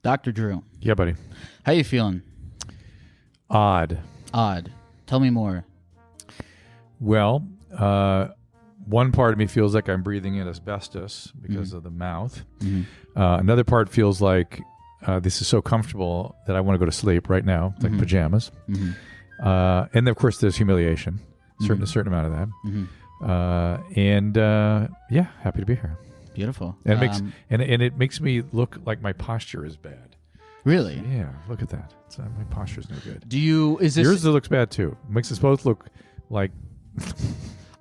Dr. Drew. Yeah, buddy. How you feeling? Odd. Tell me more. Well, one part of me feels like I'm breathing in asbestos because of the mouth. Another part feels like this is so comfortable that I want to go to sleep right now, like pajamas. And of course, there's humiliation, a certain amount of that. Yeah, happy to be here. Beautiful. And it makes me look like my posture is bad. Really? Yeah, look at that. My posture's no good. Is this yours looks bad too? Makes us both look like.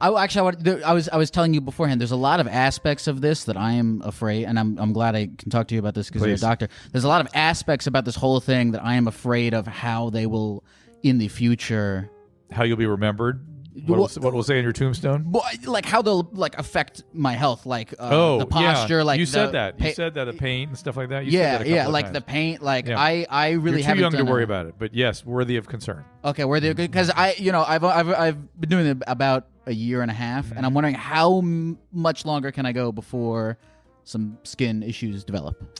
I was telling you beforehand. There's a lot of aspects of this that I am afraid, and I'm glad I can talk to you about this because you're a doctor. There's a lot of aspects about this whole thing that I am afraid of how they will in the future. How you'll be remembered. What will say in your tombstone? Like how they'll affect my health, like the posture. Yeah. Like you said that. You said that the paint and stuff like that. You said said that like times. the paint. Like I really You're too haven't young to worry about it, but yes, worthy of concern. Okay, worthy because I've been doing it about a year and a half, and I'm wondering how much longer can I go before some skin issues develop.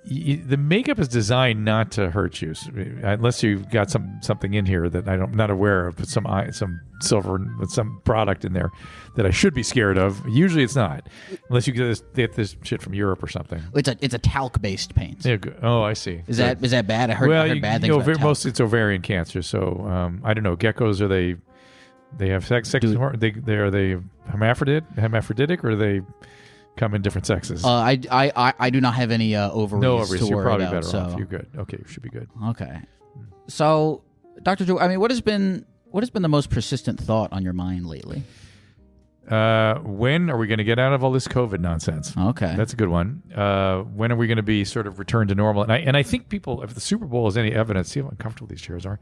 The makeup is designed not to hurt you, unless you've got something in here that I'm not aware of. But some silver with some product in there that I should be scared of. Usually, it's not, unless you get this shit from Europe or something. It's a talc based paint. Yeah. Oh, I see. Is that bad? I heard bad things about talc. Mostly it's ovarian cancer. So I don't know. Geckos, they have sex are they hermaphroditic, or they come in different sexes? I do not have any ovaries. No ovaries. To You're worry probably about, better off. You're good. Okay, you should be good. Okay. So, Dr. Drew, I mean, what has been the most persistent thought on your mind lately? When are we going to get out of all this COVID nonsense? Okay, that's a good one. When are we going to be sort of returned to normal? And I think people, if the Super Bowl is any evidence, see how uncomfortable these chairs are.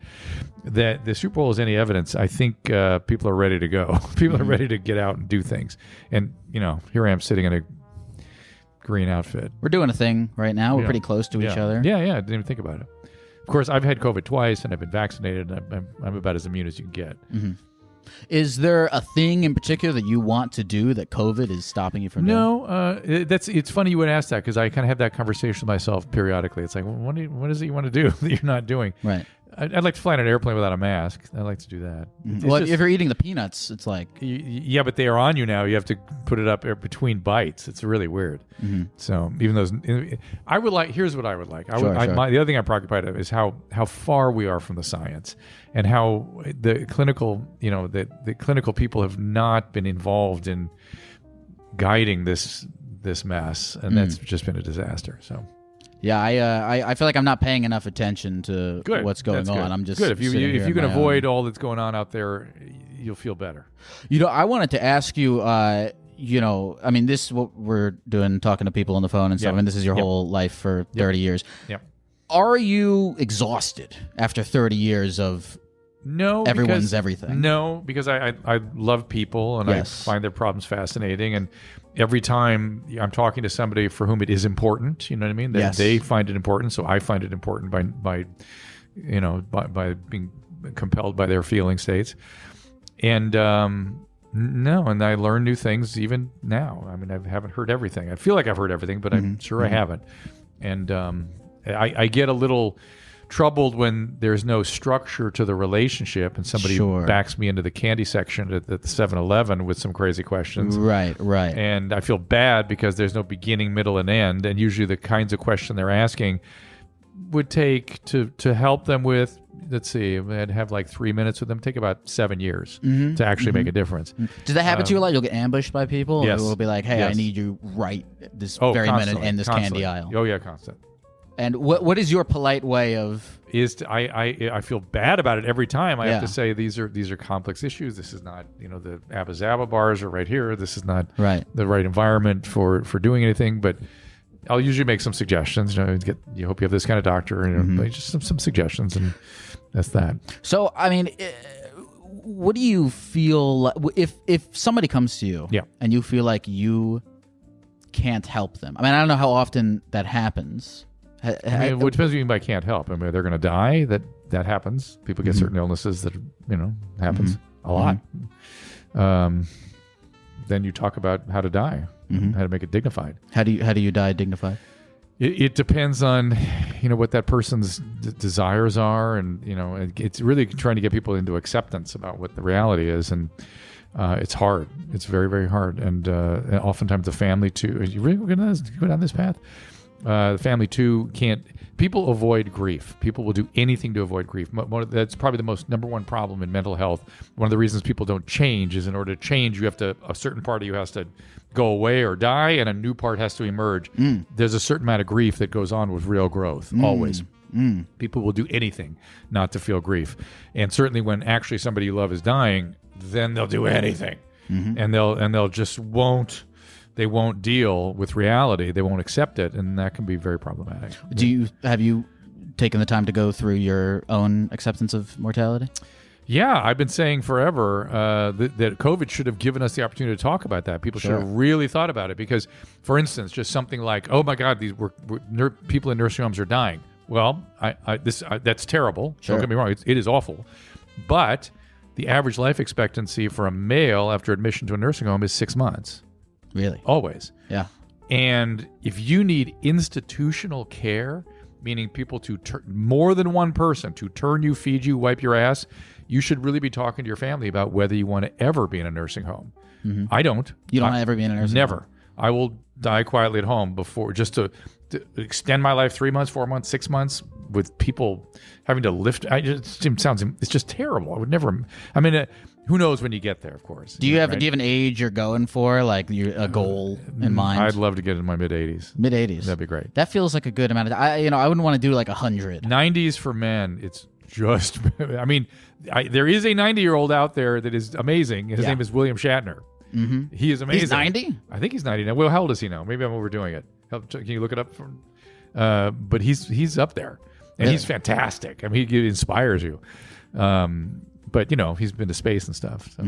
That the Super Bowl is any evidence, I think people are ready to go. People are ready to get out and do things. And here I am sitting in a green outfit. We're doing a thing right now. We're pretty close to each other. Yeah. I didn't even think about it. Of course, I've had COVID twice, and I've been vaccinated. And I'm about as immune as you can get. Is there a thing in particular that you want to do that COVID is stopping you from doing? No, it's funny you would ask that, because I kind of have that conversation with myself periodically. It's like, well, what is it you want to do that you're not doing? Right. I'd like to fly in an airplane without a mask. I'd like to do that. Well, if you're eating the peanuts, it's like... Yeah, but they are on you now. You have to put it up between bites. It's really weird. So even those... Here's what I would like. The other thing I'm preoccupied of is how far we are from the science, and how the clinical, the clinical people have not been involved in guiding this mess, and that's just been a disaster. So... Yeah, I feel like I'm not paying enough attention to what's going on. I'm just good. If you can avoid all that's going on out there, you'll feel better. I wanted to ask you. I mean, this is what we're doing, talking to people on the phone and stuff. And this is your whole life for 30 years. Yep. Are you exhausted after 30 years of? No, everyone's everything. No, because I love people, and I find their problems fascinating, and every time I'm talking to somebody for whom it is important, you know what I mean? They find it important, so I find it important by being compelled by their feeling states. And and I learn new things even now. I mean, I haven't heard everything. I feel like I've heard everything, but I'm sure I haven't. And I get a little troubled when there's no structure to the relationship, and somebody backs me into the candy section at the 7-Eleven with some crazy questions. Right. And I feel bad because there's no beginning, middle, and end. And usually the kinds of question they're asking would take to help them with, let's see, I'd have like 3 minutes with them, take about 7 years to actually make a difference. Does that happen to you a lot? You'll get ambushed by people? Yes. It will be like, hey, I need you right this very minute in this candy aisle. Oh, yeah, constant. And what is your polite way of? I feel bad about it every time. I have to say these are complex issues. This is not the Abba Zaba bars are right here. This is not the right environment for doing anything. But I'll usually make some suggestions. You hope you have this kind of doctor, and just some suggestions, and that's that. So I mean, what do you feel if somebody comes to you and you feel like you can't help them? I mean, I don't know how often that happens. It depends what you mean by can't help. I mean, they're going to die. That happens. People get certain illnesses that happens a lot. Then you talk about how to die, how to make it dignified. How do you die dignified? It depends on, what that person's desires are, and it's really trying to get people into acceptance about what the reality is, and it's hard. It's very, very hard, and oftentimes the family too. Are you really going to go down this path? The family too can't. People avoid grief. People will do anything to avoid grief. That's probably the most number one problem in mental health. One of the reasons people don't change is in order to change, a certain part of you has to go away or die, and a new part has to emerge. There's a certain amount of grief that goes on with real growth, always. People will do anything not to feel grief. And certainly when actually somebody you love is dying, then they'll do anything. And they'll just won't. They won't deal with reality. They won't accept it, and that can be very problematic. Have you taken the time to go through your own acceptance of mortality? Yeah, I've been saying forever that COVID should have given us the opportunity to talk about that. People should have really thought about it because, for instance, just something like, "Oh my God, these people in nursing homes are dying." Well, that's terrible. Don't get me wrong; it is awful, but the average life expectancy for a male after admission to a nursing home is 6 months. Really? Always. Yeah. And if you need institutional care, meaning people to more than one person to turn you, feed you, wipe your ass, you should really be talking to your family about whether you want to ever be in a nursing home. I don't. You don't ever be in a nursing home? Never. I will die quietly at home before just to extend my life 3 months, 4 months, 6 months with people having to lift. It's just terrible. I would never. I mean, who knows when you get there, of course. Do you have an age you're going for, like a goal in mind? I'd love to get in my mid-80s. Mid-80s. That'd be great. That feels like a good amount of time. I wouldn't want to do like 100. 90s for men. It's just, I mean, there is a 90-year-old out there that is amazing. His name is William Shatner. He is amazing. He's 90? I think he's 90 now. Well, how old is he now? Maybe I'm overdoing it. Can you look it up? But he's up there. And he's fantastic. I mean, he inspires you. But, he's been to space and stuff. So.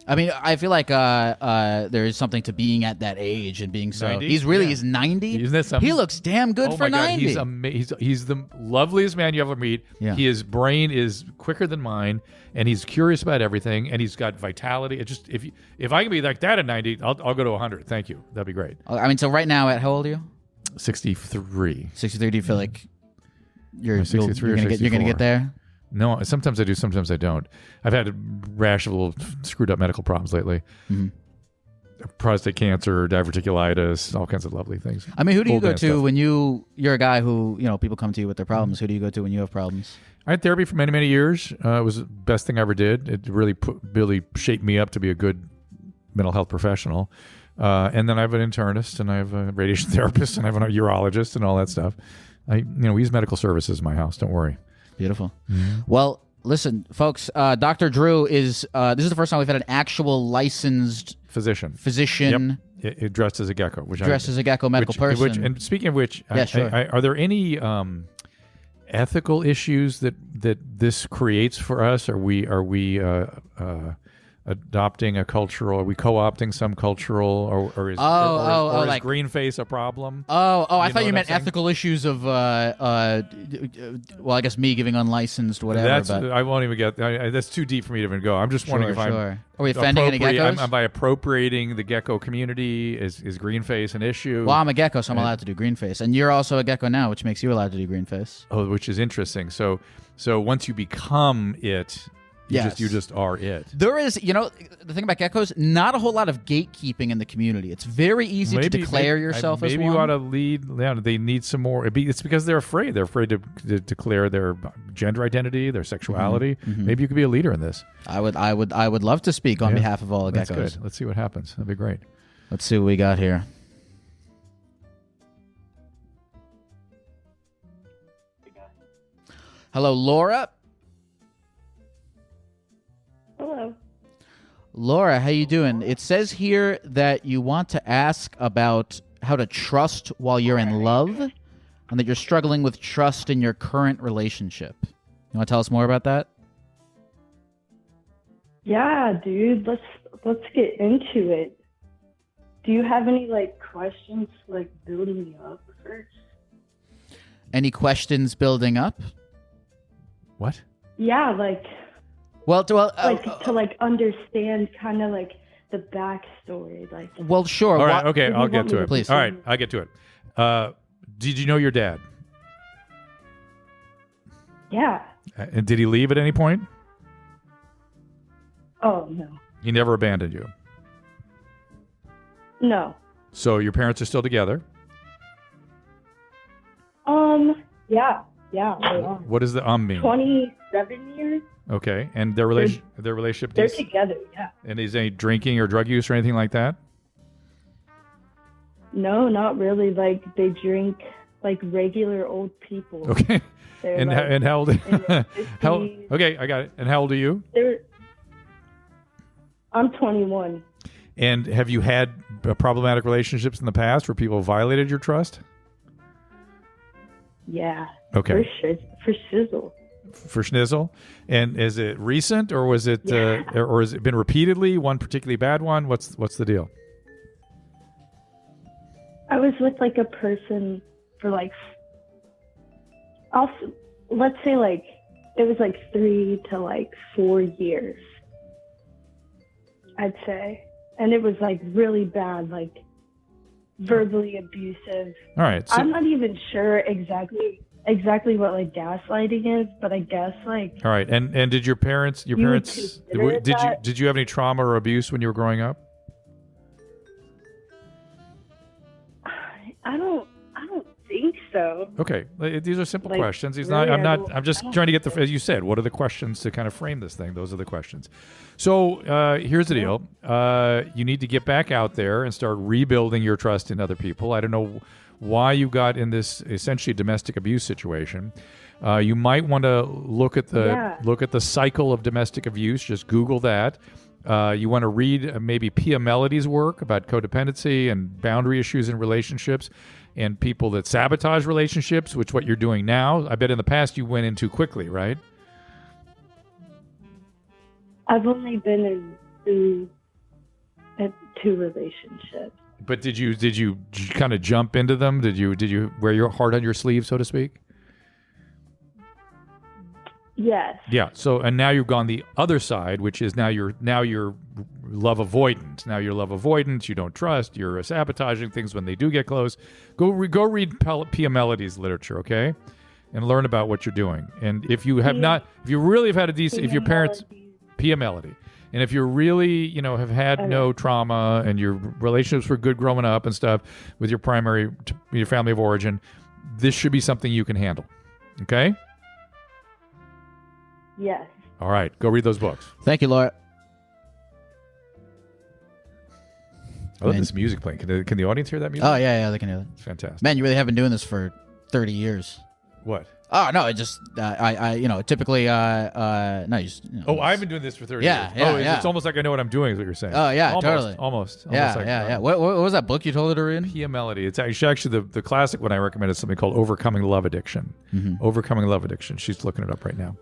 I mean, I feel like there is something to being at that age and being so. 90? He's 90. Isn't that something? He looks damn good for 90. God, he's the loveliest man you ever meet. Yeah. His brain is quicker than mine, and he's curious about everything, and he's got vitality. It just if I can be like that at 90, I'll go to 100. Thank you. That'd be great. I mean, so right now, how old are you? 63. 63. Do you feel like you're 63 you're or gonna 64? You're gonna get there? No, sometimes I do, sometimes I don't. I've had a rash of little screwed up medical problems lately. Prostate cancer, diverticulitis, all kinds of lovely things. I mean, who do you go to when you're a guy who, people come to you with their problems? Who do you go to when you have problems? I had therapy for many, many years. It was the best thing I ever did. It really shaped me up to be a good mental health professional. And then I have an internist, and I have a radiation therapist, and I have a urologist, and all that stuff. We use medical services in my house. Don't worry. Beautiful. Well, listen, folks, Dr. Drew is, this is the first time we've had an actual licensed physician. Yep. Dressed as a gecko. Dressed as a gecko medical person. And speaking of which, sure. Are there any ethical issues that this creates for us? Are we adopting a cultural? Are we co-opting some cultural, or is like green face a problem? I thought you meant ethical issues of well, I guess me giving unlicensed whatever. I won't even get. That's too deep for me to even go. I'm just wondering if are we offending any geckos? Am I appropriating the gecko community? Is green face an issue? Well, I'm a gecko, so I'm allowed to do green face, and you're also a gecko now, which makes you allowed to do green face. Oh, which is interesting. So once you become it. You just are it. There is, the thing about geckos, not a whole lot of gatekeeping in the community. It's very easy to declare yourself as one. Maybe you ought to lead. Yeah, they need some more. It's because they're afraid. They're afraid to declare their gender identity, their sexuality. Maybe you could be a leader in this. I would love to speak on behalf of all geckos. That's good. Let's see what happens. That'd be great. Let's see what we got here. Hello, Laura. Hello. Laura, how you doing? It says here that you want to ask about how to trust while you're in love, and that you're struggling with trust in your current relationship. You want to tell us more about that? Yeah, dude. Let's get into it. Do you have any questions building me up first? Any questions building up? What? Yeah, Well, to understand kind of the backstory, Well, sure. All right, okay, I'll get to it. Please. All right, I'll get to it. Did you know your dad? Yeah. And did he leave at any point? Oh, no. He never abandoned you. No. So your parents are still together? Yeah. Yeah, they are. What does the mean? 27 years. Okay. And their relationship? They're together, yeah. And is any drinking or drug use or anything like that? No, not really. Like, they drink like regular old people. Okay. They're And how old? in their How? 50s. Okay, I got it. And how old are you? I'm 21. And have you had problematic relationships in the past where people violated your trust? Yeah. Okay. For shizzle. For schnizzle. And is it recent, or was it, Yeah. or has it been repeatedly? One particularly bad one? What's the deal? I was with like a person for like, let's say like, it was like 3 to like 4 years, I'd say. And it was like really bad, like verbally abusive. All right. So, I'm not even sure exactly what like gaslighting is, but I guess like. all right. And did your parents would consider it that? did you have any trauma or abuse when you were growing up? I don't think so. Okay, these are simple Like, questions. really, I'm just trying to get as you said, what are the questions to kind of frame this thing? Those are the questions. So here's the deal. You need to get back out there and start rebuilding your trust in other people. I don't know why you got in this essentially domestic abuse situation. You might want to look at the cycle of domestic abuse. Just Google that. You want to read maybe Pia Melody's work about codependency and boundary issues in relationships and people that sabotage relationships, which what you're doing now. I bet in the past you went in too quickly, right? I've only been in 2 relationships. But did you kind of jump into them? Did you wear your heart on your sleeve, so to speak? Yes. Yeah. So, and now you've gone the other side, which is now you're love avoidant. Now you're love avoidant. You don't trust. You're sabotaging things when they do get close. Go read Pia Melody's literature, okay, and learn about what you're doing. And if you have if you really have had a decent, if your parents, Pia Melody, and if you're really, have had no trauma and your relationships were good growing up and stuff with your your family of origin, this should be something you can handle. Okay. Yes. All right, go read those books. Thank you, Laura. I love this music playing. Can the audience hear that music? Oh yeah, they can hear that. It's fantastic. Man, you really have been doing this for 30 years. What? Oh no, it just I typically no you just. I've been doing this for 30 Yeah, years. yeah, Oh, yeah. It's almost like I know what I'm doing. Is what you're saying? Oh yeah, almost, totally. Almost. Yeah, like, yeah. What was that book you told her to read? Pia Melody. It's actually the classic one I recommend is something called Overcoming Love Addiction. Mm-hmm. Overcoming Love Addiction. She's looking it up right now.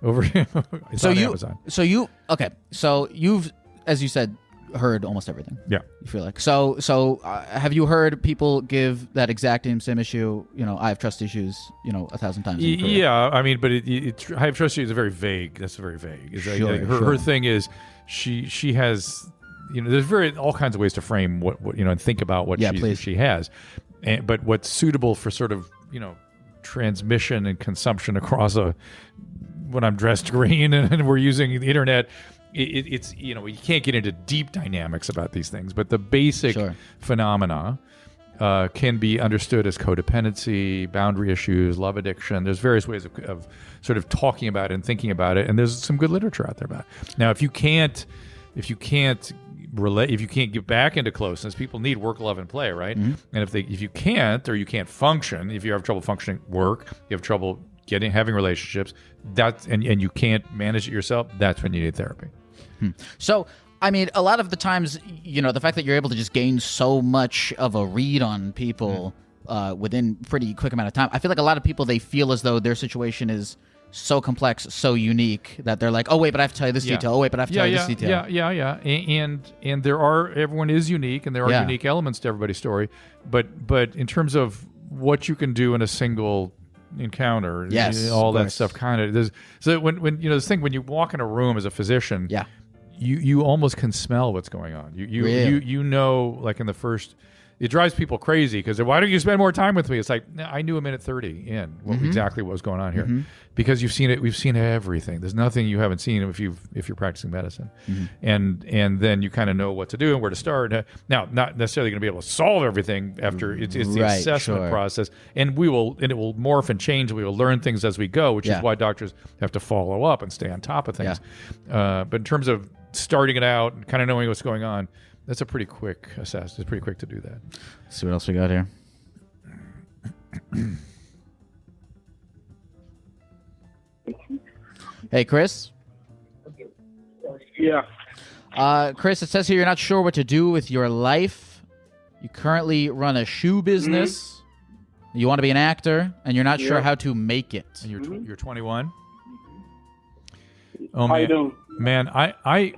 It's on Amazon. So you've, as you said, heard almost everything. Yeah. You feel like so have you heard people give that exact same issue? I have trust issues. 1,000 times. In your career? Yeah, I mean, but I have trust issues. Very vague. That's very vague. It's Sure, her thing is she has there's all kinds of ways to frame what and think about what she has, but what's suitable for sort of transmission and consumption across when I'm dressed green and we're using the internet. It's you can't get into deep dynamics about these things, but the basic phenomena can be understood as codependency, boundary issues, love addiction. There's various ways of sort of talking about it and thinking about it, and there's some good literature out there about it. Now, if you can't relate, if you can't get back into closeness, people need work, love, and play, right? Mm-hmm. And if you can't, or you can't function, if you have trouble functioning at work, you have trouble having relationships, and you can't manage it yourself, that's when you need therapy. So, I mean, a lot of the times, the fact that you're able to just gain so much of a read on people within pretty quick amount of time, I feel like a lot of people, they feel as though their situation is so complex, so unique that they're like, oh wait, but I have to tell you this detail. Oh wait, but I have to tell you this detail. Yeah. And everyone is unique, and there are unique elements to everybody's story. But in terms of what you can do in a single encounter, all that stuff kind of. So when this thing, when you walk in a room as a physician, you almost can smell what's going on. You know, like in the first it drives people crazy because why don't you spend more time with me? It's like, nah, I knew a minute 30 in exactly what was going on here because you've seen it. We've seen everything. There's nothing you haven't seen if you're practicing medicine, and then you kind of know what to do and where to start. Now, not necessarily going to be able to solve everything after it's the assessment process, and it will morph and change. We will learn things as we go, which is why doctors have to follow up and stay on top of things. But in terms of starting it out and kind of knowing what's going on, that's a pretty quick assess. It's pretty quick to do that. Let's see what else we got here. Hey, Chris. Yeah. Chris, it says here you're not sure what to do with your life. You currently run a shoe business. You want to be an actor, and you're not sure how to make it. And you're 21. Oh How man, you doing? man,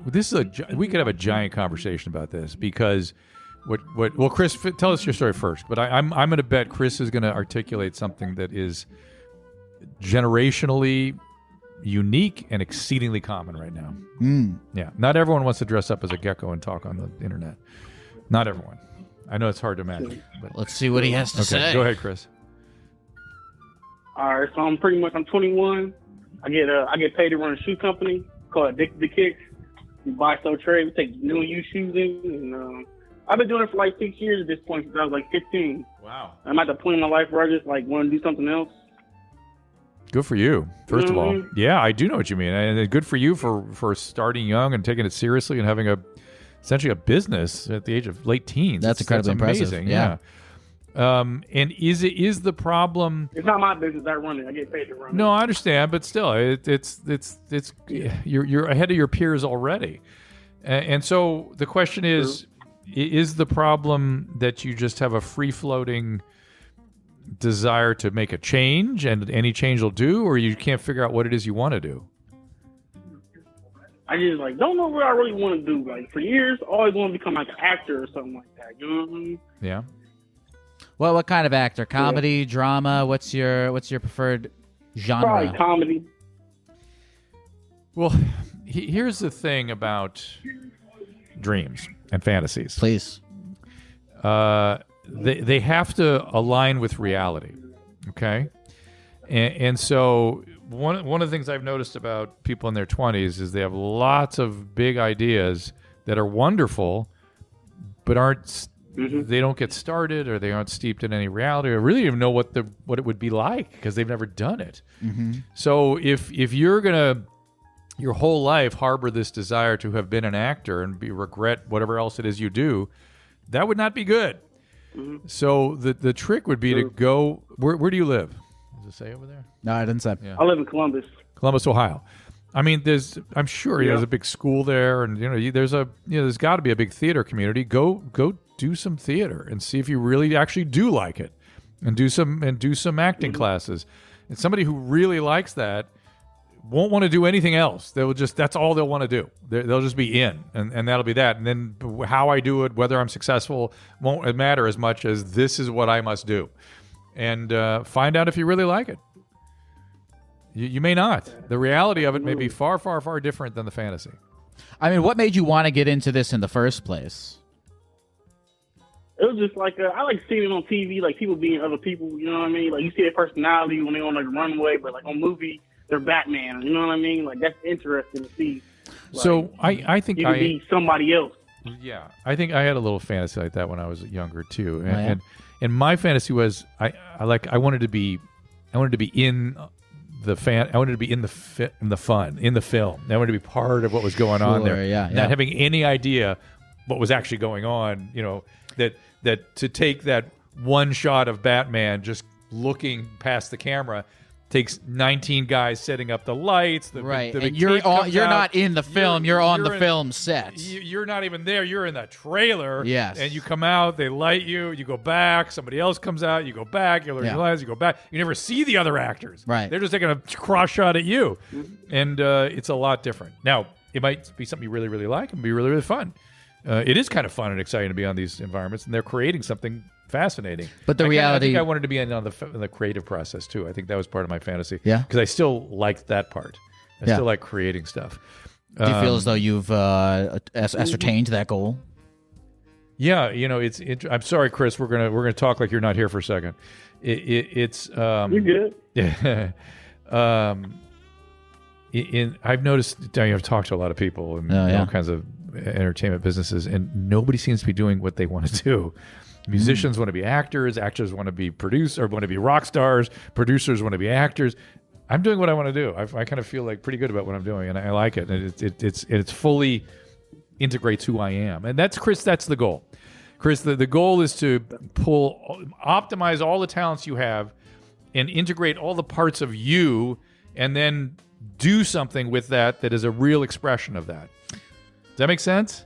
this is we could have a giant conversation about this because well, Chris, tell us your story first. But I'm going to bet Chris is going to articulate something that is generationally unique and exceedingly common right now. Yeah, not everyone wants to dress up as a gecko and talk on the internet. Not everyone. I know it's hard to imagine. But let's see what he has to say. Go ahead, Chris. All right, so I'm 21. I get paid to run a shoe company called GECKO. We buy, sell, trade. We take new and used shoes in, and I've been doing it for like 6 years at this point since I was like 15. Wow. I'm at the point in my life where I just like want to do something else. Good for you, first of all. Yeah, I do know what you mean, and good for you for starting young and taking it seriously and having essentially a business at the age of late teens. That's incredibly impressive. Amazing. Yeah. And is the problem? It's not my business. I run it. I get paid to run it. No, I understand, but still, it's you're ahead of your peers already, and so the question is the problem that you just have a free floating desire to make a change, and any change will do, or you can't figure out what it is you want to do? I just like don't know what I really want to do. Like for years, I always want to become like an actor or something like that. You know what I mean? Yeah. Well, what kind of actor? Comedy, drama? What's your preferred genre? Probably comedy. Well, here's the thing about dreams and fantasies. Please. They have to align with reality, okay? And so one of the things I've noticed about people in their 20s is they have lots of big ideas that are wonderful, but aren't they don't get started, or they aren't steeped in any reality, or really even know what it would be like because they've never done it. So if you're gonna your whole life harbor this desire to have been an actor and regret whatever else it is you do, that would not be good. So the trick would be to go. Where do you live? Does it say over there? No, I didn't say. Yeah. I live in Columbus, Ohio. I mean, I'm sure there's a big school there, and there's got to be a big theater community. Go do some theater and see if you really actually do like it, and do some acting classes. And somebody who really likes that won't want to do anything else. That's all they'll want to do. They'll just be in, and that'll be that. And then how I do it, whether I'm successful, won't matter as much as this is what I must do. And find out if you really like it. You may not. The reality of it may be far, far, far different than the fantasy. I mean, what made you want to get into this in the first place? it was just like I like seeing it on TV, like people being other people. You know what I mean? Like you see their personality when they're on like a runway, but like on movie they're Batman. You know what I mean? Like that's interesting to see. Like, so I think you can be somebody else. Yeah, I think I had a little fantasy like that when I was younger too, and my fantasy was I wanted to be in the I wanted to be in the fun in the film. I wanted to be part of what was going on there. Not having any idea what was actually going on. You know, that to take that one shot of Batman just looking past the camera takes 19 guys setting up the lights. And you're not in the film. You're on the film set. You're not even there. You're in the trailer. Yes. And you come out. They light you. You go back. Somebody else comes out. You go back. You learn your lines. You go back. You never see the other actors. Right. They're just taking a cross shot at you, and it's a lot different. Now it might be something you really, really like and be really, really fun. It is kind of fun and exciting to be on these environments, and they're creating something fascinating. But the reality, I think I wanted to be in on the creative process too. I think that was part of my fantasy. Yeah, because I still liked that part. I still like creating stuff. Do you feel as though you've ascertained that goal? Yeah, I'm sorry, Chris. We're gonna talk like you're not here for a second. It's You're good. Yeah. I've noticed. I've talked to a lot of people in all kinds of entertainment businesses, and nobody seems to be doing what they want to do. Musicians want to be actors. Actors want to be want to be rock stars. Producers want to be actors. I'm doing what I want to do. I kind of feel like pretty good about what I'm doing, and I like it. And it's fully integrates who I am, and that's Chris. That's the goal, Chris. The goal is to optimize all the talents you have, and integrate all the parts of you, and then do something with that is a real expression of that. Does that make sense?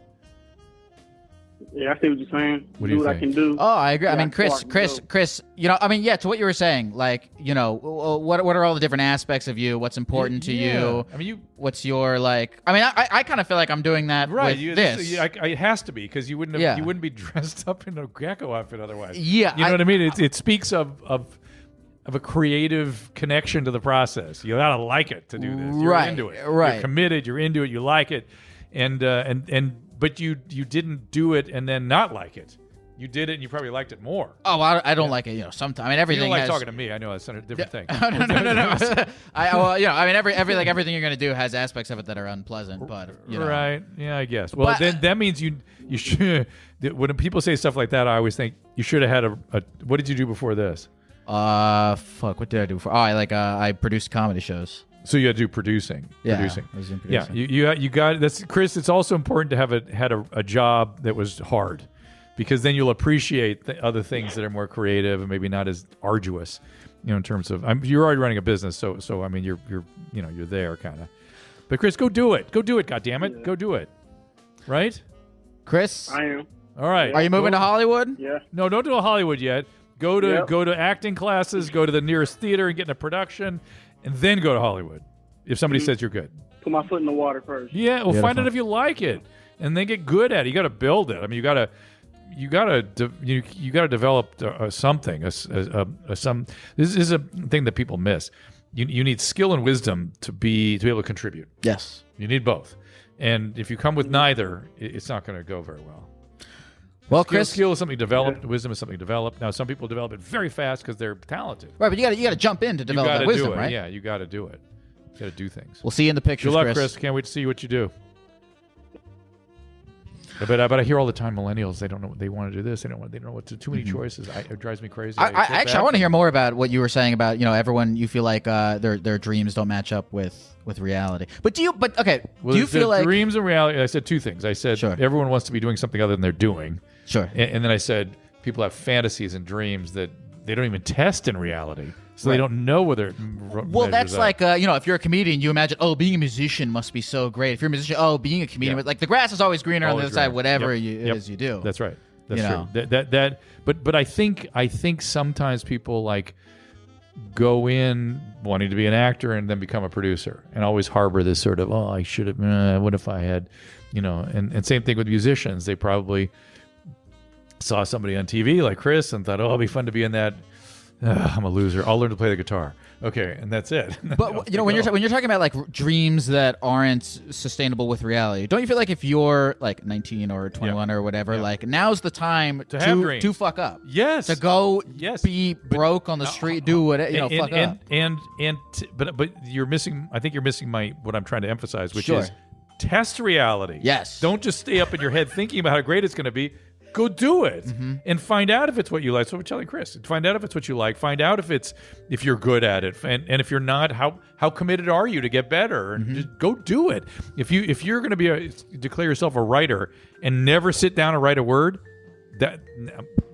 Yeah, I see what you're saying. What do you think? I can do. Oh, I agree. Yeah, I mean, Chris, to what you were saying, like, what are all the different aspects of you? What's important to you? I mean, what's your, like, I mean, I kind of feel like I'm doing that with this. It has to be, because you wouldn't be dressed up in a Gecko outfit otherwise. Yeah. You know what I mean? It speaks of a creative connection to the process. You gotta like it to do this. You're into it. Right. You're committed. You're into it. You like it, but you didn't do it and then not like it. You did it and you probably liked it more. Oh, I don't like it. Sometimes. I mean, everything. You don't like has, talking to me. I know that's a different thing. No. I mean, everything you're gonna do has aspects of it that are unpleasant. But right. Yeah, I guess. Well, then that means you should. When people say stuff like that, I always think you should have had a. What did you do before this? What did I do before? Oh, I produced comedy shows. So you had to do producing. Yeah, producing. I was doing producing. Yeah, you got that's Chris. It's also important to have had a job that was hard, because then you'll appreciate the other things that are more creative and maybe not as arduous. In terms of you're already running a business, so I mean you're there kind of. But Chris, go do it. God damn it, go do it. Right, Chris? I am. All right. Are you moving to Hollywood? Yeah. No, don't do Hollywood yet. Go to acting classes. Go to the nearest theater and get into production. And then go to Hollywood if somebody says you're good. Put my foot in the water first. Yeah, well, find out if you like it, and then get good at it. You got to build it. I mean, you got to develop something. This is a thing that people miss. You need skill and wisdom to be able to contribute. Yes, you need both. And if you come with neither, it's not going to go very well. Well, Chris, skill is something developed. Wisdom is something developed. Now, some people develop it very fast because they're talented. Right, but you got to jump in to develop that wisdom, right? Yeah, you got to do it. You got to do things. We'll see you in the pictures, Good luck, Chris. Can't wait to see what you do. But I hear all the time millennials, they don't know, they want to do this. They don't know what to. Too many choices. It drives me crazy. I want to hear more about what you were saying about everyone. You feel like their dreams don't match up with reality. Do you feel like dreams and reality? I said two things. I said everyone wants to be doing something other than they're doing. Sure. And then I said people have fantasies and dreams that they don't even test in reality. So they don't know whether that's like, if you're a comedian, you imagine, being a musician must be so great. If you're a musician, being a comedian, like the grass is always greener on the other side, whatever it is you do. That's right. That's true. But I think sometimes people like go in wanting to be an actor and then become a producer and always harbor this sort of, I should have, what if I had, and same thing with musicians. They probably saw somebody on TV like Chris and thought, it'll be fun to be in that. I'm a loser. I'll learn to play the guitar. Okay, and that's it. But when you're talking about like dreams that aren't sustainable with reality, don't you feel like if you're like 19 or 21 or whatever, like now's the time to fuck up? Yes. To go be broke on the street, do whatever, fuck up. But you're missing. I think you're missing what I'm trying to emphasize, which is test reality. Yes. Don't just stay up in your head thinking about how great it's going to be. Go do it and find out if it's what you like. So we're telling Chris, find out if it's what you like. Find out if you're good at it, and if you're not, how committed are you to get better? And just go do it. If you're going to declare yourself a writer and never sit down and write a word, that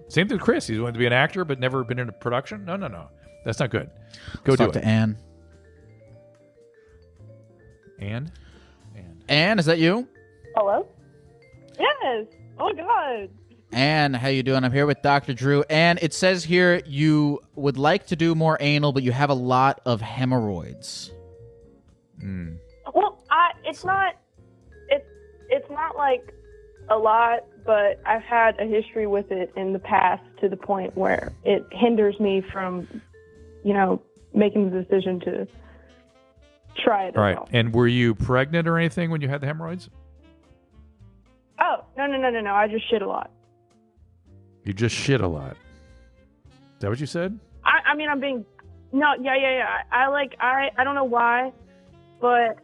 same thing with Chris. He's wanted to be an actor but never been in a production. No, that's not good. Go do it. Talk to Anne. Anne, is that you? Hello. Yes. Oh God. Anne, how you doing? I'm here with Dr. Drew. Anne, it says here you would like to do more anal, but you have a lot of hemorrhoids. Well, it's not like a lot, but I've had a history with it in the past to the point where it hinders me from, making the decision to try it. All right. And were you pregnant or anything when you had the hemorrhoids? Oh, no. I just shit a lot. You just shit a lot. Is that what you said? I mean, I'm being, no, yeah. I don't know why, but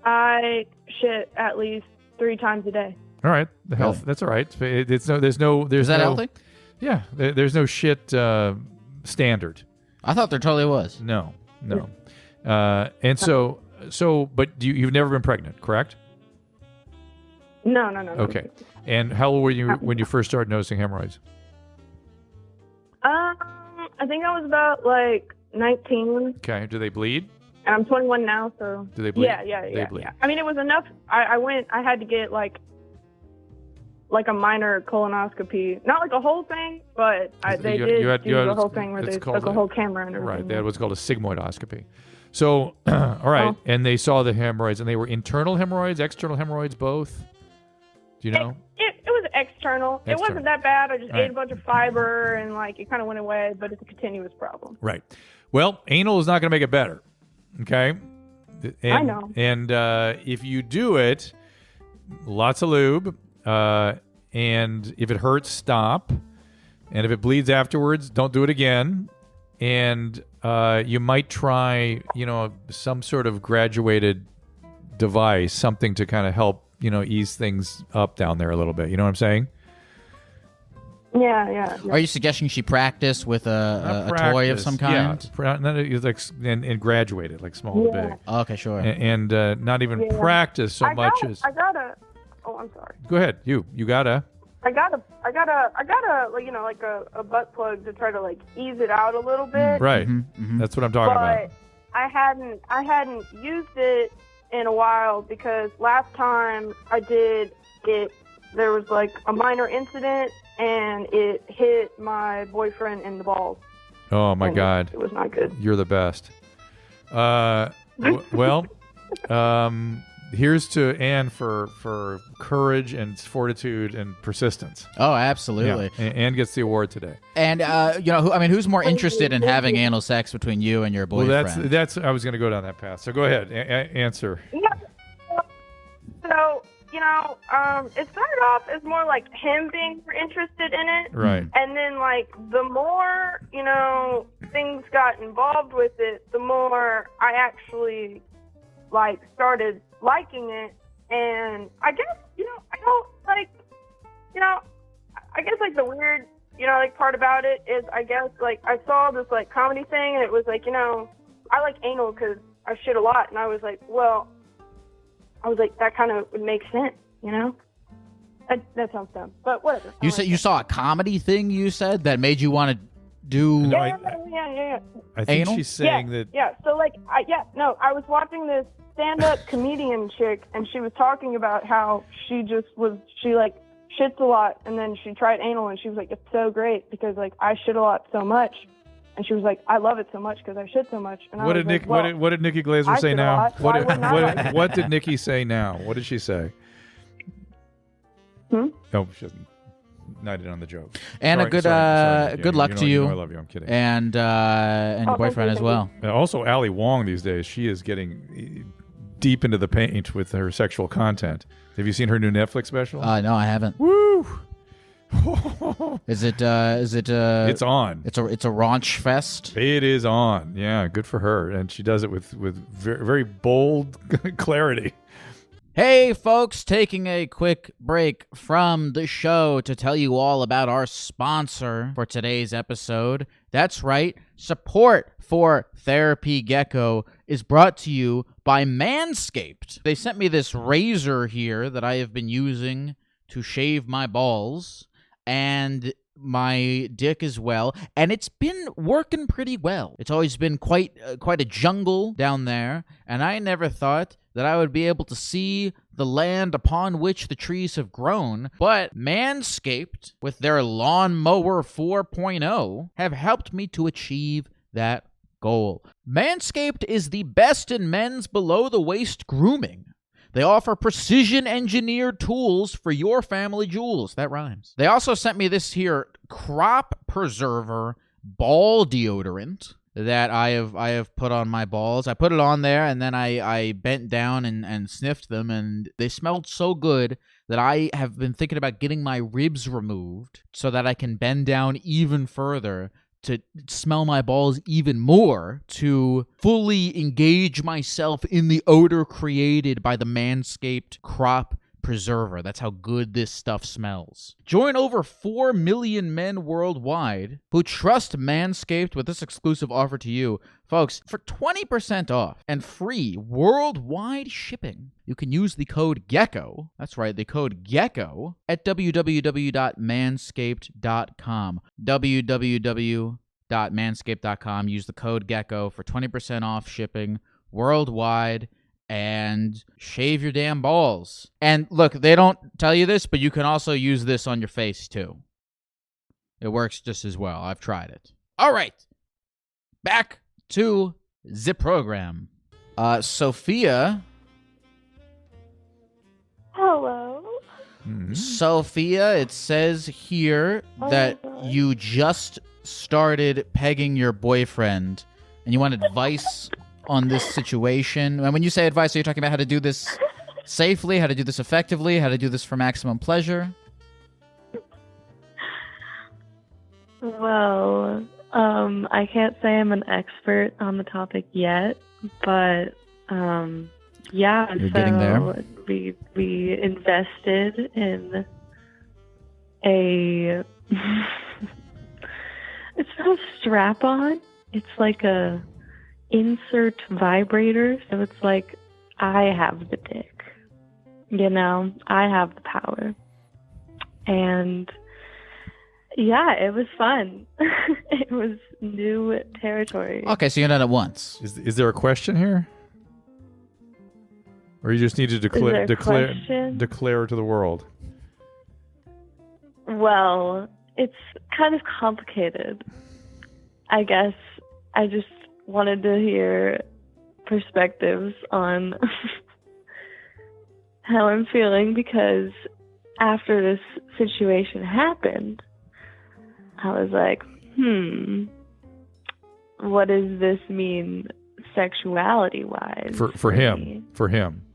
I shit at least 3 times a day. All right. The health. That's all right. There's Is that healthy? Yeah. There's no shit standard. I thought there totally was. No. And so, but you've never been pregnant, correct? No. Okay. And how old were you when you first started noticing hemorrhoids? I think I was about like 19. Okay. Do they bleed? And I'm 21 now, so. Do they bleed? Yeah. They bleed. Yeah. I mean, it was enough. I had to get like a minor colonoscopy. Not like a whole thing, but they did do the whole thing where they took a whole camera and everything. Right. They had what's called a sigmoidoscopy. So, all right. And they saw the hemorrhoids, and they were internal hemorrhoids, external hemorrhoids, both? Do you know? It was external. It wasn't that bad. I just ate a bunch of fiber, and like it kind of went away, but it's a continuous problem. Right. Well, anal is not going to make it better. Okay? I know. And if you do it, lots of lube, and if it hurts, stop. And if it bleeds afterwards, don't do it again. And you might try, some sort of graduated device, something to kind of help, ease things up down there a little bit. You know what I'm saying? Yeah. Are you suggesting she practice with a toy of some kind? Yeah, and graduate it, like small to big. Okay, sure. And not even practice so much as. Oh, I'm sorry. Go ahead. You gotta. I got like a butt plug to try to like ease it out a little bit. Right. Mm-hmm. That's what I'm talking about. I hadn't used it in a while because last time I did it, there was like a minor incident and it hit my boyfriend in the balls. Oh my God. It was not good. You're the best. Well, here's to Anne for courage and fortitude and persistence. Oh, absolutely. Yeah. Anne gets the award today. And who's more interested in having anal sex between you and your boyfriend? Well, that's I was going to go down that path. So go ahead, answer. Yeah. So it started off as more like him being interested in it, right? And then like the more things got involved with it, the more I actually like started liking it. And I guess I don't like I guess like the weird like part about it is I guess like I saw this like comedy thing and it was like I like anal because I shit a lot, and I was like that kind of would make sense, that sounds dumb, but whatever. You saw a comedy thing, you said, that made you want to do yeah. I think anal? She's saying that So like I was watching this stand-up comedian chick, and she was talking about how she like shits a lot, and then she tried anal, and she was like, it's so great because like I shit a lot so much, and she was like, I love it so much because I shit so much. And what did Nikki Glaser say now? What did Nikki say now? What did she say? No, she doesn't. Not in on the joke. And sorry. Good luck to you. I love you. I'm kidding. And your boyfriend as well. Also, Ali Wong these days, she is getting deep into the paint with her sexual content. Have you seen her new Netflix special? No, I haven't. Woo! Is it? It's on. It's a raunch fest. It is on. Yeah, good for her, and she does it with very, very bold clarity. Hey, folks, taking a quick break from the show to tell you all about our sponsor for today's episode. That's right, support for Therapy Gecko is brought to you by Manscaped. They sent me this razor here that I have been using to shave my balls and my dick as well, and it's been working pretty well. It's always been quite a jungle down there, and I never thought that I would be able to see the land upon which the trees have grown, but Manscaped, with their Lawnmower 4.0, have helped me to achieve that goal. Manscaped is the best in men's below-the-waist grooming. They offer precision-engineered tools for your family jewels. That rhymes. They also sent me this here Crop Preserver ball deodorant that I have put on my balls. I put it on there, and then I bent down and sniffed them, and they smelled so good that I have been thinking about getting my ribs removed so that I can bend down even further to smell my balls even more, to fully engage myself in the odor created by the Manscaped crop preserver. That's how good this stuff smells. Join over 4 million men worldwide who trust Manscaped with this exclusive offer to you. Folks, for 20% off and free worldwide shipping, you can use the code GECKO, that's right, the code GECKO, at www.manscaped.com. www.manscaped.com. Use the code GECKO for 20% off shipping worldwide. And shave your damn balls. And look, they don't tell you this, but you can also use this on your face too. It works just as well. I've tried it. All right. Back to the program. Sophia. Hello. Sophia, it says here that you just started pegging your boyfriend and you want advice on this situation. And when you say advice, are you talking about how to do this safely, how to do this effectively, how to do this for maximum pleasure? Well, I can't say I'm an expert on the topic yet, but yeah, you're getting there. We invested in a it's not a strap-on. It's like a insert vibrator, so it's like I have the dick, I have the power, and yeah, it was fun. It was new territory. Okay, so you're done it once. Is there a question here, or you just need to declare to the world? Well, it's kind of complicated. I guess I just wanted to hear perspectives on how I'm feeling, because after this situation happened, I was like, what does this mean sexuality-wise? For him.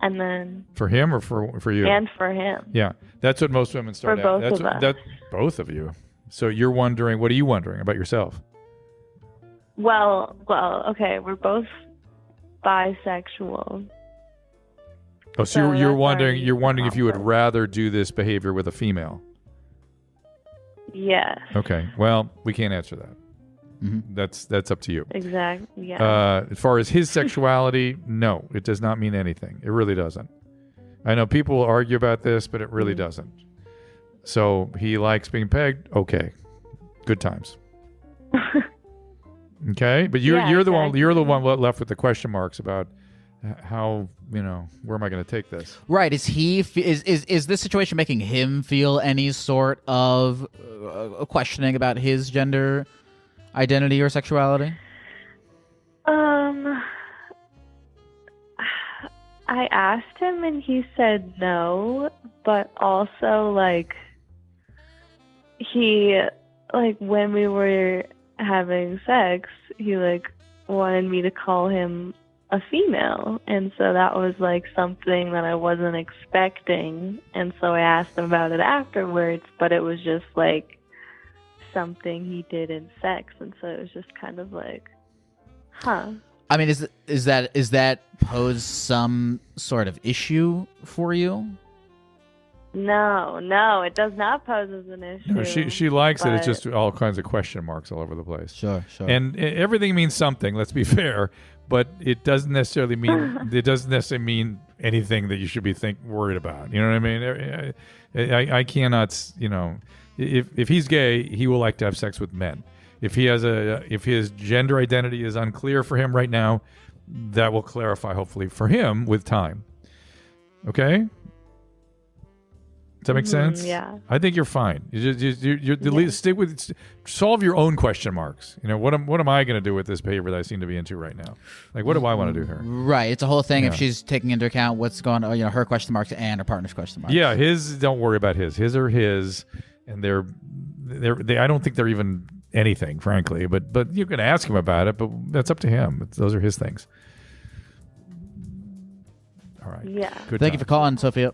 And then... For him or for you? And for him. Yeah, that's what most women start for out. Both of us. Both of you. So you're wondering, what are you wondering about yourself? Well, okay, we're both bisexual. Oh, so you're wondering if you would rather do this behavior with a female? Yes. Okay. Well, we can't answer that. Mm-hmm. That's up to you. Exactly. Yeah. As far as his sexuality, no, it does not mean anything. It really doesn't. I know people will argue about this, but it really doesn't. So he likes being pegged. Okay. Good times. Okay, but you're the one left with the question marks about how, where am I going to take this? Right. Is this situation making him feel any sort of questioning about his gender identity or sexuality? I asked him and he said no, but also when we were having sex, he wanted me to call him a female, and so that was something that I wasn't expecting, and so I asked him about it afterwards, but it was just something he did in sex, and so it was just kind of huh. I mean, is that pose some sort of issue for you? No, it does not pose as an issue. No, she likes it. It's just all kinds of question marks all over the place. Sure. And everything means something. Let's be fair, but it doesn't necessarily mean anything that you should be worried about. You know what I mean? I cannot. If he's gay, he will like to have sex with men. If his gender identity is unclear for him right now, that will clarify hopefully for him with time. Okay. Does that make sense? Yeah. I think you're fine. Stick with, solve your own question marks. What am I going to do with this behavior that I seem to be into right now? What do I want to do here? Right. It's a whole thing if she's taking into account what's going on, her question marks and her partner's question marks. Yeah, don't worry about his. His are his, and they're I don't think they're even anything, frankly. But you can ask him about it, but that's up to him. Those are his things. All right. Yeah. Good Thank you for calling, Sophia.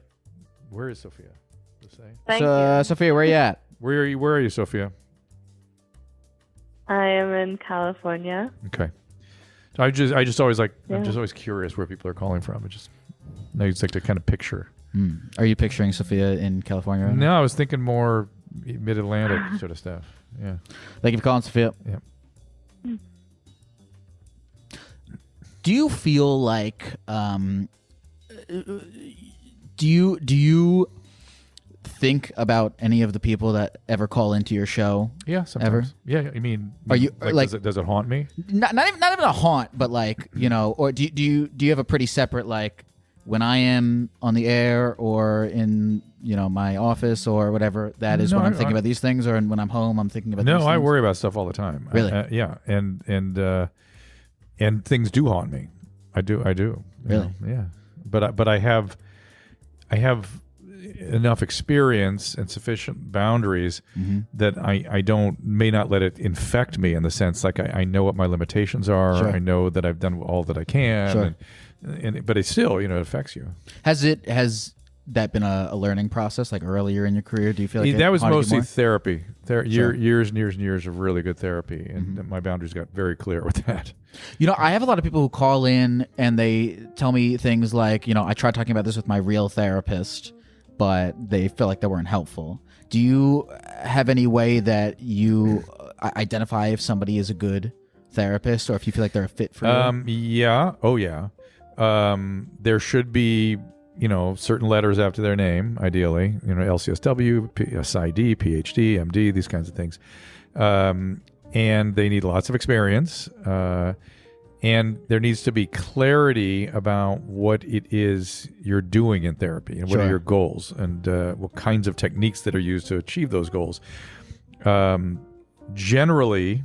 Where is Sophia? to say. Thank you. Sophia, where are you at? Where are you, Sophia? I am in California. Okay. I just always I'm just always curious where people are calling from. I just like to kind of picture. Are you picturing Sophia in California right now? No, I was thinking more mid-Atlantic sort of stuff. Yeah. Thank you for calling, Sophia. Yeah. Do you feel like do you think about any of the people that ever call into your show? Yeah, sometimes. Ever? Yeah, I mean, Are you like does it haunt me? Not even a haunt, but like, you know, or do you have a pretty separate, like, when I am on the air or in, you know, my office or whatever, that is when I'm thinking about these things, or when I'm home I'm thinking about these things? No, I worry about stuff all the time. Really? Yeah, and things do haunt me. I do. Really? Yeah. But I have enough experience and sufficient boundaries that I may not let it infect me, in the sense like I know what my limitations are. Sure. I know that I've done all that I can. Sure. But it still, you know, it affects you. Has that been a learning process, like earlier in your career? Do you feel like that was haunted you mostly more? therapy? Sure. Years and years and years of really good therapy, and my boundaries got very clear with that. You know, I have a lot of people who call in and they tell me things like, you know, I tried talking about this with my real therapist, but they feel like they weren't helpful. Do you have any way that you identify if somebody is a good therapist, or if you feel like they're a fit for you? Yeah. Oh, yeah. There should be, you know, certain letters after their name, ideally. You know, LCSW, SID, PhD, MD, these kinds of things. And they need lots of experience. And there needs to be clarity about what it is you're doing in therapy, and what are your goals, and what kinds of techniques that are used to achieve those goals. Generally,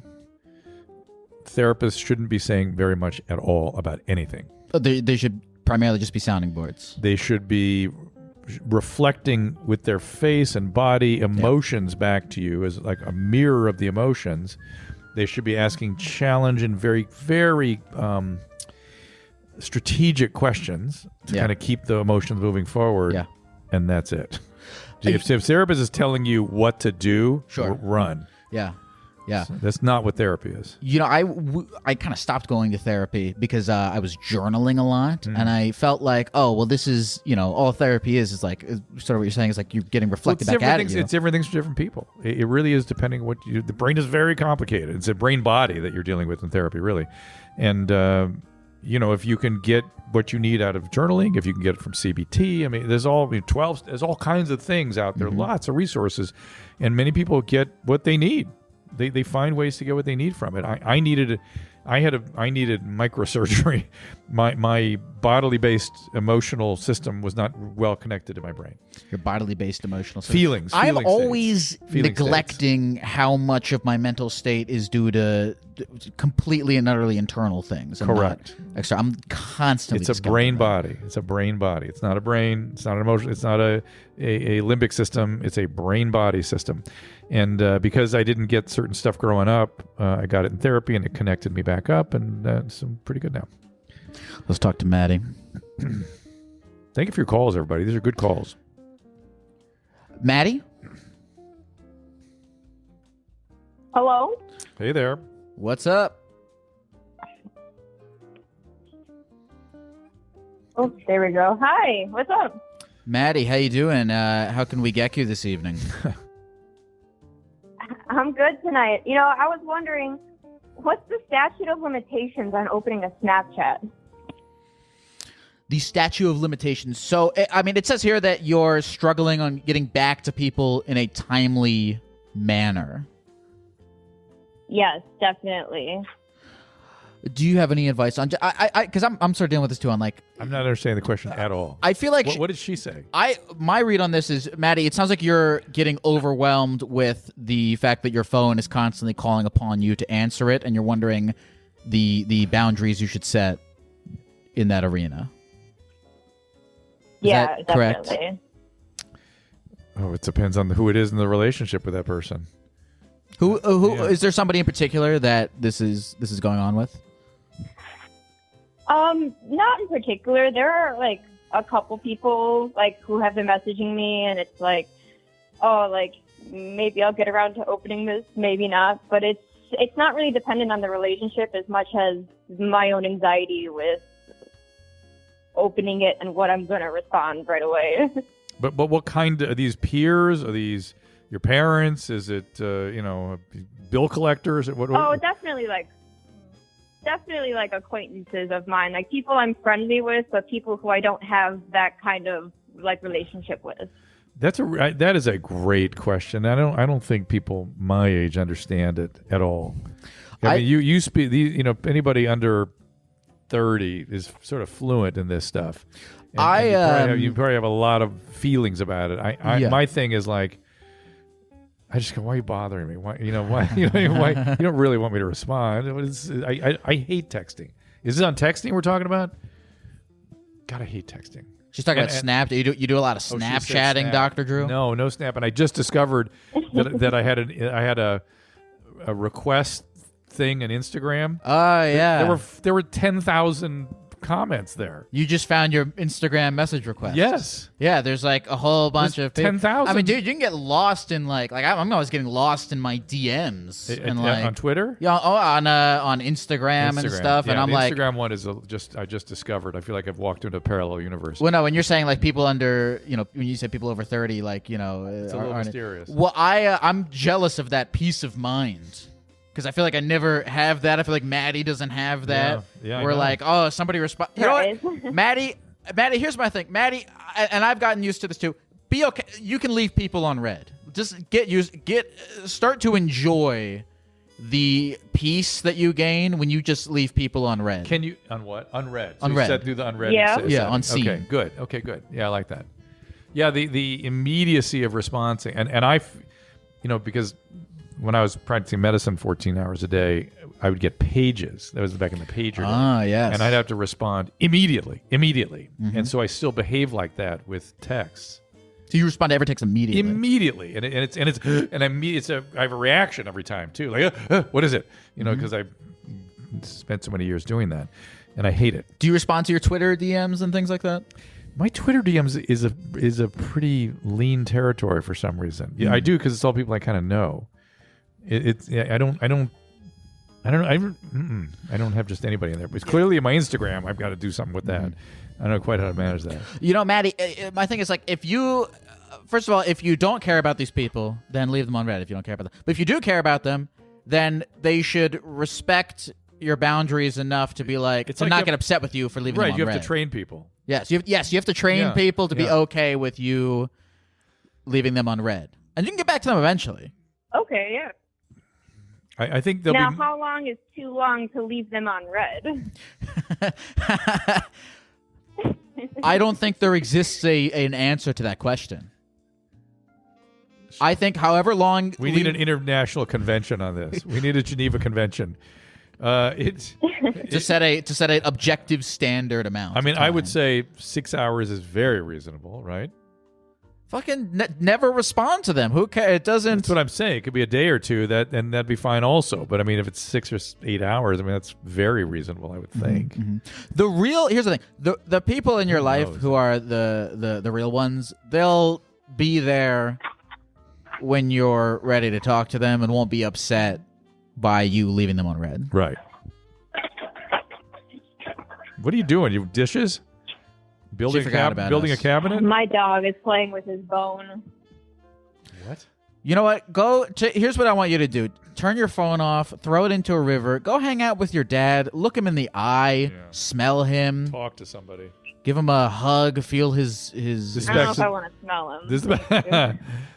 therapists shouldn't be saying very much at all about anything. They should primarily just be sounding boards. They should be reflecting with their face and body emotions back to you as like a mirror of the emotions. They should be asking challenge and very, very strategic questions to kind of keep the emotions moving forward. Yeah. And that's it. If therapist is telling you what to do, run. Yeah. Yeah. So that's not what therapy is. You know, I kind of stopped going to therapy because I was journaling a lot, and I felt like, oh, well, this is, you know, all therapy is like, sort of what you're saying is like you're getting reflected back at you. It's different things for different people. It really is, depending what the brain is very complicated. It's a brain body that you're dealing with in therapy, really. And, you know, if you can get what you need out of journaling, if you can get it from CBT, I mean, there's all kinds of things out there, lots of resources, and many people get what they need. They find ways to get what they need from it. I needed microsurgery. My bodily based emotional system was not well connected to my brain. Your bodily based emotional system. Feelings. I'm always neglecting how much of my mental state is due to completely and utterly internal things. Correct. I'm constantly. It's a brain body. It's a brain body. It's not a brain. It's not an emotion. It's not a limbic system. It's a brain body system. And because I didn't get certain stuff growing up, I got it in therapy, and it connected me back up, and so I'm pretty good now. Let's talk to Maddie. Thank you for your calls, everybody. These are good calls. Maddie? Hello? Hey there. What's up? Oh, there we go. Hi, what's up? Maddie, how you doing? How can we get you this evening? I'm good tonight. You know, I was wondering, what's the statute of limitations on opening a Snapchat? The statute of limitations. So, I mean, it says here that you're struggling on getting back to people in a timely manner. Yes, definitely. Do you have any advice on? Because I'm sort of dealing with this too. On like, I'm not understanding the question at all. I feel like what did she say? My read on this is, Maddie, it sounds like you're getting overwhelmed with the fact that your phone is constantly calling upon you to answer it, and you're wondering the boundaries you should set in that arena. Is that correct? Definitely. Oh, it depends on who it is in the relationship with that person. Who is there somebody in particular that this is going on with? Not in particular. There are like a couple people like who have been messaging me, and it's like oh, like maybe I'll get around to opening this, maybe not. But it's not really dependent on the relationship as much as my own anxiety with opening it and what I'm going to respond right away. But what kind are these peers? Are these your parents? Is it bill collectors? Oh, definitely like acquaintances of mine, like people I'm friendly with, but people who I don't have that kind of like relationship with. That is a great question. I don't think people my age understand it at all. I mean, you speak. Anybody under 30 is sort of fluent in this stuff. And you probably have a lot of feelings about it. My thing is like, I just go, why are you bothering me? Why you don't really want me to respond? I hate texting. Is this on texting we're talking about? God, I hate texting. She's talking about Snap. You do a lot of Snapchatting, Snap. Dr. Drew? No Snap. And I just discovered that I had a request thing on Instagram. Oh yeah. There were 10,000 comments there. You just found your Instagram message request. Yes. Yeah, there's like a whole bunch of 10,000. I mean, dude, you can get lost in like I'm always getting lost in my DMs and like on Twitter. Yeah, on Instagram and stuff. Yeah, and I'm the like, Instagram one is I just discovered. I feel like I've walked into a parallel universe. Well, no, when you're saying like people under, when you say people over 30, like it's a little mysterious. Well, I'm jealous of that peace of mind. Because I feel like I never have that. I feel like Maddie doesn't have that. Yeah, we're like, oh, somebody respond. You know what, Maddie, here's my thing. Maddie, and I've gotten used to this too. Be okay. You can leave people on red. Just start to enjoy the peace that you gain when you just leave people on red. Can you on what? Unread. So unread. You said do the unread. Yeah. On scene. Okay, good. Yeah, I like that. Yeah, the immediacy of responding, and I, because when I was practicing medicine 14 hours a day, I would get pages. That was back in the pager. Ah, yes. And I'd have to respond immediely. Mm-hmm. And so I still behave like that with texts. So you respond to every text immediately. Immediately, and I have a reaction every time too. Like, what is it? Because I spent so many years doing that, and I hate it. Do you respond to your Twitter DMs and things like that? My Twitter DMs is a pretty lean territory for some reason. Yeah, I do because it's all people I kind of know. I don't have just anybody in there. But clearly in my Instagram, I've got to do something with that. I don't know quite how to manage that. Maddie, my thing is like if you, first of all, if you don't care about these people, then leave them on red if you don't care about them. But if you do care about them, then they should respect your boundaries enough to be like, to not get upset with you for leaving them on red. Right, you have to train people. Yes, you have to train people to be okay with you leaving them on red. And you can get back to them eventually. Okay, yeah. I think now, how long is too long to leave them on red? I don't think there exists an answer to that question. I think however long... We need an international convention on this. We need a Geneva Convention. To set an objective standard amount. I mean, I would say 6 hours is very reasonable, right? Fucking never respond to them. Who cares? It doesn't. That's what I'm saying. It could be a day or two, and that'd be fine also. But I mean, if it's 6 or 8 hours, I mean, that's very reasonable, I would think. Mm-hmm. Here's the thing: the people in your life who are the real ones, they'll be there when you're ready to talk to them, and won't be upset by you leaving them on red. Right. What are you doing? You dishes? Building a cabinet? My dog is playing with his bone. What? You know what? Here's what I want you to do. Turn your phone off, throw it into a river, go hang out with your dad, look him in the eye, smell him. Talk to somebody. Give him a hug, feel his I don't know if I want to smell him.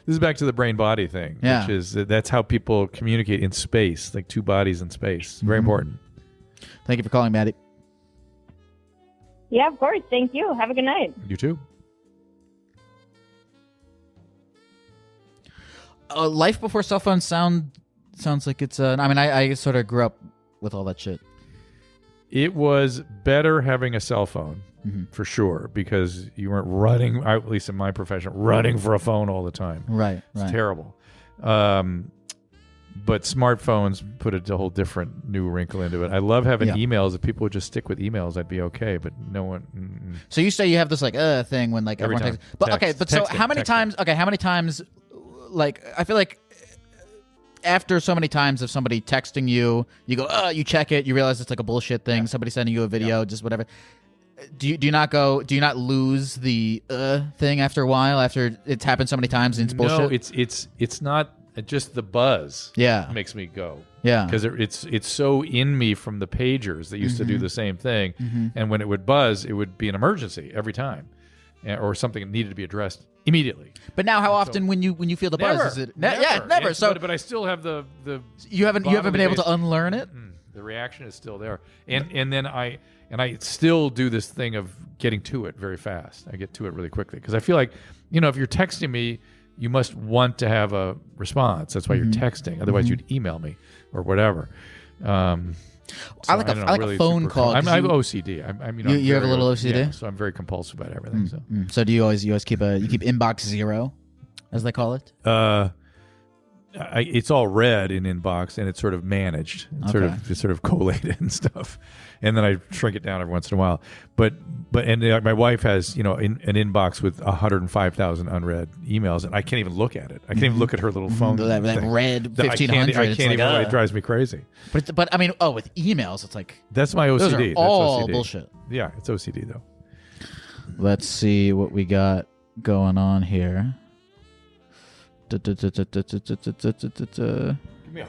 This is back to the brain-body thing, which is that's how people communicate in space, like two bodies in space. Very important. Thank you for calling, Maddie. Yeah, of course. Thank you. Have a good night. You too. Life before cell phones sounds like it's. I mean, I sort of grew up with all that shit. It was better having a cell phone, for sure, because you weren't running, at least in my profession, running for a phone all the time. Right. It's terrible. But smartphones put a whole different new wrinkle into it. I love having emails. If people would just stick with emails, I'd be okay. But no one. So you say you have this like thing when like everyone time. texts. But text, okay, but so how many times? Okay, how many times like I feel like after so many times of somebody texting you, you go, you check it, you realize it's like a bullshit thing. Somebody sending you a video, just whatever. Do you not lose the thing after a while, after it's happened so many times and it's bullshit? No, it's not just the buzz. Yeah, makes me go. Yeah, because it's so in me from the pagers that used to do the same thing, and when it would buzz, it would be an emergency every time, or something that needed to be addressed immediately. But now, how often when you feel the buzz, is it? Never. Never. So, but I still have the you haven't been able to unlearn it. The reaction is still there, and then I still do this thing of getting to it very fast. I get to it really quickly because I feel like, if you're texting me, you must want to have a response. That's why you're texting. Otherwise, you'd email me or whatever. So I like a phone call. I'm OCD. You have a little OCD, yeah, so I'm very compulsive about everything. So do you always keep inbox 0, as they call it? It's all read in inbox and it's sort of managed, it's sort of collated and stuff, and then I shrink it down every once in a while. But my wife has an inbox with 105,000 unread emails, and I can't even look at it. I can't even look at her little phone. That red 1,500. I can't even. It drives me crazy. But I mean, with emails, it's like that's my OCD. Those are that's all OCD. bullshit. Yeah, it's OCD though. Let's see what we got going on here. Give me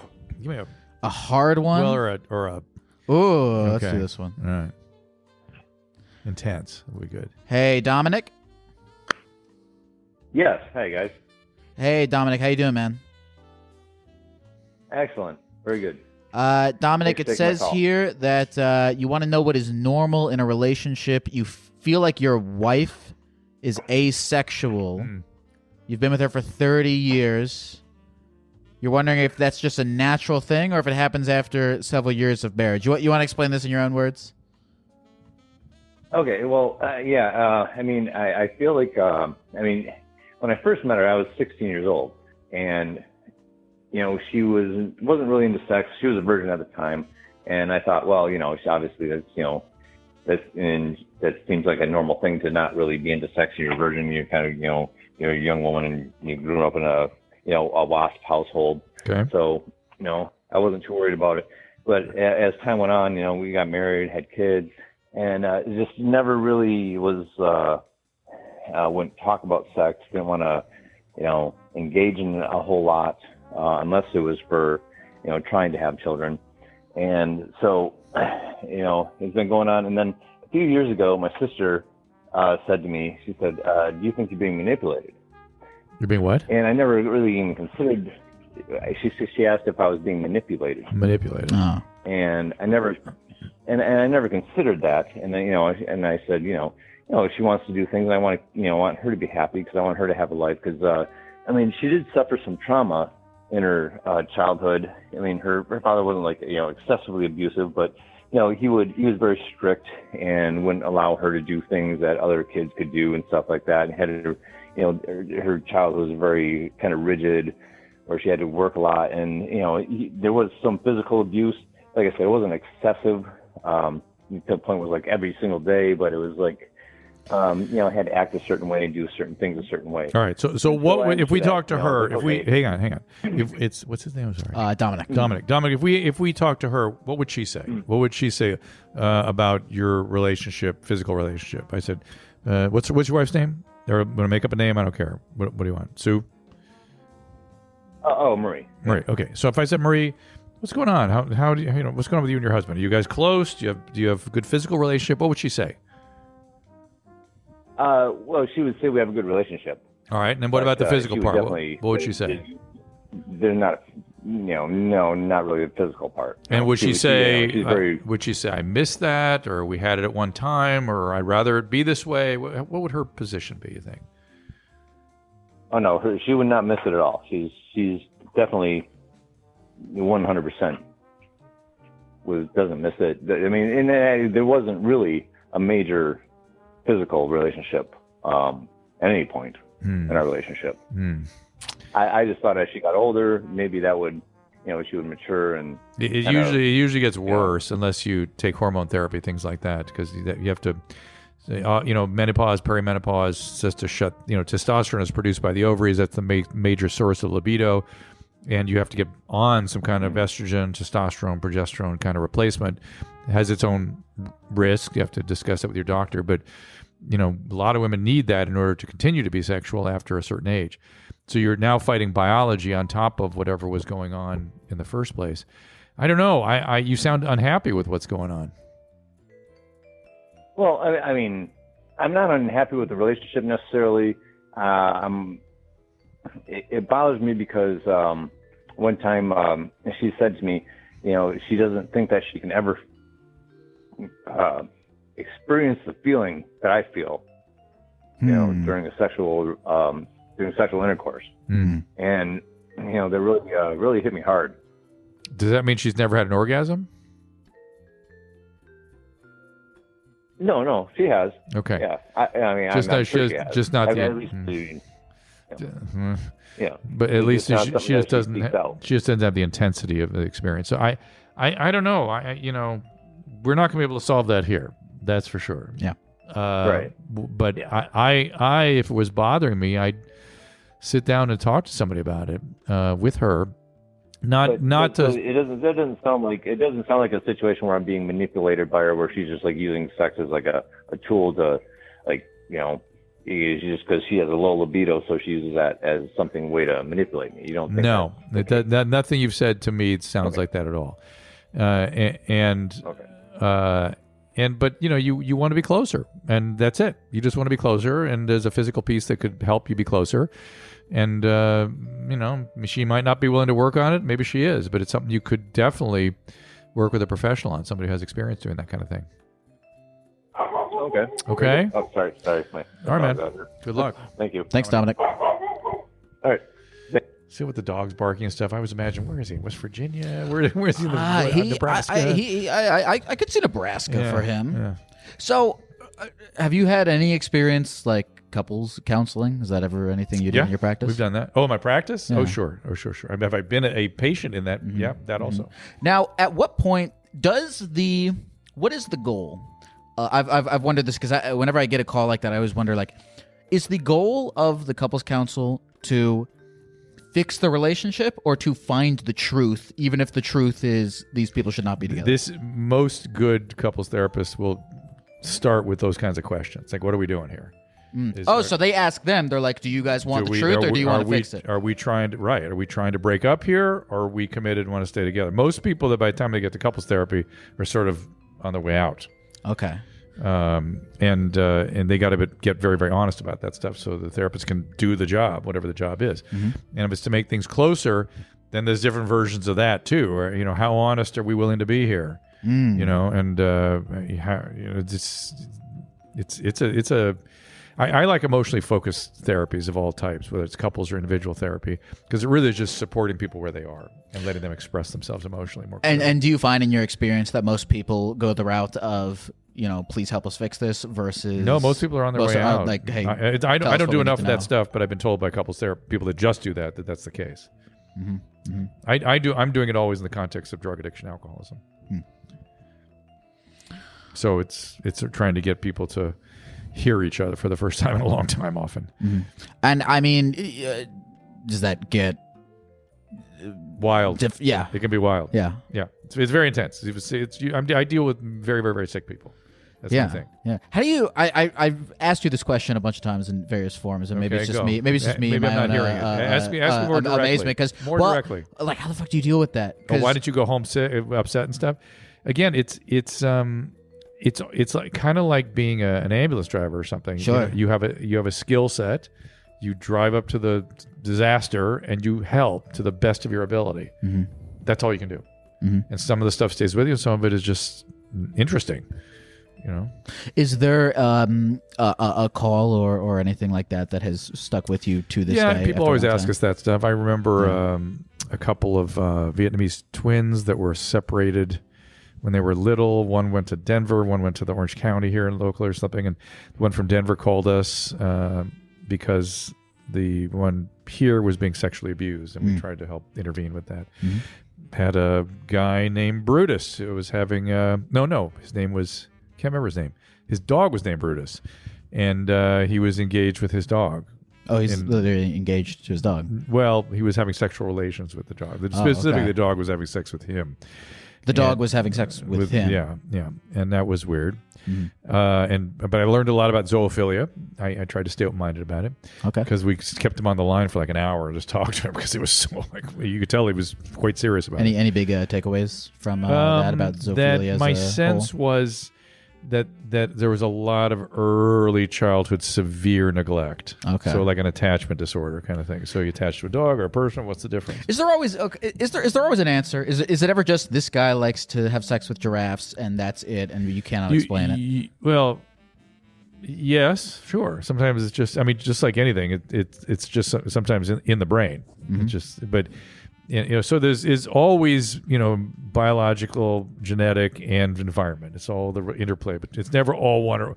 a hard one. Well, or a. Ooh, let's do this one. All right. Intense. That'll be good. Hey, Dominic. Yes. Hey, guys. Hey, Dominic. How you doing, man? Excellent. Very good. Dominic, it says here that you want to know what is normal in a relationship. You feel like your wife is asexual. You've been with her for 30 years. You're wondering if that's just a natural thing or if it happens after several years of marriage. You want to explain this in your own words? Okay. Well, yeah. I feel like, when I first met her, I was 16 years old, and she wasn't really into sex. She was a virgin at the time, and I thought, well, she obviously that seems like a normal thing to not really be into sex. You're a virgin. You're kind of you're a young woman and you grew up in a WASP household. Okay. So, I wasn't too worried about it. But as time went on, we got married, had kids, and it just never really was, wouldn't talk about sex, didn't want to, engage in a whole lot, unless it was for, trying to have children. And so, it's been going on. And then a few years ago, my sister said to me, she said, do you think you're being manipulated? You're being what? And I never really even considered, she asked if I was being manipulated. Manipulated. Oh. And I never considered that. And then, and I said, she wants to do things, and I want her to be happy because I want her to have a life. Because, she did suffer some trauma in her childhood. Her father wasn't excessively abusive, but he was very strict and wouldn't allow her to do things that other kids could do and stuff like that. And had her, her childhood was very kind of rigid, where she had to work a lot. And there was some physical abuse. Like I said, it wasn't excessive. To the point was like every single day, but it was like, I had to act a certain way and do certain things a certain way. All right. So what if we talk to her? If we hang on. If it's what's his name? I'm sorry. Dominic. Dominic. If we talk to her, what would she say? What would she say about your relationship, physical relationship? I said, what's your wife's name? I'm going to make up a name. I don't care. What do you want? Sue? Marie. Marie. Okay. So if I said, Marie, what's going on? How do you what's going on with you and your husband? Are you guys close? Do you have a good physical relationship? What would she say? Well, she would say we have a good relationship. All right. And then what about the physical part? What would she say? They're not, no, not really the physical part. And would she say, very, would she say, I missed that, or we had it at one time, or I'd rather it be this way? What would her position be, you think? Oh, no, she would not miss it at all. She's definitely 100% doesn't miss it. And there wasn't really a major physical relationship at any point in our relationship. I just thought as she got older, maybe that would, she would mature, and it usually gets worse unless you take hormone therapy, things like that, because you have to menopause, perimenopause, just to shut, testosterone is produced by the ovaries. That's the major source of libido. And you have to get on some kind of estrogen, testosterone, progesterone kind of replacement. It has its own risk. You have to discuss it with your doctor. But, a lot of women need that in order to continue to be sexual after a certain age. So you're now fighting biology on top of whatever was going on in the first place. I don't know. You sound unhappy with what's going on. Well, I mean, I'm not unhappy with the relationship necessarily. It bothers me because one time she said to me, she doesn't think that she can ever experience the feeling that I feel, during a sexual intercourse, and that really hit me hard. Does that mean she's never had an orgasm? No, she has. Okay. Yeah, I mean, just I'm sure she has. just not at least yeah, but at least she just doesn't have the intensity of the experience. So I don't know. We're not going to be able to solve that here. That's for sure. Yeah. Right. But yeah. I if it was bothering me, I'd sit down and talk to somebody about it with her. It doesn't sound like a situation where I'm being manipulated by her, where she's just like using sex as like a tool to, like, just because she has a low libido, so she uses that as something way to manipulate me. You don't think? No, nothing you've said to me sounds like that at all. But you want to be closer, and that's it. You just want to be closer, and there's a physical piece that could help you be closer. And she might not be willing to work on it. Maybe she is, but it's something you could definitely work with a professional on, somebody who has experience doing that kind of thing. Okay. Oh, sorry. All right, man. Good luck. Thank you. Thanks, Dominic. All right. See what the dog's barking and stuff. I was imagining, where is he? West Virginia? Where is he? Nebraska? I could see Nebraska for him. Yeah. So, have you had any experience like couples counseling? Is that ever anything you do in your practice? We've done that. Oh, my practice? Yeah. Oh, sure. Have I been a patient in that? Mm-hmm. Yeah, that also. Now, at what point what is the goal? I've wondered this because whenever I get a call like that, I always wonder, like, is the goal of the couples counsel to fix the relationship or to find the truth, even if the truth is these people should not be together? Most good couples therapists will start with those kinds of questions. Like, what are we doing here? So they ask them. They're like, do you guys want the truth or do you want to fix it? Are we trying to break up here, or are we committed and want to stay together? Most people, that by the time they get to couples therapy, are sort of on their way out. Okay. And they got to get very, very honest about that stuff, so the therapist can do the job, whatever the job is. Mm-hmm. And if it's to make things closer, then there's different versions of that too. Or how honest are we willing to be here? I like emotionally focused therapies of all types, whether it's couples or individual therapy, because it really is just supporting people where they are and letting them express themselves emotionally more clearly. And do you find in your experience that most people go the route of, please help us fix this versus... No, most people are on their way out. Like, hey, I don't do enough of that stuff, but I've been told by couples people that just do that's the case. Mm-hmm. Mm-hmm. I'm doing it always in the context of drug addiction, alcoholism. So it's trying to get people to hear each other for the first time in a long time, often. Mm-hmm. And I mean, does that get wild? Yeah, it can be wild. Yeah. It's very intense. I deal with very, very, very sick people. That's the thing. Yeah. How do you? I've asked you this question a bunch of times in various forms, and maybe it's just me. Maybe it's just me. Maybe I'm not hearing it. Ask me more directly. Amazement, because directly. Like, how the fuck do you deal with that? Why did you go home upset and stuff? Again, it's like kind of like being an ambulance driver or something. Sure. You have a skill set. You drive up to the disaster and you help to the best of your ability. Mm-hmm. That's all you can do. Mm-hmm. And some of the stuff stays with you. Some of it is just interesting. Is there a call or anything like that has stuck with you to this day? Yeah, people always ask us that stuff. I remember a couple of Vietnamese twins that were separated when they were little. One went to Denver, one went to the Orange County here in local or something, and the one from Denver called us because the one here was being sexually abused, and we tried to help intervene with that. Mm-hmm. Had a guy named Brutus who was having his name was, can't remember his name, his dog was named Brutus, and he was engaged with his dog. Oh, he's literally engaged to his dog. Well, he was having sexual relations with the dog. Specifically, the dog was having sex with him. The dog was having sex with him. Yeah, and that was weird. Mm-hmm. But I learned a lot about zoophilia. I tried to stay open-minded about it. Okay. Because we kept him on the line for like an hour and just talked to him because it was so you could tell he was quite serious about it. Any big takeaways from that about zoophilia? My sense was that there was a lot of early childhood severe neglect. Okay. So like an attachment disorder kind of thing. So you attach to a dog or a person. What's the difference? Is there always an answer? Is it ever just this guy likes to have sex with giraffes and that's it, and you cannot explain it? Well, yes, sure. Sometimes it's just. I mean, just like anything, it's just sometimes in the brain. Mm-hmm. So there's always, biological, genetic, and environment. It's all the interplay, but it's never all one or,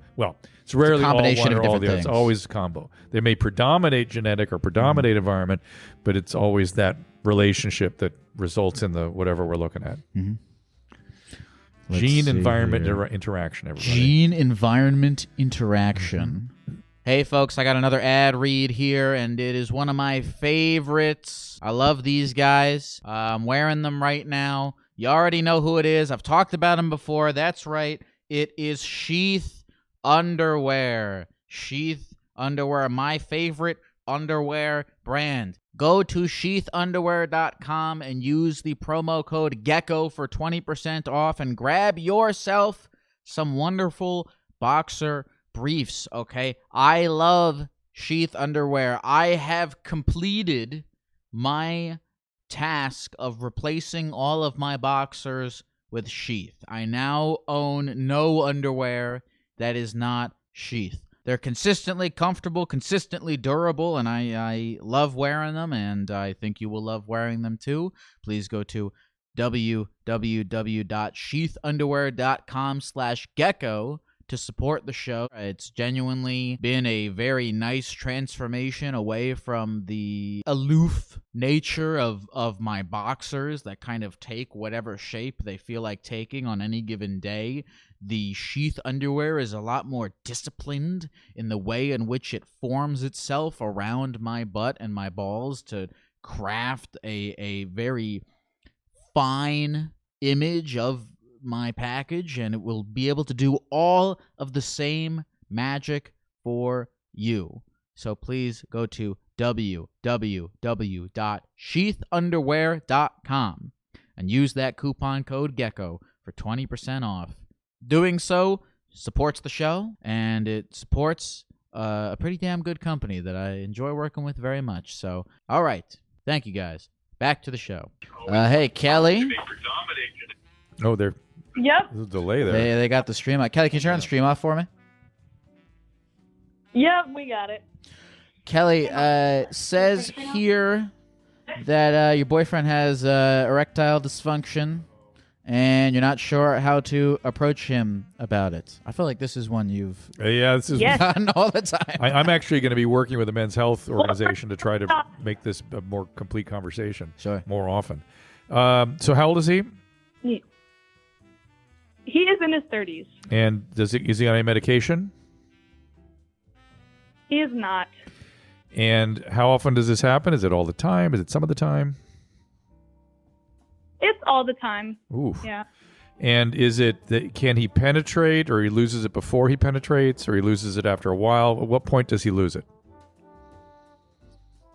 it's rarely all one or all the other. It's always a combo. They may predominate genetic or predominate environment, but it's always that relationship that results in the whatever we're looking at. Mm-hmm. Gene-environment interaction, everybody. Gene-environment interaction. Hey, folks, I got another ad read here, and it is one of my favorites. I love these guys. I'm wearing them right now. You already know who it is. I've talked about them before. That's right. It is Sheath Underwear. Sheath Underwear, my favorite underwear brand. Go to sheathunderwear.com and use the promo code GECKO for 20% off and grab yourself some wonderful boxer briefs, okay? I love Sheath Underwear. I have completed my task of replacing all of my boxers with Sheath. I now own no underwear that is not Sheath. They're consistently comfortable, consistently durable, and I love wearing them, and I think you will love wearing them too. Please go to www.sheathunderwear.com/gecko to support the show. It's genuinely been a very nice transformation away from the aloof nature of my boxers that kind of take whatever shape they feel like taking on any given day. The Sheath Underwear is a lot more disciplined in the way in which it forms itself around my butt and my balls to craft a very fine image of my package, and it will be able to do all of the same magic for you. So please go to www.sheathunderwear.com and use that coupon code GECKO for 20% off. Doing so supports the show, and it supports a pretty damn good company that I enjoy working with very much. So, all right. Thank you, guys. Back to the show. Hey, Kelly. Oh, there's a delay there. They got the stream off. Kelly, can you turn the stream off for me? Yep, we got it. Kelly, says here that your boyfriend has erectile dysfunction, and you're not sure how to approach him about it. I feel like this is one you've this is gotten all the time. I'm actually going to be working with a men's health organization to try to make this a more complete conversation more often. So how old is he? He is in his 30s. And is he on any medication? He is not. And how often does this happen? Is it all the time? Is it some of the time? It's all the time. Oof. Yeah. And is it that can he penetrate, or he loses it before he penetrates, or he loses it after a while? At what point does he lose it?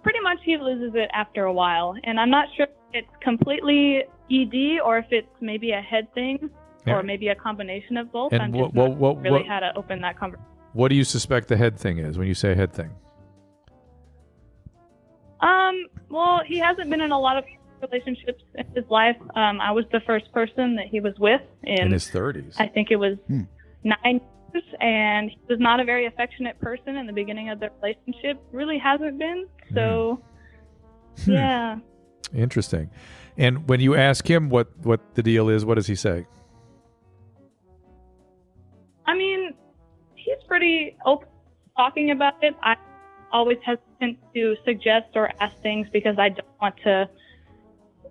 Pretty much he loses it after a while. And I'm not sure if it's completely ED or if it's maybe a head thing or maybe a combination of both. And I'm just not really how to open that conversation. What do you suspect the head thing is when you say head thing? Well, he hasn't been in a lot of relationships in his life. I was the first person that he was with in his 30s. I think it was 9 years, and he was not a very affectionate person in the beginning of the relationship. Really hasn't been. So, yeah. Interesting. And when you ask him what the deal is, what does he say? I mean, he's pretty open talking about it. I always hesitant to suggest or ask things because I don't want to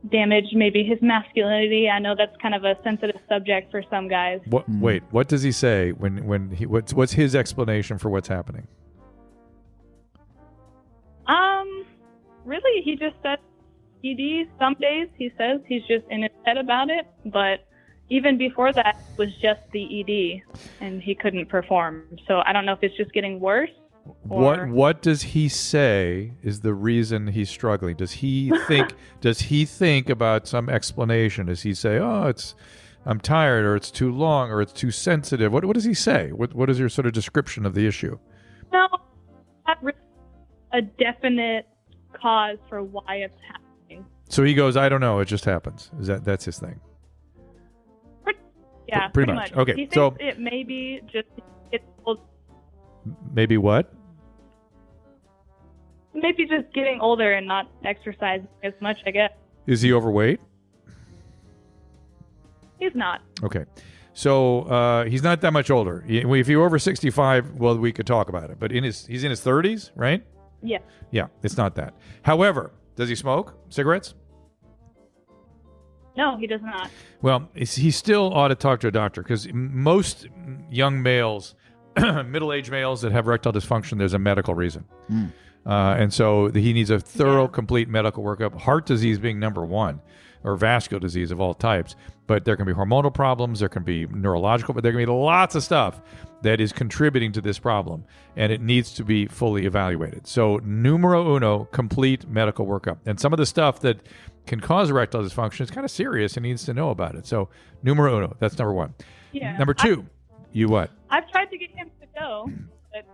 damage maybe his masculinity. I know that's kind of a sensitive subject for some guys. Wait, what does he say what's his explanation for what's happening? Really, he just says ED. Some days he says he's just in his head about it, but even before that it was just the ED, and he couldn't perform. So I don't know if it's just getting worse. What does he say is the reason he's struggling? Does he think about some explanation? Does he say, "Oh, I'm tired," or "It's too long," or "It's too sensitive"? What does he say? What is your sort of description of the issue? No, not really a definite cause for why it's happening. So he goes, "I don't know. It just happens." That's his thing? Yeah, pretty much. Okay, he thinks so it may be just it's old. Maybe what? Maybe just getting older and not exercising as much, I guess. Is he overweight? He's not. Okay. So he's not that much older. If you're over 65, well, we could talk about it. But he's in his 30s, right? Yeah. Yeah, it's not that. However, does he smoke cigarettes? No, he does not. Well, he still ought to talk to a doctor, because most young males, middle-aged males that have erectile dysfunction, there's a medical reason. And so he needs a thorough, complete medical workup. Heart disease being number one, or vascular disease of all types. But there can be hormonal problems, there can be neurological, but there can be lots of stuff that is contributing to this problem, and it needs to be fully evaluated. So numero uno, complete medical workup. And some of the stuff that can cause erectile dysfunction is kind of serious and needs to know about it. So numero uno, that's number one. Yeah. Number two, you what? I've tried to get him to go. But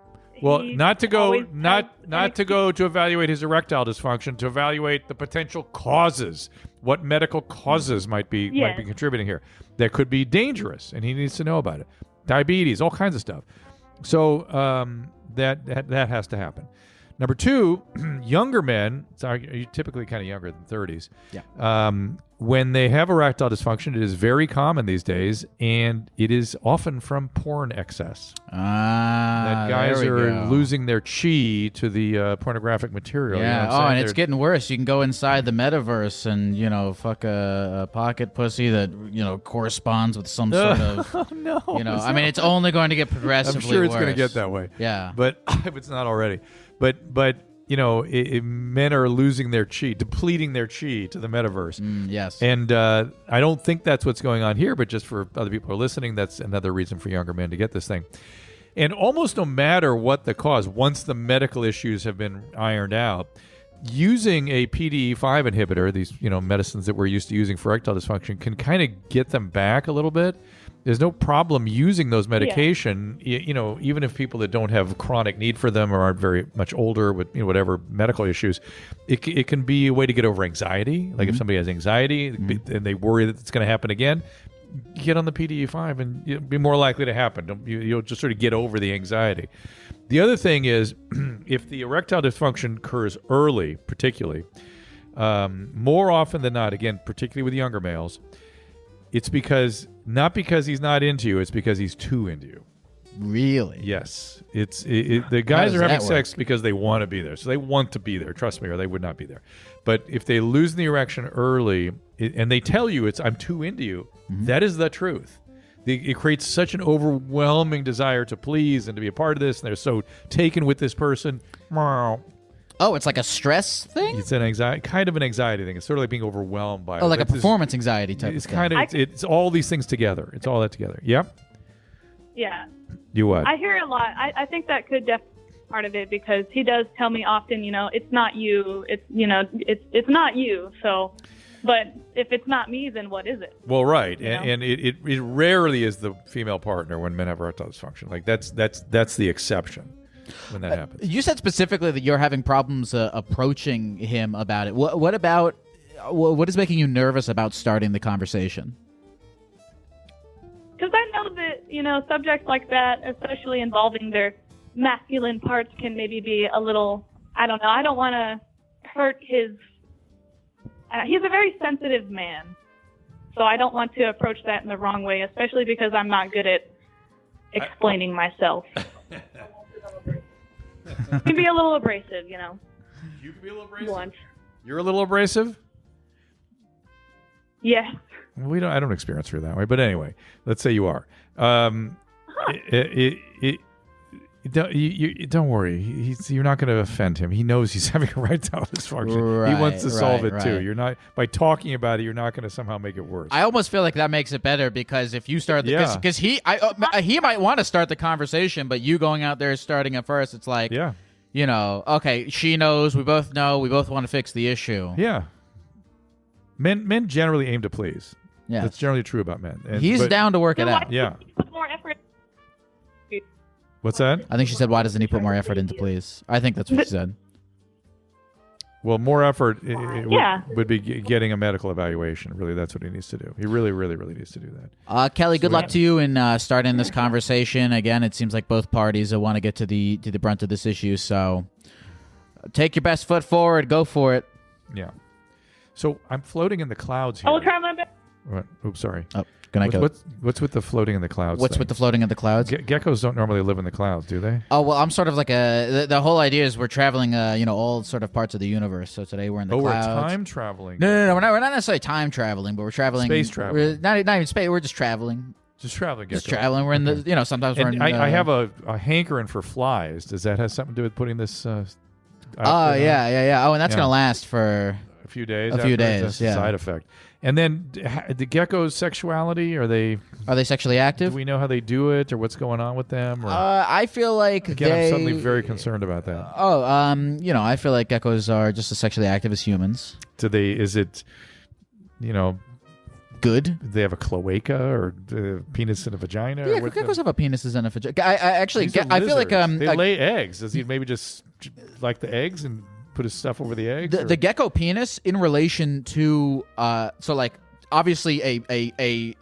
Well, he not to go, always not to go to evaluate his erectile dysfunction, to evaluate the potential causes, what medical causes might be contributing here. That could be dangerous, and he needs to know about it. Diabetes, all kinds of stuff. So that has to happen. Number two, younger men, are typically kind of younger than 30s. Yeah. When they have erectile dysfunction, it is very common these days, and it is often from porn excess. That guys are losing their chi to the pornographic material. Yeah. You know what I'm saying? And it's getting worse. You can go inside the metaverse and fuck a pocket pussy that corresponds with some sort of. Oh, no. I mean, it's only going to get progressively I'm sure it's worse. going to get that way. Yeah. But if it's not already. But men are losing their chi, depleting their chi to the metaverse. Yes. And I don't think that's what's going on here, but just for other people who are listening, that's another reason for younger men to get this thing. And almost no matter what the cause, once the medical issues have been ironed out, using a PDE5 inhibitor, these medicines that we're used to using for erectile dysfunction, can kind of get them back a little bit. There's no problem using those medication, even if people that don't have chronic need for them or aren't very much older with whatever medical issues, it can be a way to get over anxiety. Like if somebody has anxiety and they worry that it's going to happen again, get on the PDE5 and you'll be more likely to happen. You'll just sort of get over the anxiety. The other thing is, if the erectile dysfunction occurs early, particularly, more often than not, again, particularly with younger males, it's not because he's not into you, it's because he's too into you. Really? Yes. The guys are having sex because they want to be there. So they want to be there, trust me, or they would not be there. But if they lose the erection early and they tell you I'm too into you, that is the truth. It creates such an overwhelming desire to please and to be a part of this, and they're so taken with this person. Oh, it's like a stress thing? It's an anxiety thing. It's sort of like being overwhelmed by it. Oh, like a performance anxiety type it's of thing. It's all these things together. It's all that together. Yep. Yeah. You what? I hear a lot. I think that could definitely be part of it, because he does tell me often, it's not you. It's not you. So, but if it's not me, then what is it? Well, right. And it rarely is the female partner when men have erectile dysfunction. Like that's the exception. When that happens. You said specifically that you're having problems approaching him about it. What is making you nervous about starting the conversation? Because I know that, subjects like that, especially involving their masculine parts, can maybe be a little, I don't know, I don't want to hurt his, he's a very sensitive man. So I don't want to approach that in the wrong way, especially because I'm not good at explaining myself. You can be a little abrasive, You can be a little abrasive? Once. You're a little abrasive? Yes. I don't experience her that way, but anyway, let's say you are. Don't worry. You're not going to offend him. He knows he's having erectile dysfunction. Right, he wants to solve it too. right. You're not, by talking about it, you're not going to somehow make it worse. I almost feel like that makes it better because if you start, because he might want to start the conversation, but you going out there starting it first, it's like, okay, she knows, we both know, we both want to fix the issue. Yeah. Men generally aim to please. Yeah, that's generally true about men. He's down to work it out. Yeah. Put more effort. What's that? I think she said, why doesn't he put more effort into please? I think that's what she said. Well, more effort would be getting a medical evaluation. Really, that's what he needs to do. He really, really, really needs to do that. Kelly, good luck to you in starting this conversation. Again, it seems like both parties want to get to the brunt of this issue. So take your best foot forward. Go for it. Yeah. So I'm floating in the clouds here. I will try my best. What? Oops, sorry. Oh, can I go? What's with the floating in the clouds? What's with the floating in the clouds? Geckos don't normally live in the clouds, do they? Oh, well, I'm sort of like the whole idea is we're traveling, all sort of parts of the universe. So today we're in the clouds. Oh, we're time traveling. No, we're not necessarily time traveling, but we're traveling. Space travel. We're not even space. We're just traveling. Just traveling. Just traveling. We're in the, sometimes we're in I have a hankering for flies. Does that have something to do with putting this? Yeah. Oh, and that's going to last for a few days. That's a side effect. And then the gecko's sexuality, are they sexually active? Do we know how they do it or what's going on with them? Or? I feel like I'm suddenly very concerned about that. I feel like geckos are just as sexually active as humans. Is it good? Do they have a cloaca or a penis and a vagina? Yeah, geckos have a penises and a vagina. I feel like they lay eggs. Does he maybe just like the eggs and put his stuff over the eggs? The gecko penis in relation to obviously a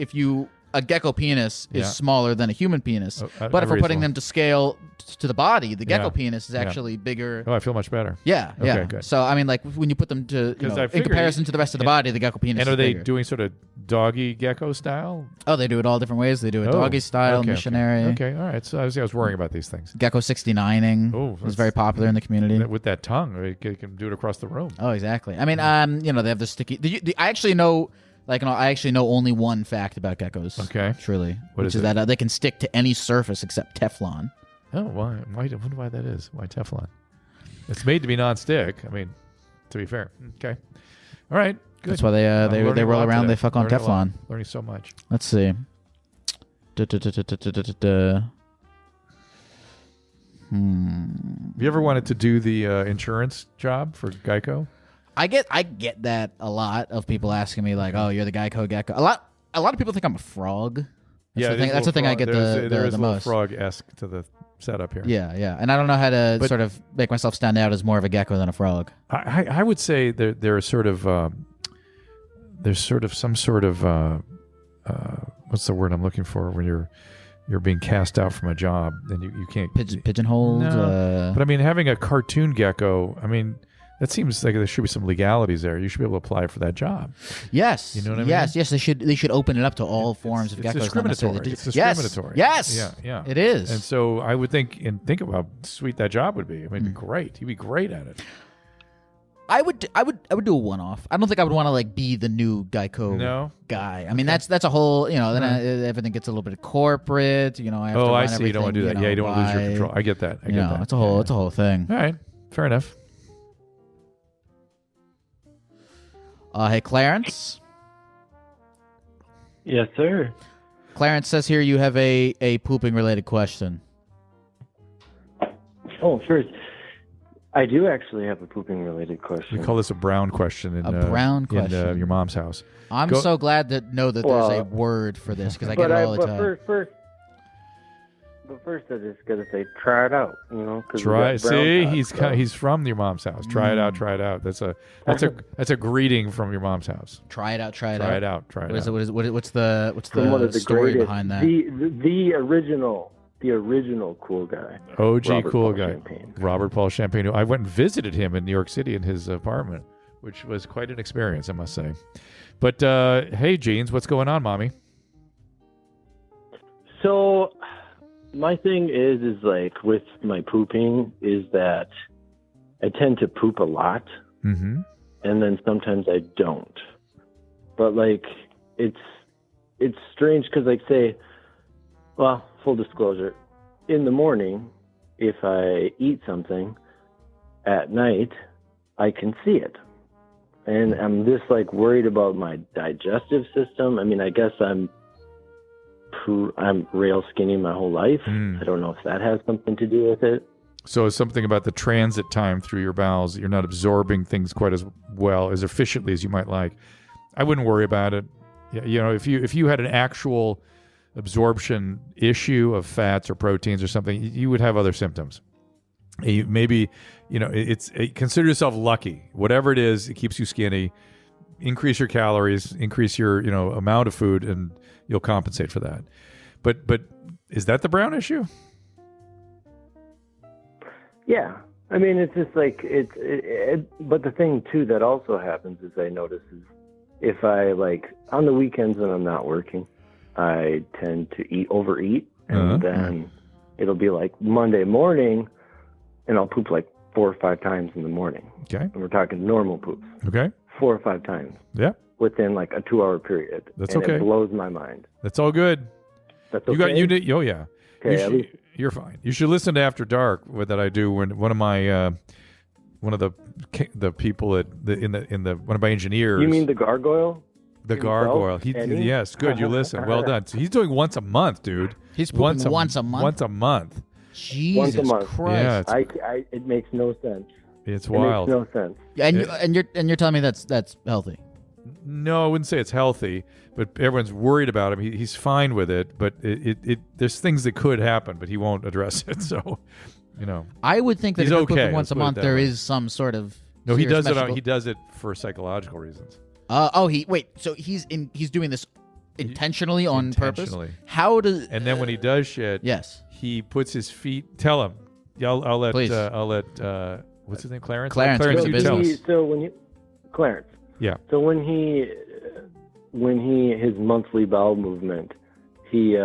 gecko penis is smaller than a human penis, but if we're putting them to scale to the body, the gecko penis is actually bigger. Oh, I feel much better. Yeah. Good. So I mean, like when you put them to in comparison to the rest of the body, the gecko penis. And are is they bigger. doing sort of doggy gecko style? Oh, they do it all different ways. They do it doggy style, missionary. Okay, all right. So I was worrying about these things. Gecko 69ing is very popular in the community. With that tongue, you can do it across the room. Oh, exactly. I mean, they have the sticky. I actually know. I actually know only one fact about geckos. Okay. Truly. Which is that they can stick to any surface except Teflon. Oh, why? I wonder why that is. Why Teflon? It's made to be non-stick. I mean, to be fair. Okay. All right. Good. That's why they roll around. They fuck on Teflon. Learning so much. Let's see. Have you ever wanted to do the insurance job for Geico? I get that a lot of people asking me like, "Oh, you're the Gecko. A lot of people think I'm a frog." That's the thing I get the most. Frog-esque to the setup here. Yeah, and I don't know how to sort of make myself stand out as more of a gecko than a frog. I would say there are sort of there's sort of some sort of what's the word I'm looking for when you're being cast out from a job and you can't pigeonholed. No. But I mean, having a cartoon gecko, I mean. That seems like there should be some legalities there. You should be able to apply for that job. Yes. You know what I mean? Yes. They should open it up to all forms of geckos. Discriminatory. It's discriminatory. Yes. Yeah. It is. And so I would think about how sweet that job would be. I mean, it'd be great. You'd be great at it. I would do a one-off. I don't think I would want to like be the new Gecko guy. I mean, that's a whole, then everything gets a little bit corporate, I have to run I see. You don't want to do that. You don't want to lose your control. I get that. It's a whole thing. All right. Fair enough. Hey, Clarence? Yes, sir. Clarence says here you have a pooping-related question. Oh, first, I do actually have a pooping-related question. We call this a brown question in your mom's house. I'm so glad to know that there's a word for this because I get it all the time. But first, I just gotta say, try it out. Try. See, he's from your mom's house. Try it out. Try it out. That's a greeting from your mom's house. Try it out. Try it out. Try it out. What's the story behind that? The original cool guy. OG Robert cool Paul guy. Champagne. Robert Paul Champagne. I went and visited him in New York City in his apartment, which was quite an experience, I must say. But hey, Jeans, what's going on, mommy? So. My thing is like with my pooping is that I tend to poop a lot, mm-hmm. and then sometimes I don't. but like it's strange because like say, well, full disclosure, in the morning, if I eat something at night, I can see it. And I'm just like worried about my digestive system. I mean, I guess I'm rail skinny my whole life. I don't know if that has something to do with it. So it's something about the transit time through your bowels. You're not absorbing things quite as well, as efficiently as you might like. I wouldn't worry about it. You know, if you had an actual absorption issue of fats or proteins or something, you would have other symptoms. Maybe, you know, consider yourself lucky. Whatever it is, it keeps you skinny. Increase your calories, increase your, you know, amount of food, and you'll compensate for that. But is that the brown issue? Yeah. I mean, it's just like but the thing too that also happens is I notice is if I like on the weekends when I'm not working, I tend to overeat, and then it'll be like Monday morning, and I'll poop like 4 or 5 times in the morning. Okay. And we're talking normal poops. Okay. 4 or 5 times. Yeah. Within like a 2-hour period. That's and okay. It blows my mind. That's all good. That's okay. Oh yeah. Okay, You're fine. You should listen to After Dark that I do when one of the people in one of my engineers. You mean the gargoyle? The gargoyle. Yes, good. You listen. Well done. So he's doing once a month, dude. He's pooping once a month. Once a month. Jesus once a month. Christ! Yeah, it makes no sense. It's wild. It makes no sense. And you're telling me that's healthy? No, I wouldn't say it's healthy, but everyone's worried about him. He's fine with it, but there's things that could happen, but he won't address it. So, you know, I would think that he's if you're okay. pooping once a month, there is some sort of no. He does medical... it. He does it for psychological reasons. So he's doing this intentionally on purpose. How does? And then when he does shit, yes, he puts his feet. Tell him. Yeah, I'll let. Please. I'll let. What's his name? Clarence. Clarence, you tell us. Clarence. Yeah. So when he his monthly bowel movement, he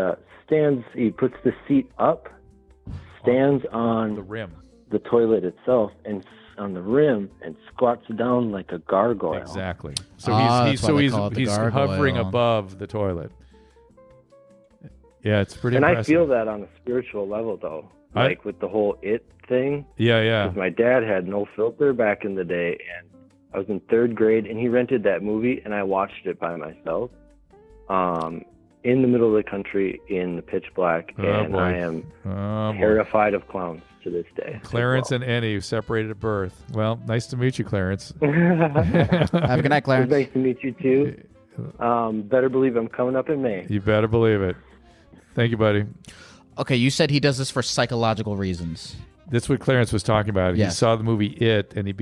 stands. He puts the seat up, stands on the rim, the toilet itself, and on the rim, and squats down like a gargoyle. Exactly. So he's hovering above the toilet. Yeah, it's pretty. And impressive. I feel that on a spiritual level, though, like with the whole it thing. Yeah. Because my dad had no filter back in the day, and I was in 3rd grade, and he rented that movie, and I watched it by myself, in the middle of the country in the pitch black, and I am terrified of clowns to this day. Clarence and Annie separated at birth. Well, nice to meet you, Clarence. Have a good night, Clarence. Nice to meet you too. Better believe I'm coming up in May. You better believe it. Thank you, buddy. Okay, you said he does this for psychological reasons. That's what Clarence was talking about. Yes. He saw the movie It, and he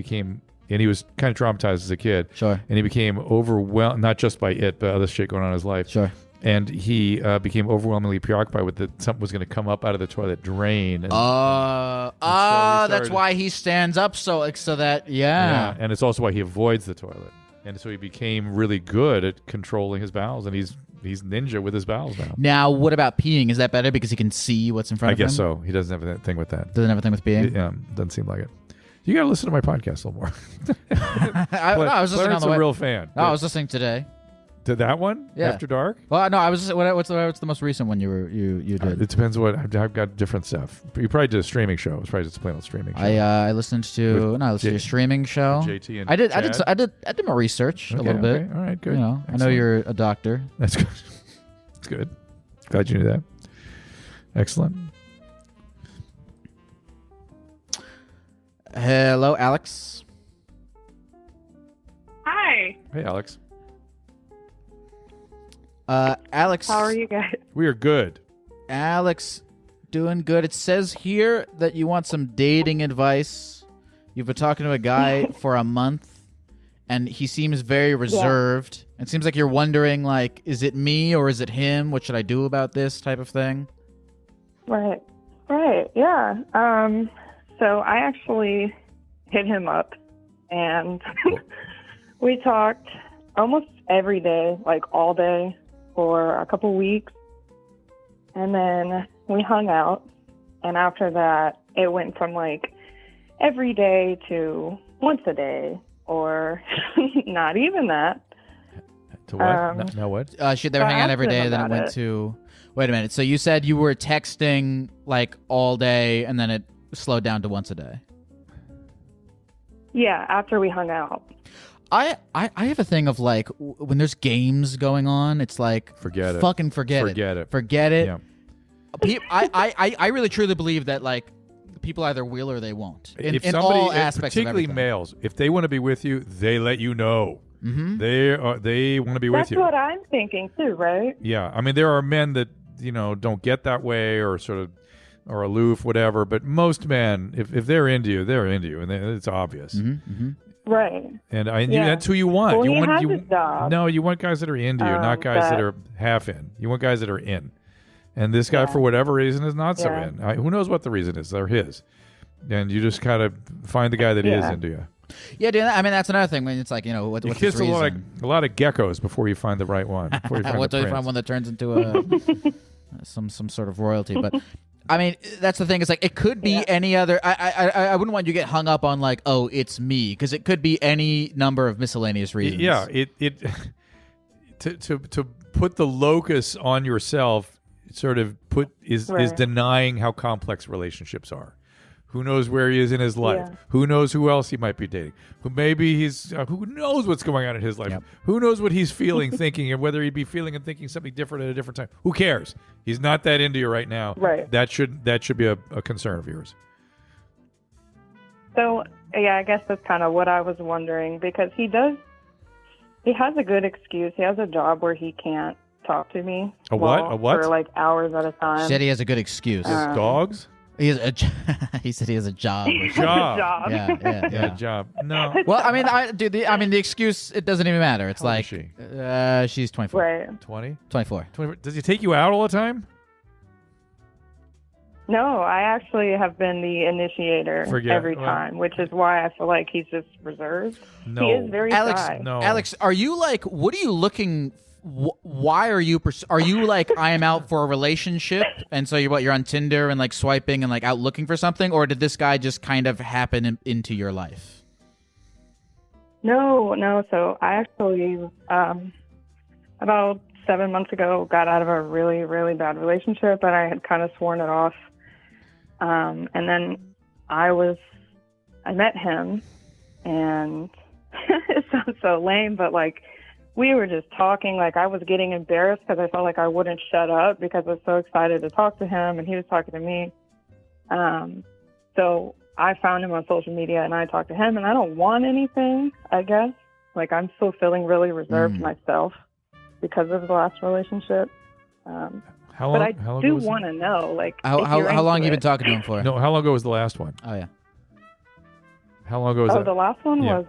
was kind of traumatized as a kid. Sure. And he became overwhelmed, not just by it, but other shit going on in his life. Sure. And he became overwhelmingly preoccupied with something was going to come up out of the toilet drain. And, that's why he stands up so that, yeah. And it's also why he avoids the toilet. And so he became really good at controlling his bowels, and he's ninja with his bowels now. Now, what about peeing? Is that better because he can see what's in front of him? I guess so. He doesn't have a thing with that. Doesn't have a thing with peeing? Doesn't seem like it. You got to listen to my podcast a little more. I was listening on the way. a real fan. No, I was listening today. To that one? Yeah. After Dark? Well, no, I was. What's the most recent one you did? It depends what I've got different stuff. You probably did a streaming show. It was probably just a plain old streaming show. I listened to a streaming show. JT and I did Chad? I did my research a little bit. Okay. All right, good. You know, I know you're a doctor. That's good. That's good. Glad you knew that. Excellent. Hello, Alex. Hi. Hey, Alex. Alex. How are you guys? We are good. Alex, doing good. It says here that you want some dating advice. You've been talking to a guy for a month, and he seems very reserved. Yeah. It seems like you're wondering, like, is it me or is it him? What should I do about this type of thing? Right. Yeah. So I actually hit him up, and we talked almost every day, like all day, for a couple weeks. And then we hung out. And after that, it went from like every day to once a day, or not even that. To what? No, what? They were hanging out every day, then it went to... Wait a minute. So you said you were texting like all day, and then it slowed down to once a day. Yeah, after we hung out. I have a thing of like when there's games going on, it's like forget it. Fucking forget it. Forget it. Yeah. I really truly believe that like people either will or they won't. In all aspects, particularly males, if they want to be with you, they let you know. Mm-hmm. They want to be with you. That's what I'm thinking too, right? Yeah, I mean there are men that don't get that way or sort of or aloof, whatever. But most men, if they're into you, and it's obvious. Mm-hmm. Mm-hmm. Right. And that's who you want. Well, you he want has his job. No, you want guys that are into you, not guys that are half in. You want guys that are in. And this guy, for whatever reason, is not so in. Who knows what the reason is? They're his. And you just kind of find the guy that is into you. Yeah, dude. I mean, that's another thing. When it's like, what's you his kiss reason? a lot of geckos before you find the right one. What do you find one that turns into some sort of royalty? But I mean, that's the thing. It's like it could be any other. I wouldn't want you to get hung up on like, oh, it's me, because it could be any number of miscellaneous reasons. Yeah, to put the locus on yourself, sort of is denying how complex relationships are. Who knows where he is in his life? Yeah. Who knows who else he might be dating? Who knows what's going on in his life? Yep. Who knows what he's feeling, thinking, and whether he'd be feeling and thinking something different at a different time? Who cares? He's not that into you right now. Right. That should be a concern of yours. So yeah, I guess that's kind of what I was wondering, because he has a good excuse. He has a job where he can't talk to me. A what? For like hours at a time. Said he has a good excuse. Dogs? He said he has a job. Job. Yeah, job. No. Well, I mean, the excuse, it doesn't even matter. It's How like old is she's 24. Right. 20? 24. Does he take you out all the time? No, I actually have been the initiator every time, which is why I feel like he's just reserved. No. He is very shy. No. Alex, are you like, what are you looking why are you like, I am out for a relationship, and so you're on Tinder and like swiping and like out looking for something, or did this guy just kind of happen into your life? No. So I actually about 7 months ago got out of a really, really bad relationship, and I had kind of sworn it off. And then I met him, and it sounds so lame, but like, we were just talking, like I was getting embarrassed because I felt like I wouldn't shut up because I was so excited to talk to him and he was talking to me. So I found him on social media and I talked to him, and I don't want anything, I guess. Like I'm still feeling really reserved myself because of the last relationship. How long do want to know, like, how long have you been talking to him for? No, how long ago was the last one? Oh, yeah. How long ago was that? The last one was...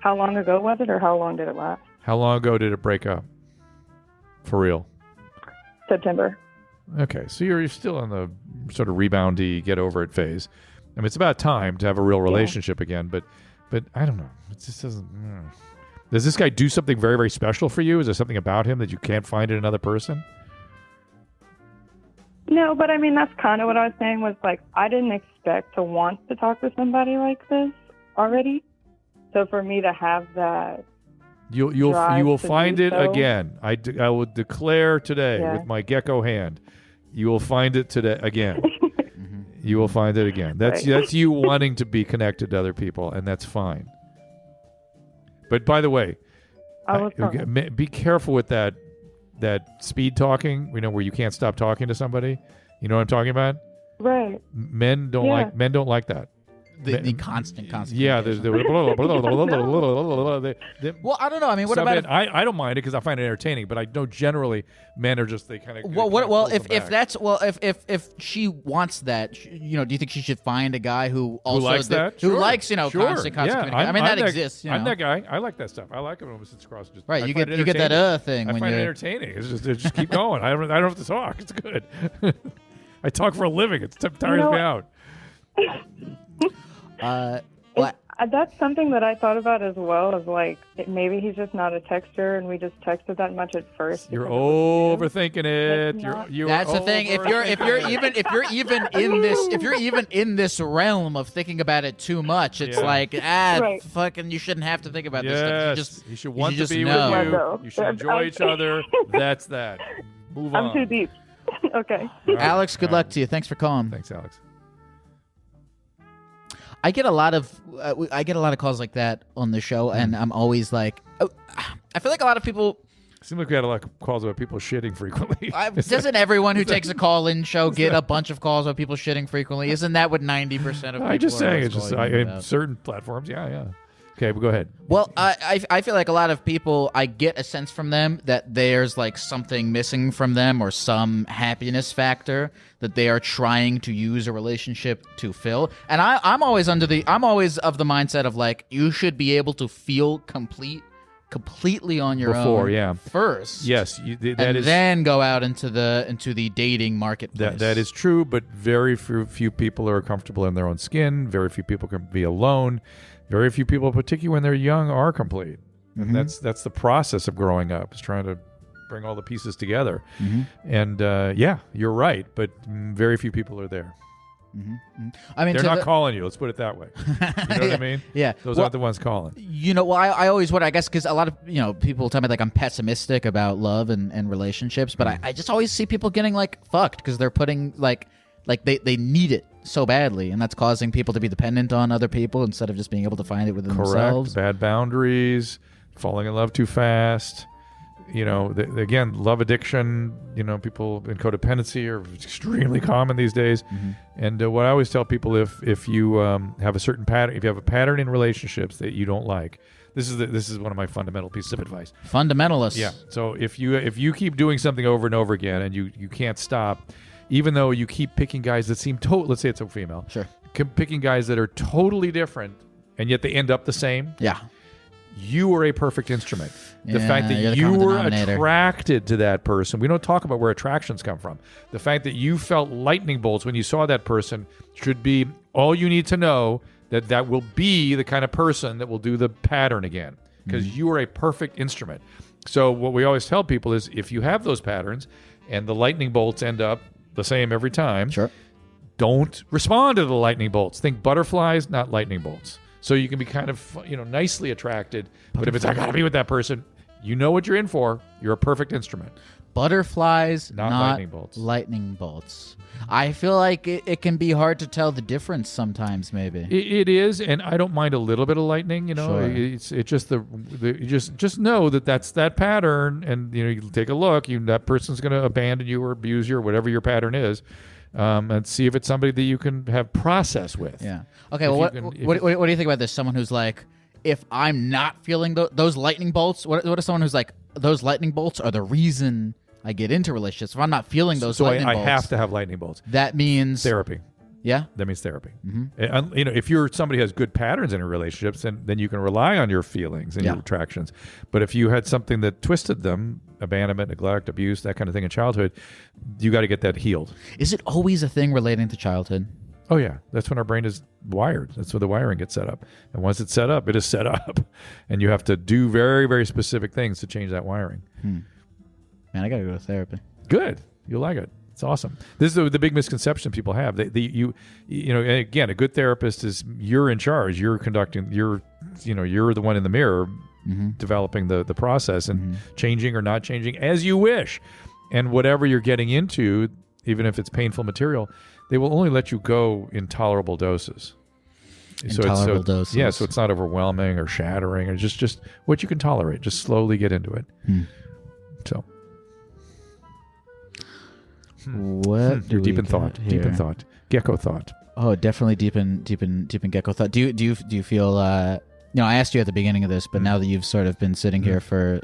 How long ago was it, or how long did it last? How long ago did it break up? For real? September. Okay, so you're still in the sort of reboundy, get over it phase. I mean, it's about time to have a real relationship again, but I don't know. It just doesn't... Does this guy do something very, very special for you? Is there something about him that you can't find in another person? No, but I mean, that's kind of what I was saying, was like, I didn't expect to want to talk to somebody like this already. So for me to have that, you will find it again. I will declare today with my gecko hand, you will find it today again. You will find it again. That's you wanting to be connected to other people, and that's fine. But by the way, be careful with that speed talking. Where you can't stop talking to somebody. You know what I'm talking about? Right. Men don't like that. The constant. Yeah. Well, I don't know. I mean, what about? I don't mind it because I find it entertaining, but I know generally men are just they kind of. If she wants that, do you think she should find a guy who also likes that? Who likes constant communication? I mean, that exists. I'm that guy. I like that stuff. I like it when it sits across. Right. You get that thing. I find it entertaining. It's just keep going. I don't have to talk. It's good. I talk for a living. It tires me out. That's something that I thought about as well. Is like maybe he's just not a texter, and we just texted that much at first. You're overthinking it. That's the thing. If you're even in this realm of thinking about it too much, it's like fucking. You shouldn't have to think about this stuff. You should want to be with you. You should enjoy each other. That's that. Move on. I'm too deep. Okay. Alex, good luck to you. Thanks for calling. Thanks, Alex. I get a lot of calls like that on the show, and I'm always like, I feel like a lot of people. Seems like we had a lot of calls about people shitting frequently. Doesn't everyone who takes a call-in show get a bunch of calls about people shitting frequently? Isn't that what 90% of people I'm just saying. It's just in certain platforms. Yeah. Okay, but go ahead. Well, I feel like a lot of people, I get a sense from them that there's like something missing from them or some happiness factor that they are trying to use a relationship to fill. And I'm always of the mindset of like, you should be able to feel completely on your own first. Yes, then go out into the dating marketplace. That is true, but very few people are comfortable in their own skin. Very few people can be alone. Very few people, particularly when they're young, are complete. And that's the process of growing up, is trying to bring all the pieces together. And you're right, but very few people are there. I mean, they're not calling you. Let's put it that way. You know what I mean? Yeah. Those aren't the ones calling. I always would, I guess, because a lot of people tell me like I'm pessimistic about love and relationships, but I just always see people getting like fucked because they're putting like they need it so badly, and that's causing people to be dependent on other people instead of just being able to find it within themselves. Bad boundaries, falling in love too fast. Again, love addiction. People in codependency are extremely common these days. And what I always tell people, if you have a certain pattern, if you have a pattern in relationships that you don't like, this is one of my fundamental pieces of advice. Fundamentalists. Yeah. So if you keep doing something over and over again and you can't stop, even though you keep picking guys that seem let's say it's a female. Sure. Picking guys that are totally different and yet they end up the same. Yeah. You are a perfect instrument. The fact that you were attracted to that person. We don't talk about where attractions come from. The fact that you felt lightning bolts when you saw that person should be all you need to know that will be the kind of person that will do the pattern again, because you are a perfect instrument. So what we always tell people is if you have those patterns and the lightning bolts end up the same every time, don't respond to the lightning bolts. Think butterflies, not lightning bolts. So you can be kind of, nicely attracted. But if it's, I got to be with that person, you know what you're in for. You're a perfect instrument. Butterflies, not lightning bolts. Lightning bolts. I feel like it can be hard to tell the difference sometimes, maybe. It is, and I don't mind a little bit of lightning, Sure. It's just you just know that's that pattern, and you take a look, that person's going to abandon you or abuse you or whatever your pattern is. And see if it's somebody that you can have process with. Yeah. Okay. Well, what do you think about this? Someone who's like, if I'm not feeling those lightning bolts, what is someone who's like, those lightning bolts are the reason I get into relationships? If I'm not feeling those lightning bolts, I have to have lightning bolts. That means therapy. Yeah. That means therapy. If you're somebody who has good patterns in your relationships, then you can rely on your feelings and your attractions. But if you had something that twisted them, abandonment, neglect, abuse, that kind of thing in childhood, you got to get that healed. Is it always a thing relating to childhood? Oh, yeah. That's when our brain is wired. That's where the wiring gets set up. And once it's set up, it is set up. And you have to do very, very specific things to change that wiring. Man, I got to go to therapy. Good. You'll like it. It's awesome. This is the big misconception people have. You know, again, a good therapist is you're in charge. You're conducting. You're the one in the mirror, developing the process and changing or not changing as you wish. And whatever you're getting into, even if it's painful material, they will only let you go in tolerable doses. Intolerable doses. Yeah, so it's not overwhelming or shattering, or just what you can tolerate. Just slowly get into it. So. What you're deep in thought. Here? Deep in thought. Gecko thought. Oh, definitely deep in Gecko thought. Do you feel? I asked you at the beginning of this, but now that you've sort of been sitting here for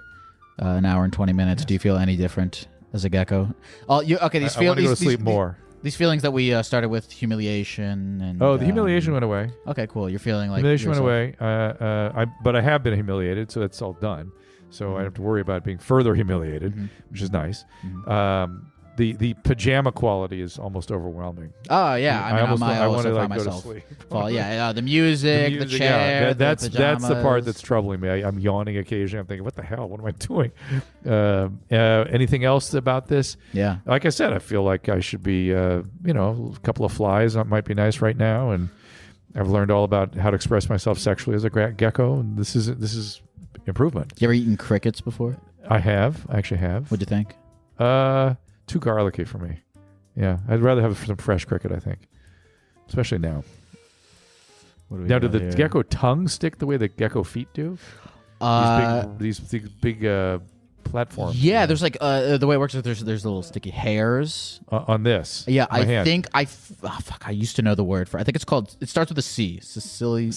an hour and 20 minutes, do you feel any different as a gecko? Oh, these feelings. I want to go to sleep more. These feelings that we started with, humiliation and. Oh, the humiliation went away. Okay, cool. You're feeling like humiliation went away. But I have been humiliated, so that's all done. So I don't have to worry about being further humiliated, which is nice. the pajama quality is almost overwhelming. Oh yeah, I want to find go to myself. sleep. The music, the chair, that's the part that's pajamas. troubling me. I'm yawning occasionally. I'm thinking, what the hell? What am I doing? Anything else about this? Yeah. Like I said, I feel like I should be, a couple of flies might be nice right now, and I've learned all about how to express myself sexually as a gecko, and this is improvement. You ever eaten crickets before? I actually have. What'd you think? Too garlicky for me. Yeah, I'd rather have some fresh cricket, I think. Especially now. Now, did the gecko tongue stick the way the gecko feet do? These big platforms. Yeah, there's like the way it works is there's little sticky hairs on this. Yeah, I think I used to know the word for. I think it's called. It starts with a C. Celia.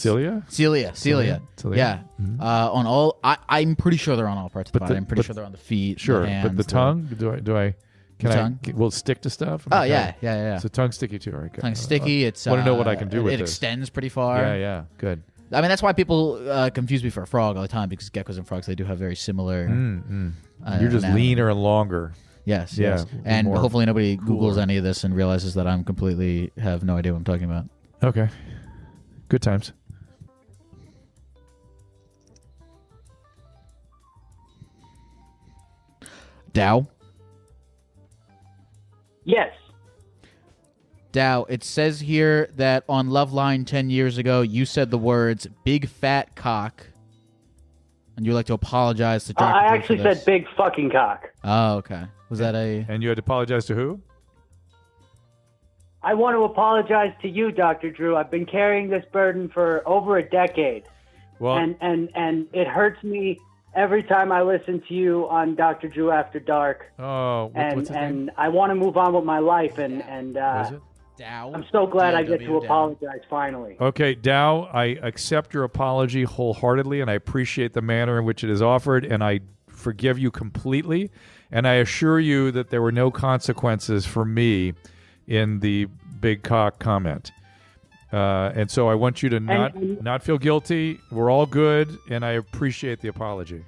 Celia. Yeah. Mm-hmm. On all, I'm pretty sure they're on all parts of the body. I'm pretty sure they're on the feet. Sure, the hands, but the tongue. Do I? Will it stick to stuff? Oh yeah. So tongue sticky too, right? Tongue sticky. It's. Want to know what I can do with it? It extends pretty far. Yeah. Good. I mean, that's why people confuse me for a frog all the time, because geckos and frogs, they do have very similar. You're just leaner and longer. Yes. And hopefully nobody Googles any of this and realizes that I'm completely have no idea what I'm talking about. Okay. Good times. Dow? Yes. Dow, it says here that on Loveline 10 years ago, you said the words big fat cock, and you'd like to apologize to Dr. I Drew actually for this. said big fucking cock. Oh, okay. Was that a... And you had to apologize to who? I want to apologize to you, Dr. Drew. I've been carrying this burden for over a decade. Well, and it hurts me every time I listen to you on Dr. Drew After Dark. Oh, what's his name? I want to move on with my life, and Was it? Dow? I'm so glad I get to D-O-W, apologize finally. Okay, Dow, I accept your apology wholeheartedly, and I appreciate the manner in which it is offered, and I forgive you completely, and I assure you that there were no consequences for me in the big cock comment. And so I want you to not feel guilty. We're all good, and I appreciate the apology.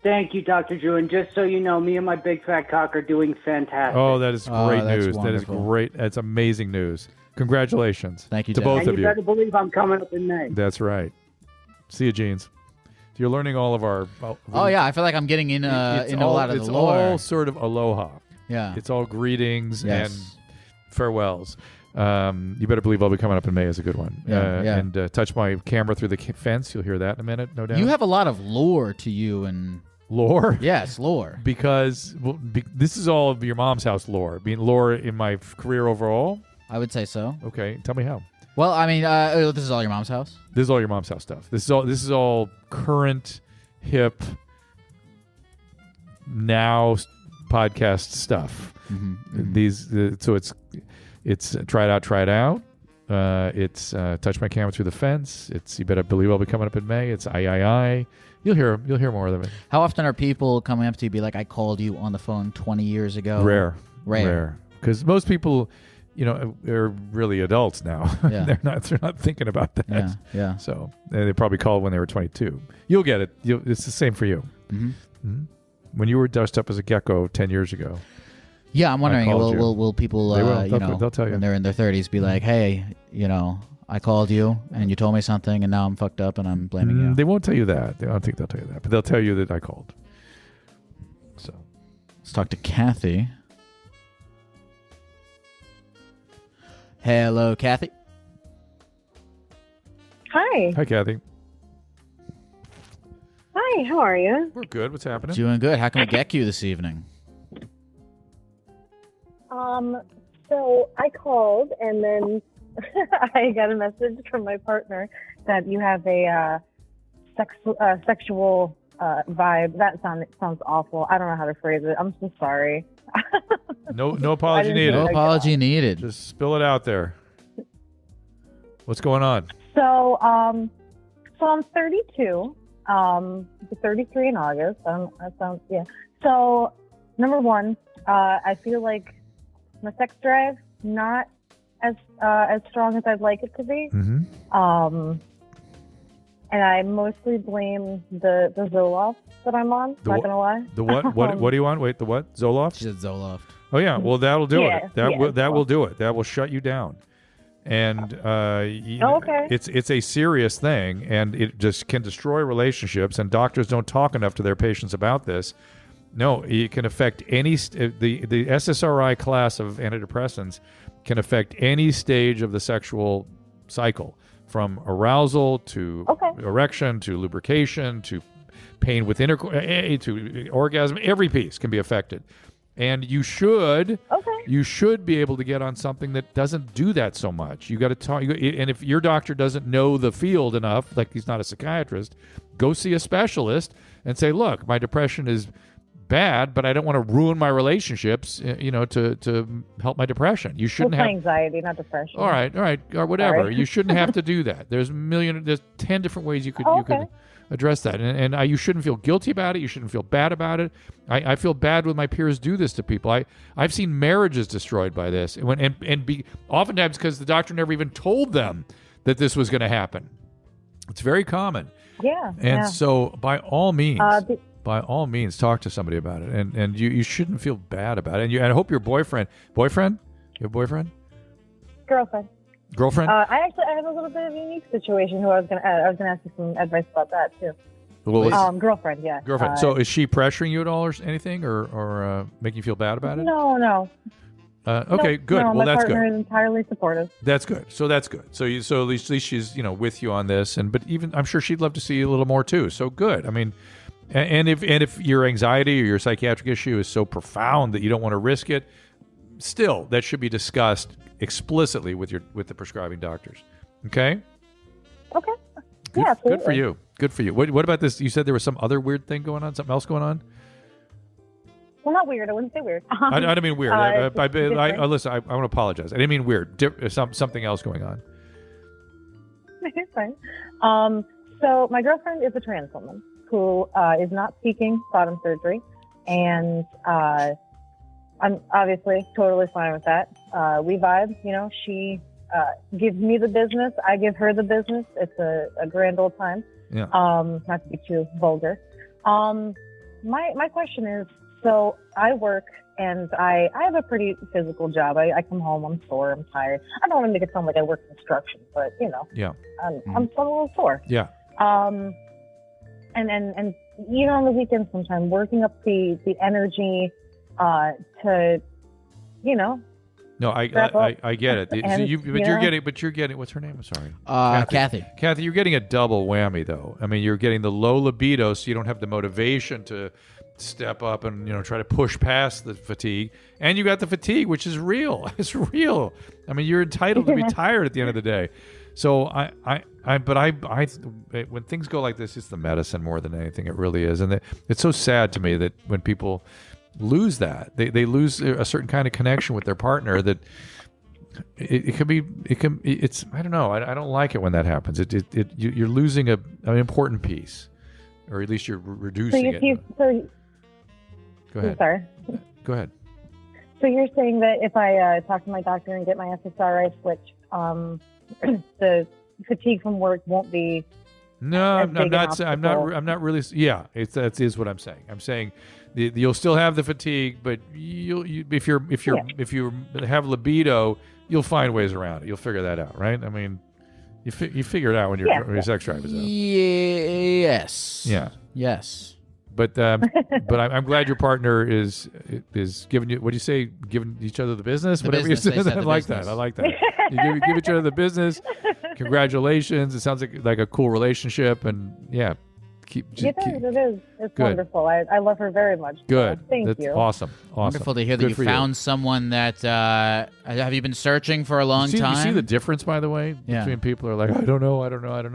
Thank you, Dr. Drew. And just so you know, me and my big fat cock are doing fantastic. Oh, that is great that's news. That is wonderful. great. That's amazing news. Congratulations. Thank you, to Dad. both and of you you. better believe I'm coming up in May. That's right. See you, Jeans. You're learning all of our... Oh, yeah. I feel like I'm getting into a lot of the lore. It's all sort of aloha. Yeah. It's all greetings Yes. and farewells. You better believe I'll be coming up in May is a good one. Yeah. And touch my camera through the fence. You'll hear that in a minute, no doubt. You have a lot of lore to you and... Lore? Yes, lore. Because this is all of your mom's house lore. Being lore in my career overall? I would say so. Okay. Tell me how. Well, I mean, this is all your mom's house? This is all your mom's house stuff. This is all current, hip, now podcast stuff. Mm-hmm. So it's try it out. It's touch my camera through the fence. It's you better believe I'll be coming up in May. It's I. You'll hear more of it. How often are people coming up to you be like, I called you on the phone 20 years ago? Rare. Rare. Because most people, they're really adults now. Yeah. They're not thinking about that. Yeah. So they probably called when they were 22. You'll get it. It's the same for you. Mm-hmm. When you were dressed up as a gecko 10 years ago. Yeah, I'm wondering, called you. will people, They will. They'll tell you. when they're in their 30s, be like, hey, I called you and you told me something and now I'm fucked up and I'm blaming you. They won't tell you that. I don't think they'll tell you that. But they'll tell you that I called. So let's talk to Kathy. Hello, Kathy. Hi. Hi, Kathy. Hi, how are you? We're good. What's happening? Doing good. How can we get you this evening? So I called and then I got a message from my partner that you have a sexual vibe. That sounds awful. I don't know how to phrase it. I'm so sorry. No apology needed. No apology needed. Just spill it out there. What's going on? So I'm 32. I'll be 33 in August. So number one, I feel like my sex drive not as strong as I'd like it to be. Mm-hmm. and I mostly blame the Zoloft that I'm on. Not gonna lie. The what? What do you want? Wait, the what? Zoloft? She said Zoloft. Oh yeah, well that'll do Yeah, it. That yeah, will do it. That will shut you down. And okay. it's a serious thing, and it just can destroy relationships. And doctors don't talk enough to their patients about this. No, it can affect any the SSRI class of antidepressants can affect any stage of the sexual cycle, from arousal to erection to lubrication to pain with to orgasm. Every piece can be affected. And you should be able to get on something that doesn't do that so much. You got to talk. And if your doctor doesn't know the field enough, like he's not a psychiatrist, go see a specialist and say, "Look, my depression is bad, but I don't want to ruin my relationships. To help my depression. You shouldn't have anxiety, not depression. All right, or whatever. Sorry. You shouldn't have to do that. There's 10 different ways you could address that, and you shouldn't feel guilty about it. You shouldn't feel bad about it. I feel bad when my peers do this to people. I've seen marriages destroyed by this, oftentimes because the doctor never even told them that this was going to happen. It's very common. Yeah. And so by all means, talk to somebody about it, and you shouldn't feel bad about it. And I hope your boyfriend. You have a boyfriend? Girlfriend? I have a little bit of a unique situation. I was gonna ask you some advice about that too. Well, girlfriend, yeah. Girlfriend. So is she pressuring you at all or anything, or making you feel bad about it? No. Okay, good. No, well, that's my partner good. is entirely supportive. That's good. So that's good. So at least she's with you on this, but even I'm sure she'd love to see you a little more too. So good. I mean, and if your anxiety or your psychiatric issue is so profound that you don't want to risk it, still that should be discussed explicitly with the prescribing doctors. Okay. Okay. Good, absolutely. Good for you. Good for you. What about this? You said there was some other weird thing going on. Something else going on? Well, not weird. I wouldn't say weird. I don't mean weird. Listen, I want to apologize. I didn't mean weird. Something else going on. It's fine. So my girlfriend is a trans woman who is not seeking bottom surgery, and I'm obviously totally fine with that. We vibe. She gives me the business. I give her the business. It's a grand old time. Yeah. Not to be too vulgar. My question is, so I work and I have a pretty physical job. I come home, I'm sore, I'm tired. I don't want to make it sound like I work construction, but yeah. I'm a little sore. Yeah. And even on the weekends sometimes working up the energy to No, I get it. You're getting what's her name? I'm sorry. Kathy. Kathy, you're getting a double whammy though. I mean, you're getting the low libido, so you don't have the motivation to step up and try to push past the fatigue, and you got the fatigue, which is real. It's real. I mean, you're entitled to be tired at the end of the day. So when things go like this, it's the medicine more than anything. It really is, and it's so sad to me that when people lose that, they lose a certain kind of connection with their partner. That it's I don't know. I don't like it when that happens. You're losing an important piece, or at least you're reducing it. Go ahead. Sorry. Go ahead. So you're saying that if I talk to my doctor and get my SSRI switch, the fatigue from work won't be. No, I'm not really. Yeah, that is what I'm saying. I'm saying you'll still have the fatigue, but if you have libido, you'll find ways around it. You'll figure that out, right? I mean, you figure it out when your sex drive is out. Yes. Yeah. Yes. But I'm glad your partner is giving you, what do you say, giving each other the business? Whatever you say. I like that. You give each other the business. Congratulations. It sounds like a cool relationship, and yeah. It is. It's good. Wonderful. I love her very much. Good. So thank you. Awesome. Wonderful to hear that you found someone that. Have you been searching for a long time? You see the difference, by the way, between people who are like, I don't know.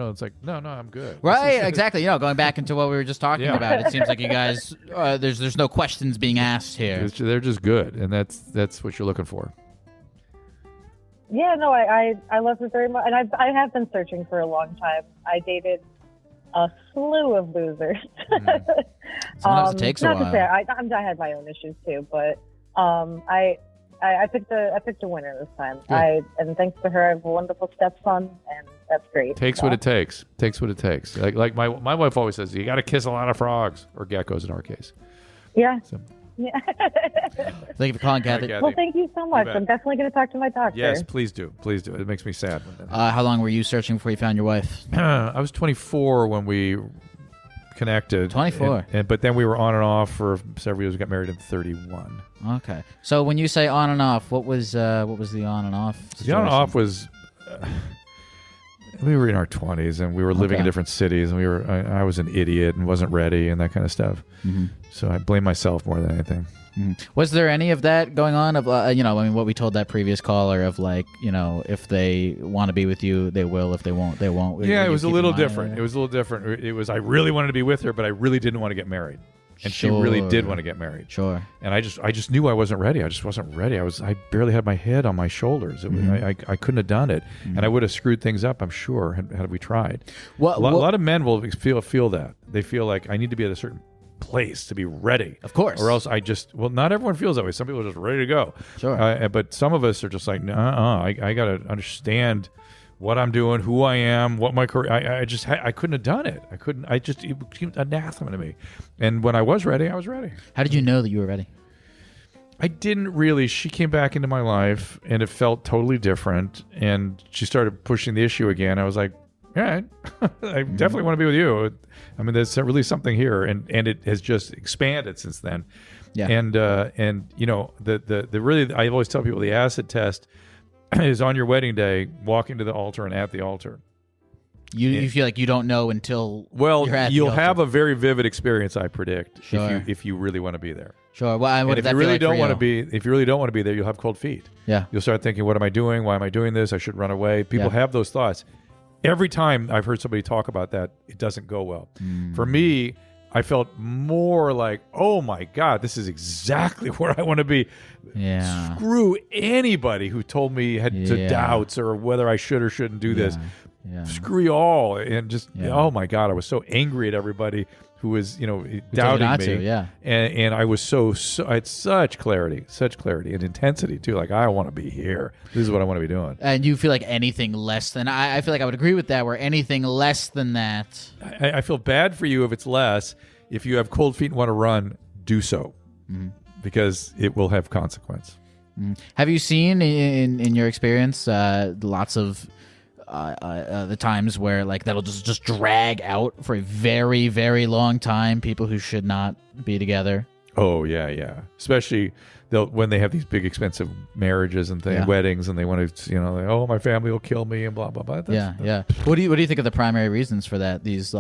It's like, no, I'm good. Right. Exactly. Going back into what we were just talking about, it seems like you guys, there's no questions being asked here. They're just good, and that's what you're looking for. Yeah. No, I love her very much, and I have been searching for a long time. I dated a slew of losers. Sometimes it takes a while. To say, I had my own issues too, but I I picked a winner this time. Good. And thanks to her, I have a wonderful stepson, and that's great. Takes what it takes. Takes what it takes. Like my wife always says, you got to kiss a lot of frogs, or geckos in our case. Yeah. So. Yeah. Thank you for calling, Kathy. Kathy. Well, thank you so much. I'm definitely going to talk to my doctor. Yes, please do. Please do. It makes me sad. How long were you searching before you found your wife? I was 24 when we connected. 24. But then we were on and off for several years. We got married in 31. Okay. So when you say on and off, what was the on and off situation? The on and off was we were in our 20s and we were living in different cities, and I was an idiot and wasn't ready and that kind of stuff. Mm-hmm. So I blame myself more than anything. Mm-hmm. Was there any of that going on of what we told that previous caller of if they want to be with you, they will. If they won't, they won't. Yeah, it was a little different. It was a little different. It was I really wanted to be with her, but I really didn't want to get married. And she really did want to get married. Sure. And I just knew I wasn't ready. I just wasn't ready. I barely had my head on my shoulders. I couldn't have done it. Mm-hmm. And I would have screwed things up, I'm sure, had we tried. A lot of men will feel that. They feel like I need to be at a certain place to be ready. Of course. Or else not everyone feels that way. Some people are just ready to go. Sure. But some of us are just like, I got to understand what I'm doing, who I am, what my career. I couldn't have done it. It seemed anathema to me. And when I was ready, I was ready. How did you know that you were ready? I didn't really. She came back into my life, and it felt totally different. And she started pushing the issue again. I was like, all right, I definitely want to be with you. I mean, there's really something here, and it has just expanded since then. Yeah. And the really, I always tell people the acid test is on your wedding day, walking to the altar and at the altar. You feel like you don't know until you'll have a very vivid experience, I predict, sure. if you really want to be there. Sure. Well, if you really don't want to be there, you'll have cold feet. Yeah. You'll start thinking, what am I doing? Why am I doing this? I should run away. People have those thoughts. Every time I've heard somebody talk about that, it doesn't go well. For me, I felt more like, oh my God, this is exactly where I want to be. Yeah. Screw anybody who told me had to doubts or whether I should or shouldn't do this. Yeah. Screw you all. And just, oh my God, I was so angry at everybody who was, doubting me. And I was so I had such clarity and intensity too. Like, I want to be here. This is what I want to be doing. And you feel like anything less than, I feel like I would agree with that, where anything less than that. I feel bad for you if it's less. If you have cold feet and want to run, do so. Mm-hmm. Because it will have consequence. Mm-hmm. Have you seen in your experience lots of the times where that'll just drag out for a very, very long time, people who should not be together? Oh yeah. Especially when they have these big expensive marriages and weddings, and they want to, my family will kill me and blah blah blah. Yeah. What do you think are the primary reasons for that? These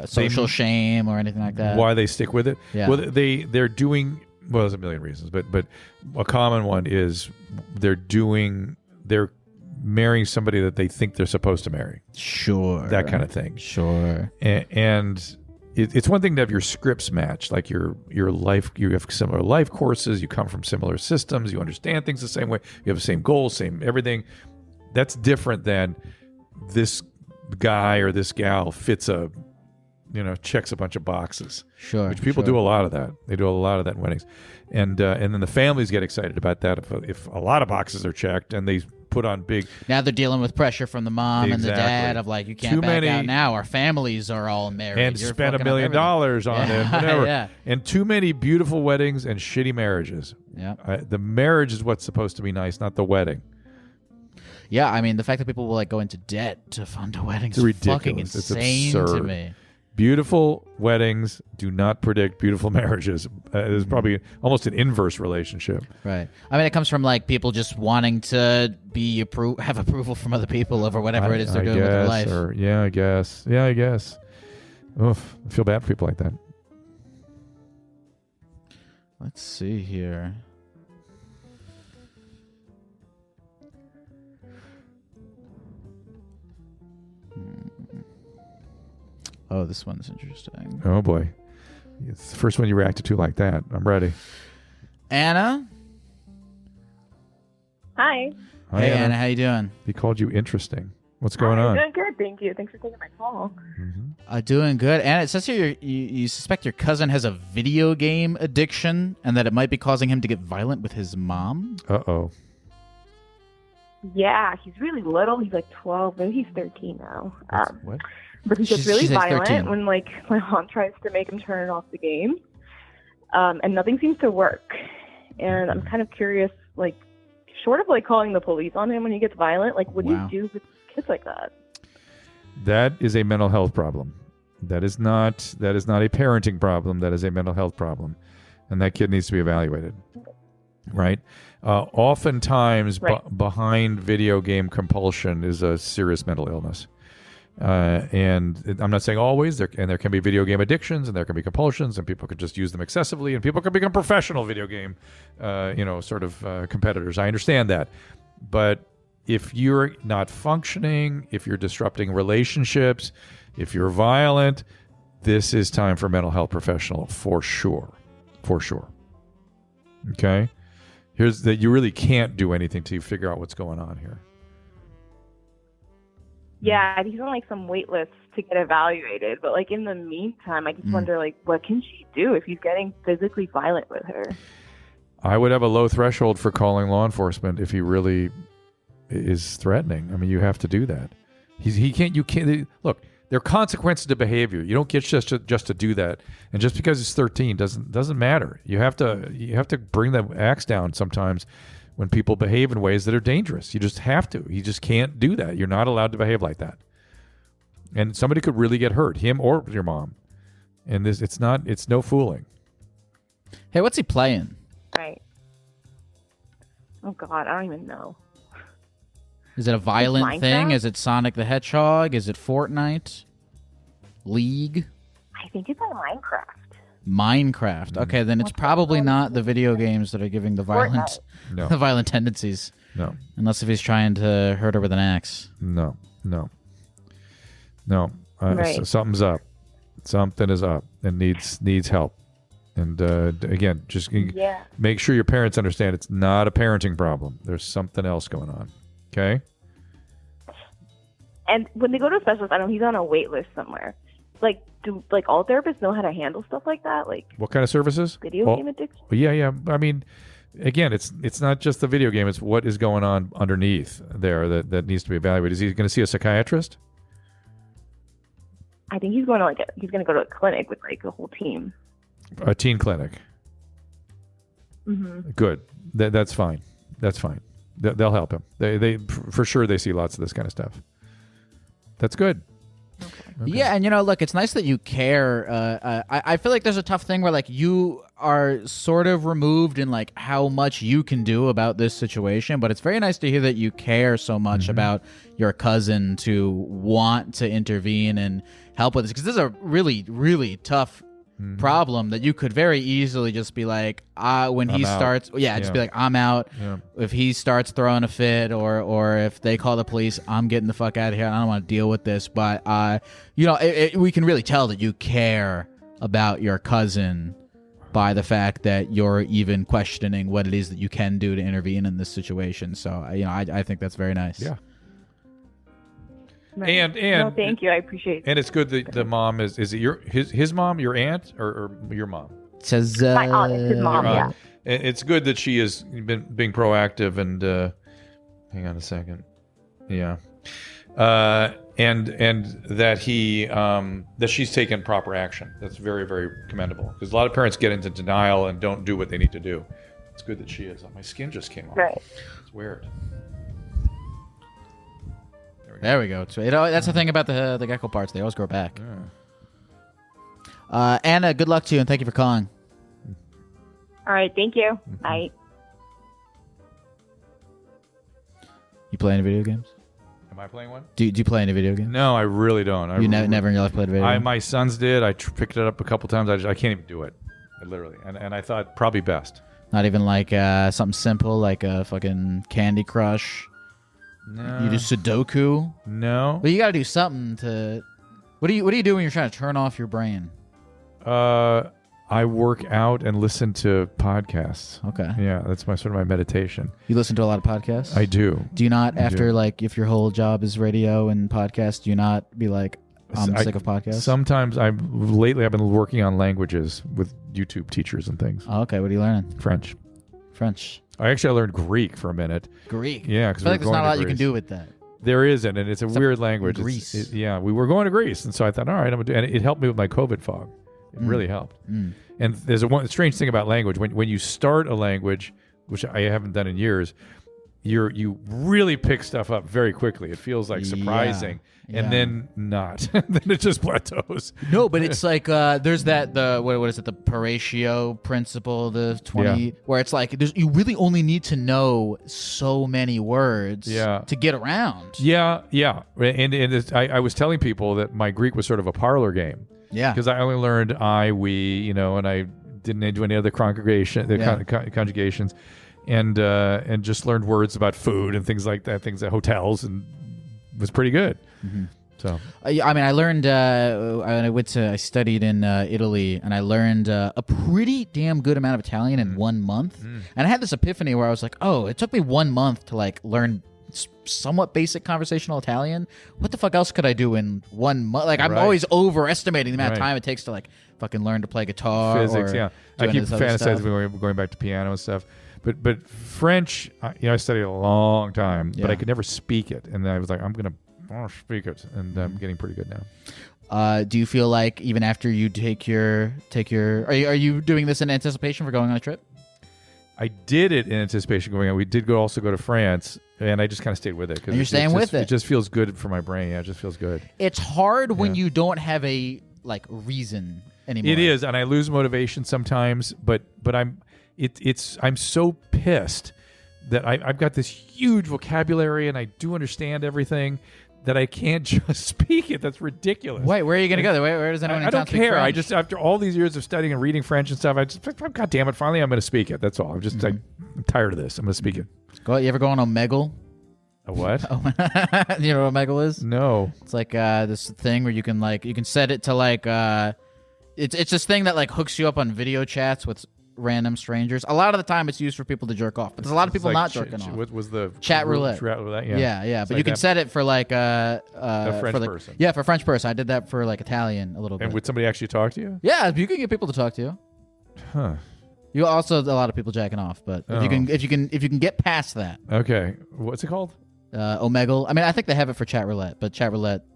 social shame or anything like that? Why they stick with it? Yeah. Well, they're doing there's a million reasons, but a common one is they're marrying somebody that they think they're supposed to marry. Sure. That kind of thing. Sure. And it's one thing to have your scripts match, like your life. You have similar life courses. You come from similar systems. You understand things the same way. You have the same goals, same everything. That's different than this guy or this gal fits checks a bunch of boxes. Sure. Which people do a lot of that. They do a lot of that in weddings, and then the families get excited about that if a lot of boxes are checked, and they put on big. Now they're dealing with pressure from the mom and the dad of you can't back out now. Our families are all married. And spend $1 million on it, whatever. Yeah. And too many beautiful weddings and shitty marriages. Yeah. The marriage is what's supposed to be nice, not the wedding. Yeah, I mean, the fact that people will go into debt to fund a wedding is fucking insane to me. Beautiful weddings do not predict beautiful marriages. There's probably almost an inverse relationship. Right. I mean, it comes from people just wanting to have approval from other people over whatever it is they're doing with their life. I guess. Oof, I feel bad for people like that. Let's see here. Oh, this one's interesting. Oh, boy. It's the first one you reacted to like that. I'm ready. Anna? Hi. Hi, Hey, Anna. How you doing? He called you interesting. What's going Hi, on? Doing good, thank you. Thanks for taking my call. Doing good. And it says here you suspect your cousin has a video game addiction and that it might be causing him to get violent with his mom. Uh-oh. Yeah, he's really little. He's like 12, maybe he's 13 now. What? But he gets really she's like violent 13. when like my mom tries to make him turn off the game, and nothing seems to work. And I'm kind of curious, like, short of like calling the police on him when he gets violent, like, what do you do with kids like that? That is a mental health problem. That is not a parenting problem. That is a mental health problem, and that kid needs to be evaluated. Right? Oftentimes, behind video game compulsion is a serious mental illness. And I'm not saying always, there can be video game addictions, and there can be compulsions, and people could just use them excessively, and people can become professional video game, competitors. I understand that. But if you're not functioning, if you're disrupting relationships, if you're violent, this is time for a mental health professional for sure. For sure. Okay? Here's that you really can't do anything till you figure out what's going on here. Yeah, he's on like some wait lists to get evaluated, but like in the meantime, I just wonder like what can she do if he's getting physically violent with her? I would have a low threshold for calling law enforcement if he really is threatening. I mean, you have to do that. You can't look. There are consequences to behavior. You don't get just to do that. And just because he's 13 doesn't matter. You have to bring the axe down sometimes when people behave in ways that are dangerous. You just have to. You just can't do that. You're not allowed to behave like that. And somebody could really get hurt, him or your mom. And it's no fooling. Hey, what's he playing? Right. Oh God, I don't even know. Is it a violent thing? Minecraft? Is it Sonic the Hedgehog? Is it Fortnite? League? I think it's like Minecraft. Minecraft. Okay, then it's probably not the video games that are giving the violent, No. the violent tendencies. No. Unless if he's trying to hurt her with an axe. No. Right. Something's up. Something is up and needs help. And again, just make sure your parents understand it's not a parenting problem. There's something else going on. Okay? And when they go to a specialist, I know he's on a wait list somewhere. Like, do like all therapists know how to handle stuff like that? Like, What kind of services? video game addiction? Yeah. I mean, again, it's not just the video game. It's what is going on underneath there that needs to be evaluated. Is he going to see a psychiatrist? I think he's going to go to a clinic with like a whole team. A teen clinic. Mm-hmm. Good. That's fine. That's fine. They'll help him. They for sure they see lots of this kind of stuff. That's good. Okay. Yeah, and look, it's nice that you care. I feel like there's a tough thing where like you are sort of removed in like how much you can do about this situation, but it's very nice to hear that you care so much about your cousin to want to intervene and help with this, because this is a really, really tough problem that you could very easily just be like, when he starts, just be like, I'm out. Yeah. If he starts throwing a fit or if they call the police, I'm getting the fuck out of here. I don't want to deal with this. But, we can really tell that you care about your cousin by the fact that you're even questioning what it is that you can do to intervene in this situation. So, I think that's very nice. Yeah. Right. And no, thank you. I appreciate it. And it's good that the mom is it his mom, your aunt, or your mom? It says My aunt, it's his mom, your yeah. aunt. It's good that she has been being proactive and hang on a second. Yeah. And that he that she's taken proper action. That's very, very commendable, because a lot of parents get into denial and don't do what they need to do. It's good that she is. My skin just came off. Right. It's weird. There we go. So, that's the thing about the gecko parts. They always grow back. Yeah. Anna, good luck to you, and thank you for calling. All right. Thank you. Bye. You play any video games? Am I playing one? Do you play any video games? No, I really don't. You never in your life played a video game? My sons did. I picked it up a couple times. I can't even do it. Literally. And I thought probably best. Not even like something simple like a fucking Candy Crush? No. You do Sudoku? No. Well, you got to do something to... What do you do when you're trying to turn off your brain? I I work out and listen to podcasts. Okay. Yeah, that's my sort of my meditation. You listen to a lot of podcasts? I do. Do you not, like, if your whole job is radio and podcast, do you not be like, I'm sick of podcasts? Sometimes lately I've been working on languages with YouTube teachers and things. Oh, okay. What are you learning? French. I learned Greek for a minute. Greek? Yeah, I feel like there's not a lot you can do with that. There isn't, and it's a weird language. Greece. We were going to Greece, and so I thought, all right, and it helped me with my COVID fog. It really helped. And there's one strange thing about language. When you start a language, which I haven't done in years, you really pick stuff up very quickly. It feels like surprising, and then not. Then it just plateaus. No, but it's like there's what is it? The Paratio principle, the 20, where it's like you really only need to know so many words to get around. Yeah. And I was telling people that my Greek was sort of a parlor game. Yeah, because I only learned I, we, and I didn't do any other conjugations, and just learned words about food and things like that, things at hotels, and it was pretty good. So, I learned. I studied in Italy, and I learned a pretty damn good amount of Italian in 1 month. And I had this epiphany where I was like, oh, it took me 1 month to like learn somewhat basic conversational Italian. What the fuck else could I do in 1 month? Like, I'm always overestimating the amount of time it takes to like fucking learn to play guitar. Physics, I keep fantasizing going back to piano and stuff. But French, I studied a long time, but I could never speak it. And then I was like, I'm gonna speak it, and I'm getting pretty good now. Do you feel like even after you take your are you doing this in anticipation for going on a trip? I did it in anticipation going on. We did also go to France, and I just kind of stayed with it. And you're staying with it. It just feels good for my brain. Yeah, it just feels good. It's hard when you don't have a reason anymore. It is, and I lose motivation sometimes. But I'm so pissed that I've got this huge vocabulary and I do understand everything, that I can't just speak it. That's ridiculous. Wait, where are you going to go? Where does anyone in I town don't speak care. French? I just, after all these years of studying and reading French and stuff, God damn it, finally I'm going to speak it. That's all. I'm just I'm tired of this. I'm going to speak it. You ever go on Omegle? A what? You know what Omegle is? No. It's like this thing where you can set it to it's this thing that like hooks you up on video chats with random strangers. A lot of the time it's used for people to jerk off, but there's a lot of people not jerking off. What was the chat roulette? Yeah. But you can set it for like a French person. Yeah, for a French person. I did that for like Italian a little bit. And would somebody actually talk to you? Yeah, you can get people to talk to you. Huh. You also a lot of people jacking off, but if you can get past that. Okay. What's it called? Omegle. I mean, I think they have it for chat roulette, but chat roulette.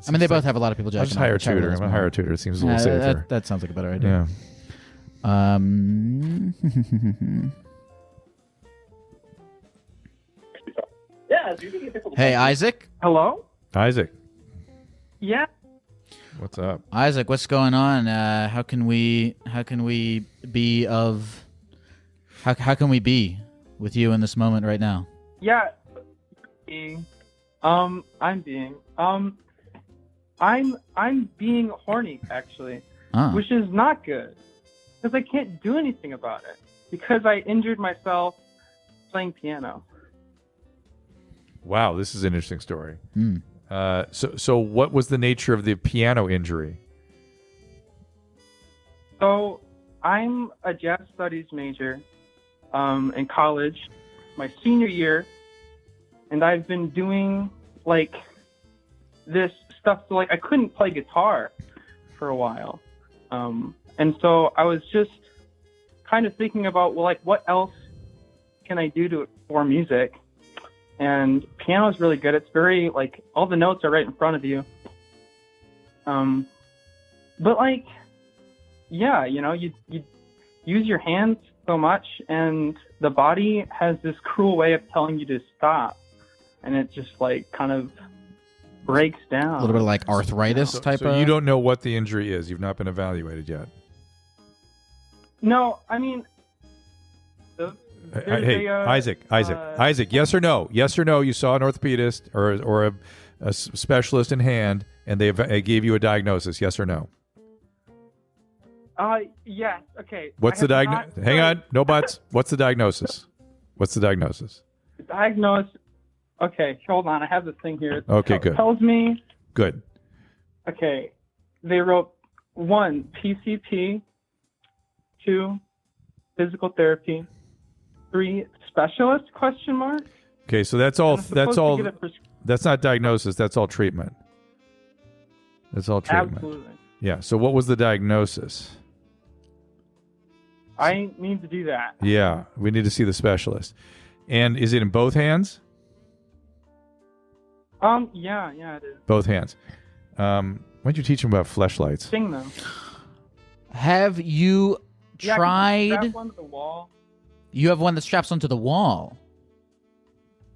They both have a lot of people jacking off. I'll just hire a tutor. I'm gonna hire a tutor. It seems a little safer. That sounds like a better idea. Yeah. Hey, Isaac. Hello? Isaac. Yeah. What's up? Isaac, what's going on? How can we be with you in this moment right now? Yeah. I'm being horny actually, which is not good because I can't do anything about it because I injured myself playing piano. Wow, this is an interesting story. So what was the nature of the piano injury? So I'm a jazz studies major in college, my senior year, and I've been doing like this stuff. So like I couldn't play guitar for a while, and so I was just kind of thinking about, well, like what else can I do for music? And piano is really good. It's very like all the notes are right in front of you. But like, yeah, you use your hands so much, and the body has this cruel way of telling you to stop, and it just like kind of breaks down. A little bit of like arthritis type of. So you don't know what the injury is. You've not been evaluated yet. No, I mean. Hey, Isaac. Yes or no? Yes or no? You saw an orthopedist or a specialist in hand, and they gave you a diagnosis. Yes or no? Yes. Okay. What's the diagnosis? Hang on. No buts. What's the diagnosis? Diagnosis. Okay. Hold on. I have this thing here. Okay. Good. Tells me. Good. Okay. They wrote 1 PCP, 2, physical therapy. 3, specialist, question mark? Okay, so that's all. That's all. to get a That's not diagnosis. That's all treatment. That's all treatment. Absolutely. Yeah. So what was the diagnosis? I need to do that. Yeah, we need to see the specialist. And is it in both hands? Yeah, it is. Both hands. Why don't you teach him about fleshlights? Sing them. Have you tried? Strap one to the wall. You have one that straps onto the wall.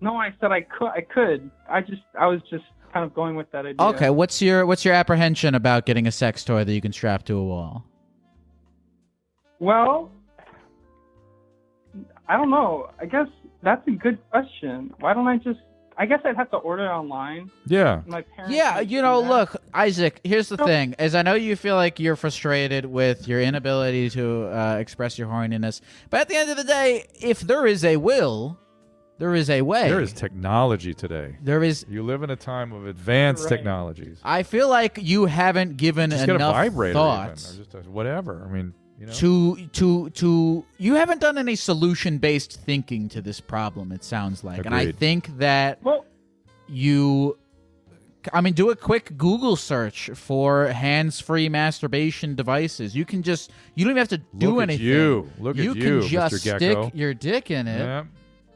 No, I said I could. I was just kind of going with that idea. Okay, what's your apprehension about getting a sex toy that you can strap to a wall? Well, I don't know. I guess that's a good question. Why don't I just? I guess I'd have to order it online. Yeah. My parents. Yeah, look, Isaac, here's the thing, is I know you feel like you're frustrated with your inability to express your horniness, but at the end of the day, if there is a will, there is a way. There is technology today. There is. You live in a time of advanced technologies. I feel like you haven't given Just enough get a vibrator thought. even, or just whatever. I mean, to you haven't done any solution-based thinking to this problem, it sounds like. And I Agreed. think that do a quick Google search for hands-free masturbation devices. You don't even have to do Look at anything. you. Look at you you, can just Mr. Gecko. stick your dick in it. Yeah.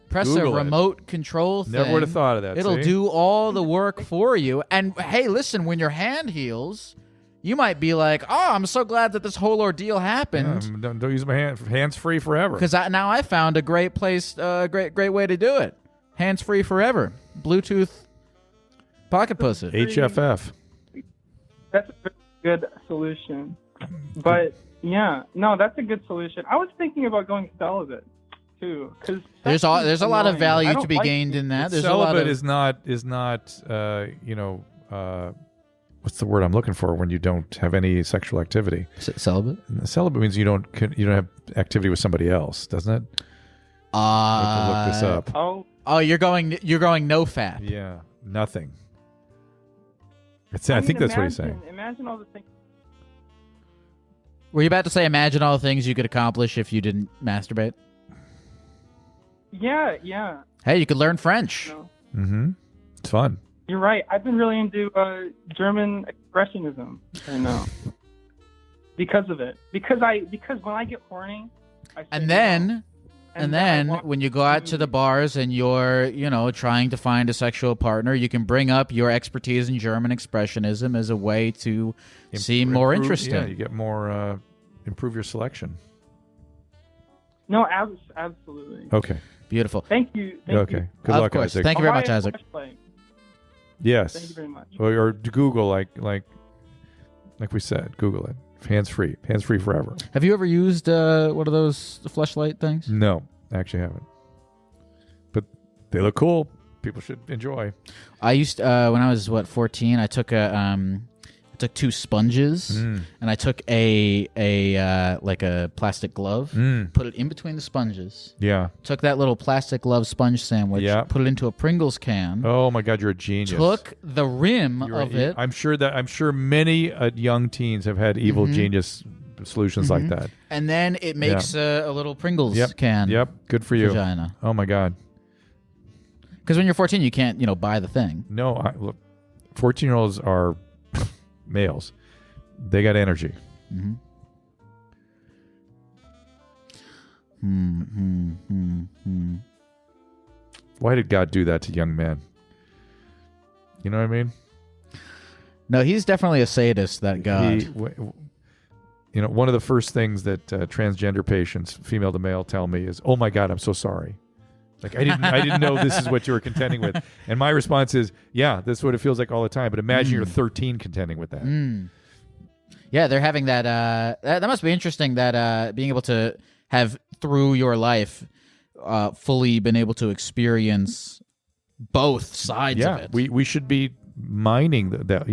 Press Google a it. remote control thing. Never would have thought of that, It'll see? do all the work for you. And hey, listen, when your hand heals, you might be like, "Oh, I'm so glad that this whole ordeal happened." Yeah, don't use my hands free forever. Because now I found a great place, great way to do it. Hands free forever. Bluetooth pocket pussy. HFF. That's a good solution. But yeah, no, that's a good solution. I was thinking about going celibate too, because There's a lot of value to be gained in that. There's Celibate a lot of, is not what's the word I'm looking for when you don't have any sexual activity? Celibate? Celibate means you don't have activity with somebody else, doesn't it? Look this up. Oh, you're going no fap. Yeah, nothing. I think that's what he's saying. Imagine all the things. Were you about to say, imagine all the things you could accomplish if you didn't masturbate? Yeah. Hey, you could learn French. No. Mm-hmm. It's fun. You're right. I've been really into German expressionism right now because of it. Because when I get horny, I say And no. then And then I walk when you go out to the bars and you're, trying to find a sexual partner, you can bring up your expertise in German expressionism as a way to seem more interesting. Yeah, you get more, improve your selection. No, absolutely. Okay. Beautiful. Thank you. Okay. Good luck, Isaac. Thank you very much, Isaac. Yes. Thank you very much. Or Google, like we said, Google it. Hands free forever. Have you ever used one of those fleshlight things? No, I actually haven't. But they look cool. People should enjoy. I used when I was 14. I took I took 2 sponges and I took a plastic glove, put it in between the sponges. Yeah. Took that little plastic glove sponge sandwich, put it into a Pringles can. Oh my God, you're a genius. Took the rim of it. I'm sure many young teens have had evil genius solutions like that. And then it makes a little Pringles can. Yep. Good for you. Vagina. Oh my God. Because when you're 14, you can't, buy the thing. No, look, 14-year-olds are males. They got energy. Why did God do that to young men? You know what I mean? No, he's definitely a sadist, that God. One of the first things that transgender patients, female to male, tell me is, "Oh my God, I'm so sorry. Like I didn't know this is what you were contending with." And my response is, "Yeah, this is what it feels like all the time. But imagine you're 13 contending with that." Yeah, they're having that. That must be interesting. That being able to have through your life, fully been able to experience both sides of it. We should be mining that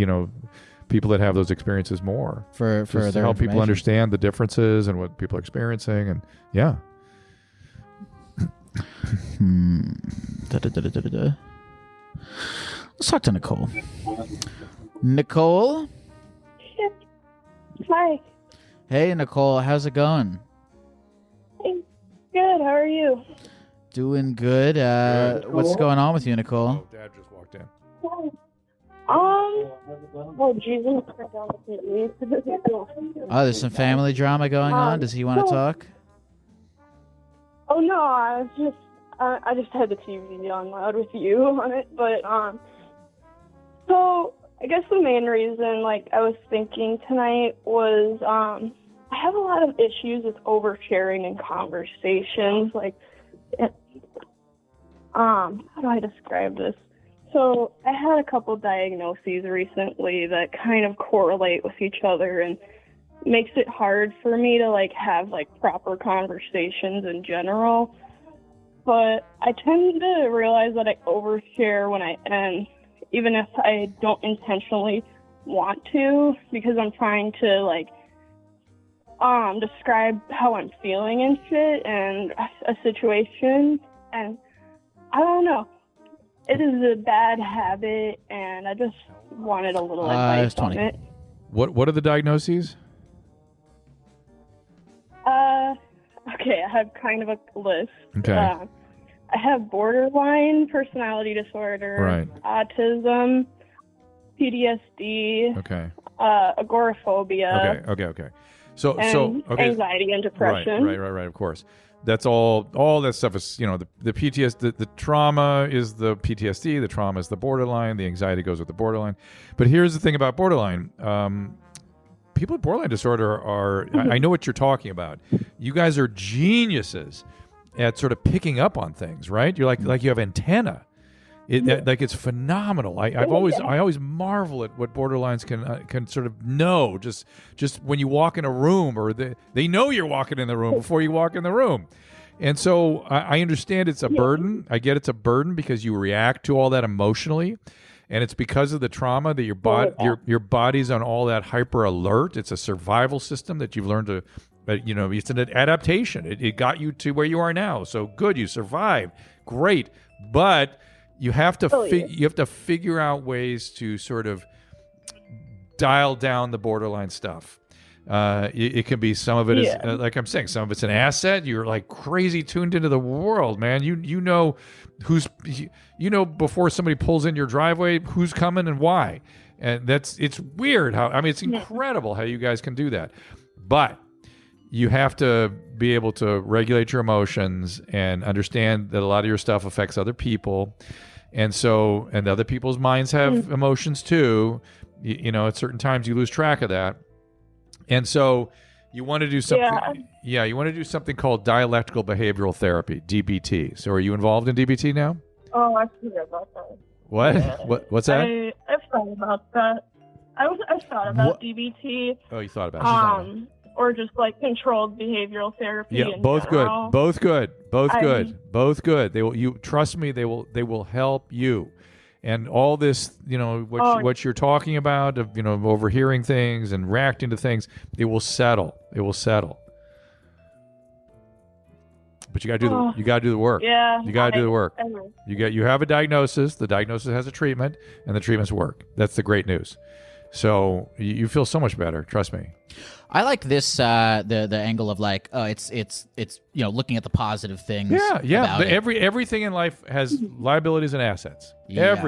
people that have those experiences more for to help people understand the differences and what people are experiencing, and Let's talk to Nicole. Nicole? Hi. Hey, Nicole. How's it going? Good. How are you? Doing good. What's going on with you, Nicole? Oh, Dad just walked in. Oh, Jesus. Oh, there's some family drama going on. Does he want to talk? Oh no, I just had the TV on loud with you on it, but so I guess the main reason, like, I was thinking tonight was I have a lot of issues with oversharing in conversations. Like, how do I describe this? So I had a couple diagnoses recently that kind of correlate with each other and makes it hard for me to, like, have, like, proper conversations in general. But I tend to realize that I overshare when even if I don't intentionally want to, because I'm trying to, like, describe how I'm feeling and shit and a situation. And I don't know. It is a bad habit, and I just wanted a little advice on it. What are the diagnoses? Okay, I have kind of a list. Okay. I have borderline personality disorder, Right. autism, PTSD, Okay. agoraphobia. Okay. So okay. Anxiety and depression. Right. Of course. That's all that stuff is, the PTSD, the trauma is the PTSD, the trauma is the borderline, the anxiety goes with the borderline. But here's the thing about borderline. People with borderline disorder are, I know what you're talking about. You guys are geniuses at sort of picking up on things, right? You're like you have antenna. It's phenomenal. I always marvel at what borderlines can sort of know just when you walk in a room, or they know you're walking in the room before you walk in the room. And so I understand it's a burden. I get it's a burden because you react to all that emotionally, and it's because of the trauma that your body's on all that hyper alert. It's a survival system that you've learned to, it's an adaptation. It got you to where you are now. So good, you survived, great, but you have to figure out ways to sort of dial down the borderline stuff. It can be, some of it is like I'm saying, some of it's an asset. You're like crazy tuned into the world, man. You know before somebody pulls in your driveway who's coming and why, and it's weird how it's incredible how you guys can do that, but you have to be able to regulate your emotions and understand that a lot of your stuff affects other people. And other people's minds have emotions too. At certain times you lose track of that. And so you want to do something. Yeah, you want to do something called dialectical behavioral therapy, DBT. So are you involved in DBT now? Oh, I forgot about that. What? Yeah. What's that? I've thought about that. I've thought about DBT. Oh, you thought about it. Or just like controlled behavioral therapy. Yeah, both general. good. Both good. They will. You trust me. They will help you. And all this, what you're talking about, of overhearing things and reacting to things, it will settle. But you got to do the work. Yeah, you got to do the work. You have a diagnosis. The diagnosis has a treatment, and the treatments work. That's the great news. So you feel so much better. Trust me. I like this the angle of like, it's looking at the positive things. Yeah. Everything in life has liabilities and assets. Yes.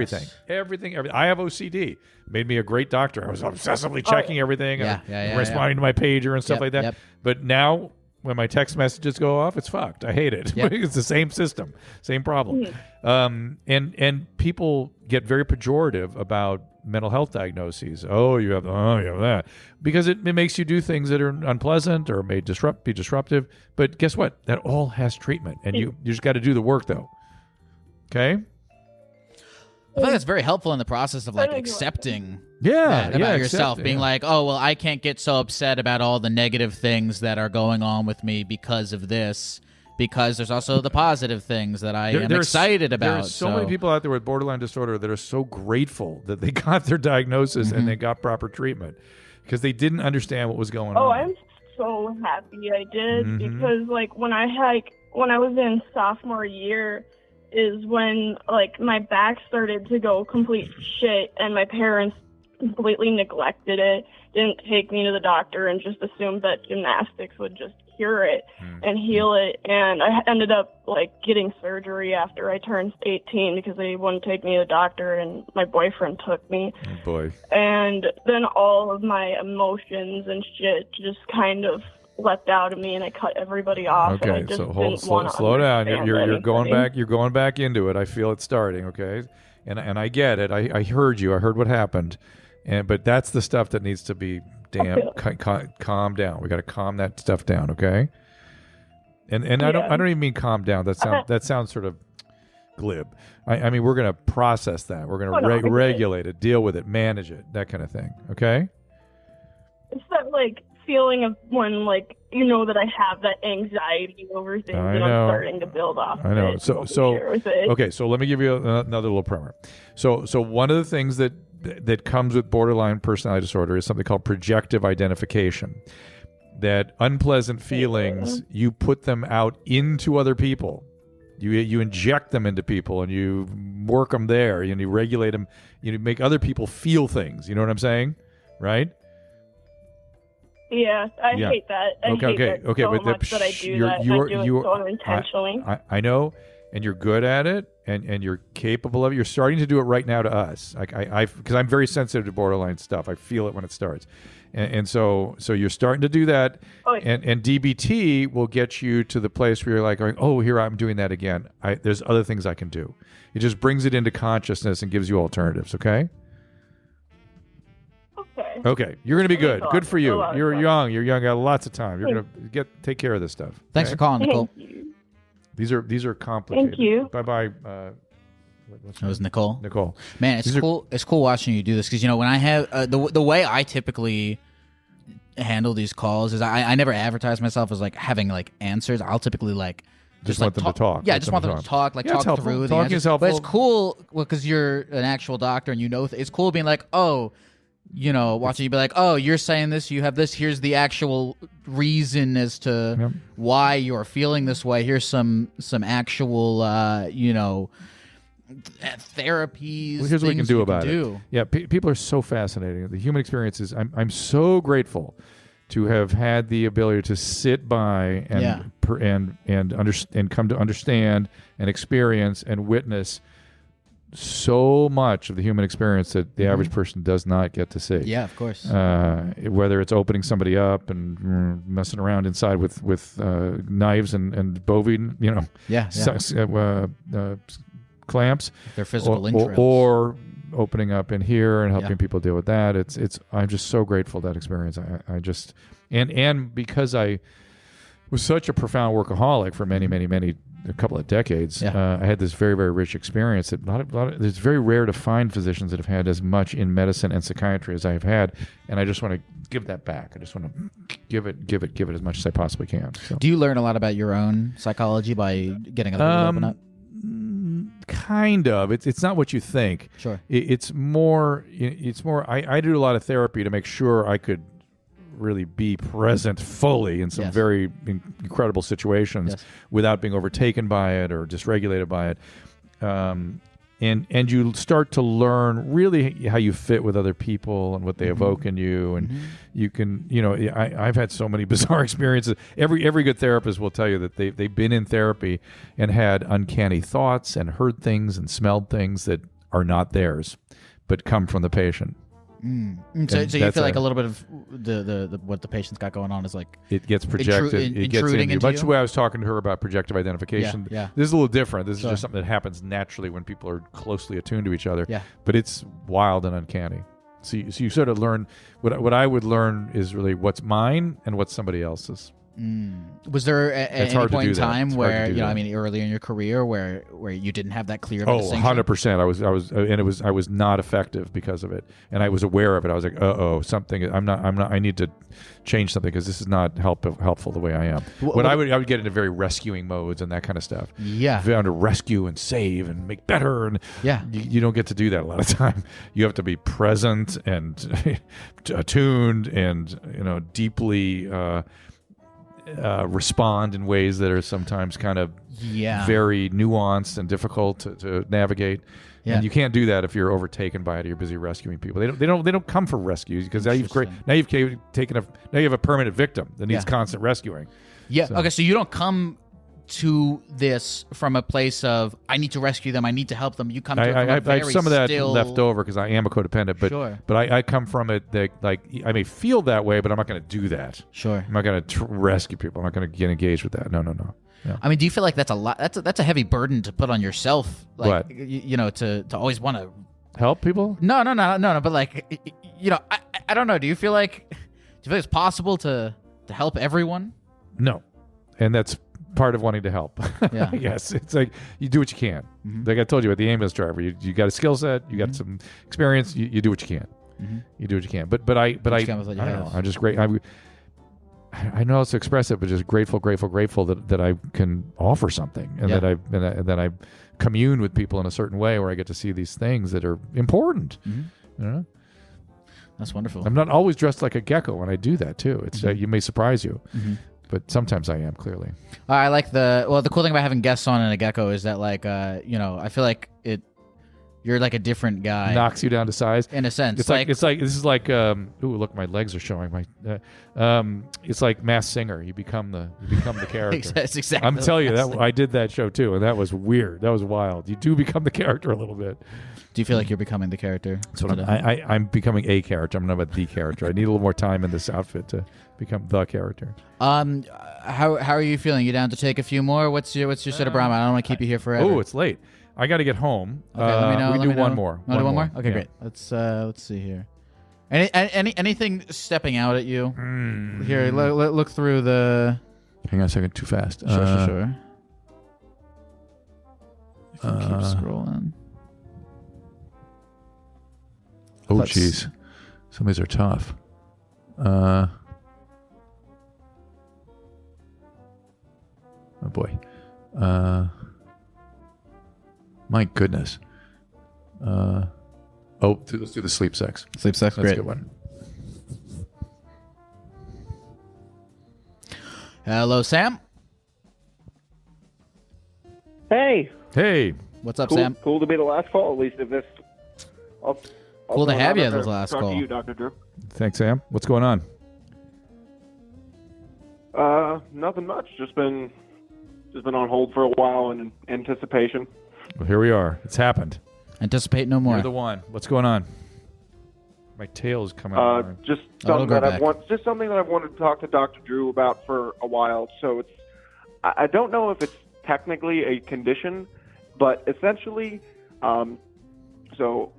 Everything. I have OCD. Made me a great doctor. I was obsessively checking everything and responding to my pager and stuff like that. But now, when my text messages go off, it's fucked. I hate it. It's the same system, same problem. And people get very pejorative about mental health diagnoses. Oh, you have that. Because it makes you do things that are unpleasant or may be disruptive. But guess what? That all has treatment. And you just got to do the work, though. Okay? I think that's very helpful in the process of like accepting that about yourself, being like, oh, well, I can't get so upset about all the negative things that are going on with me because of this, because there's also the positive things that I am excited about. There are so many people out there with borderline disorder that are so grateful that they got their diagnosis and they got proper treatment because they didn't understand what was going on. Oh, I'm so happy I did because like when I was in sophomore year is when like my back started to go complete shit and my parents completely neglected it, didn't take me to the doctor and just assumed that gymnastics would just cure it and heal it. And I ended up like getting surgery after I turned 18 because they wouldn't take me to the doctor, and my boyfriend took me. Oh boy. And then all of my emotions and shit just kind of leapt out of me, and I cut everybody off. And I Okay, just so slow down. You're going back. You're going back into it. I feel it starting. Okay, and I get it. I heard you. I heard what happened, but that's the stuff that needs to be calm down. We got to calm that stuff down. Okay. And I don't even mean calm down. That sounds sort of glib. I mean, we're going to process that. We're going to regulate it, deal with it, manage it, that kind of thing. Okay. It's that like feeling of when like you know that I have that anxiety over things and I'm starting to build off. I know. It. So okay. So let me give you another little primer. So one of the things that comes with borderline personality disorder is something called projective identification. That unpleasant feelings, you put them out into other people. You inject them into people and you work them there and you regulate them. You make other people feel things. You know what I'm saying? Right? Yeah, I hate that. I hate that so much that I do that. I do it so unintentionally. I know, and you're good at it, and you're capable of it. You're starting to do it right now to us. Because I'm very sensitive to borderline stuff. I feel it when it starts. And so you're starting to do that, and DBT will get you to the place where you're like going, oh, here I'm doing that again. There's other things I can do. It just brings it into consciousness and gives you alternatives, okay? Okay, you're going to be good. Good for you. You're young. You're young. Got lots of time. You're going to take care of this stuff. Thanks for calling, Nicole. These are complicated. Thank you. Bye. That was Nicole. Nicole. Man, it's cool. It's cool watching you do this because when I have the way I typically handle these calls is I never advertise myself as like having like answers. I'll typically like just want them to talk. Yeah, I just want them to talk. Like talk through the answers. But it's cool because you're an actual doctor and it's cool being like, oh. Watching you be like, oh, you're saying this, you have this, here's the actual reason as to why you're feeling this way. Here's some actual, therapies. Well, here's what we can do about it. Yeah, people are so fascinating. The human experience is, I'm so grateful to have had the ability to sit by and come to understand and experience and witness so much of the human experience that the average person does not get to see. Yeah, of course. Whether it's opening somebody up and messing around inside with knives and bovine, clamps. Their physical entrails. Or opening up in here and helping people deal with that. I'm just so grateful for that experience. I just and because I was such a profound workaholic for many a couple of decades, I had this very, very rich experience that it's very rare to find physicians that have had as much in medicine and psychiatry as I have had, and I just want to give that back. I just want to give it as much as I possibly can. So. Do you learn a lot about your own psychology by getting other people to open up? Kind of. It's not what you think. Sure. It's more. I do a lot of therapy to make sure I could really be present fully in some very incredible situations without being overtaken by it or dysregulated by it. And you start to learn really how you fit with other people and what they evoke in you. And you can, I've had so many bizarre experiences. Every good therapist will tell you that they've been in therapy and had uncanny thoughts and heard things and smelled things that are not theirs, but come from the patient. So you feel like a little bit of the what the patient's got going on is like it gets projected, it gets in you. Much the way I was talking to her about projective identification. Yeah. This is a little different. This is just something that happens naturally when people are closely attuned to each other. Yeah. But it's wild and uncanny. So you sort of learn what I would learn is really what's mine and what's somebody else's. Was there at any point in time where earlier in your career where you didn't have that clear distinction? 100%. I was not effective because of it, and I was aware of it. I was like, something. I'm not. I need to change something because this is not helpful the way I am. I would get into very rescuing modes and that kind of stuff. Yeah, to rescue and save and make better, and you don't get to do that a lot of time. You have to be present and attuned and deeply. Respond in ways that are sometimes kind of very nuanced and difficult to navigate. Yeah. And you can't do that if you're overtaken by it or you're busy rescuing people. They don't come for rescues because now you have a permanent victim that needs constant rescuing. Yeah. Okay. So you don't come to this from a place of I need to rescue them, I need to help them. You come to it from a very I have some of that still... left over because I am a codependent, but Sure. but I come from it that like I may feel that way, but I'm not going to do that. Sure. I'm not going to rescue people. I'm not going to get engaged with that. No. Yeah. I mean, do you feel like that's a lot? That's a heavy burden to put on yourself. Like, what? You know, to always want to help people. No. But like, you know, I don't know. Do you feel like it's possible to help everyone? No, and that's part of wanting to help. Yeah. Yes, it's like you do what you can. Mm-hmm. Like I told you about the ambulance driver, you got a skill set, you got some experience, you do what you can. Mm-hmm. You do what you can. But I don't know. I'm just great. I know how to express it, but just grateful that I can offer something, and that I commune with people in a certain way where I get to see these things that are important. Mm-hmm. You know? That's wonderful. I'm not always dressed like a gecko when I do that too. It's you may surprise you. Mm-hmm. But sometimes I am, clearly. I like the cool thing about having guests on in a Gecko is that like you know, I feel like you're like a different guy. Knocks you down to size. In a sense. It's like this is like ooh, look, my legs are showing. It's like Masked Singer. You become the character. That's exactly. I'm telling you that I did that show too, and that was weird. That was wild. You do become the character a little bit. Do you feel like you're becoming the character? So I'm becoming a character. I'm not about the character. I need a little more time in this outfit to become the character. How are you feeling? You down to take a few more? What's your set of Brahma? I don't want to keep you here forever. Oh, it's late. I got to get home. Okay, let me know. We do one more. Want to do one more? Okay, great. Let's see here. Anything stepping out at you? Here, look through the. Hang on a second. Too fast. Sure. You can keep scrolling. Oh, jeez. Some of these are tough. Oh, boy. My goodness. Let's do the sleep sex. Sleep sex, That's great. a good one. Hello, Sam. Hey. What's up, cool, Sam? Cool to be the last call, at least of this. Cool to have you as the last talk call. To you, Dr. Drew. Thanks, Sam. What's going on? Nothing much. Just been on hold for a while in anticipation. Well, here we are. It's happened. Anticipate no more. You're the one. What's going on? My tail's coming out. Just something that I've wanted to talk to Dr. Drew about for a while. So I don't know if it's technically a condition, but essentially, so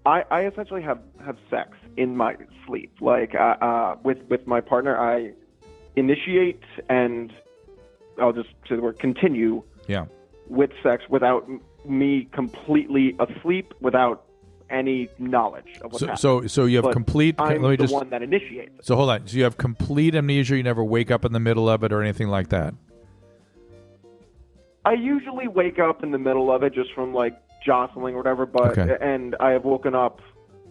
I essentially have sex in my sleep. Like with my partner, I initiate and I'll just say the word continue. Yeah. With sex without me completely asleep, without any knowledge of what's happening. So you have but complete. I'm let me the just. one that initiates it. So hold on. So you have complete amnesia. You never wake up in the middle of it or anything like that. I usually wake up in the middle of it just from like jostling or whatever, but and I have woken up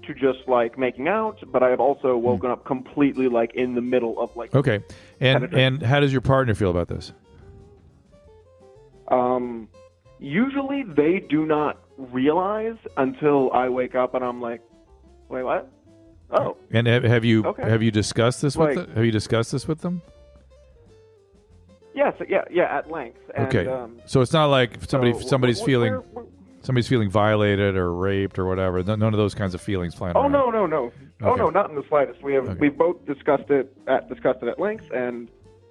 to just like making out, but I have also woken up completely like in the middle of like. Okay, and how does your partner feel about this? Usually they do not realize until I wake up and I'm like, wait, what? Oh. And have you discussed this with Like- them? Have you discussed this with them? Yes, yeah, at length. And, Okay, so it's not like somebody's feeling we're- somebody's feeling violated or raped or whatever. None of those kinds of feelings flying Oh around. no. Oh Okay. no, not in the slightest. We've both discussed it at length, and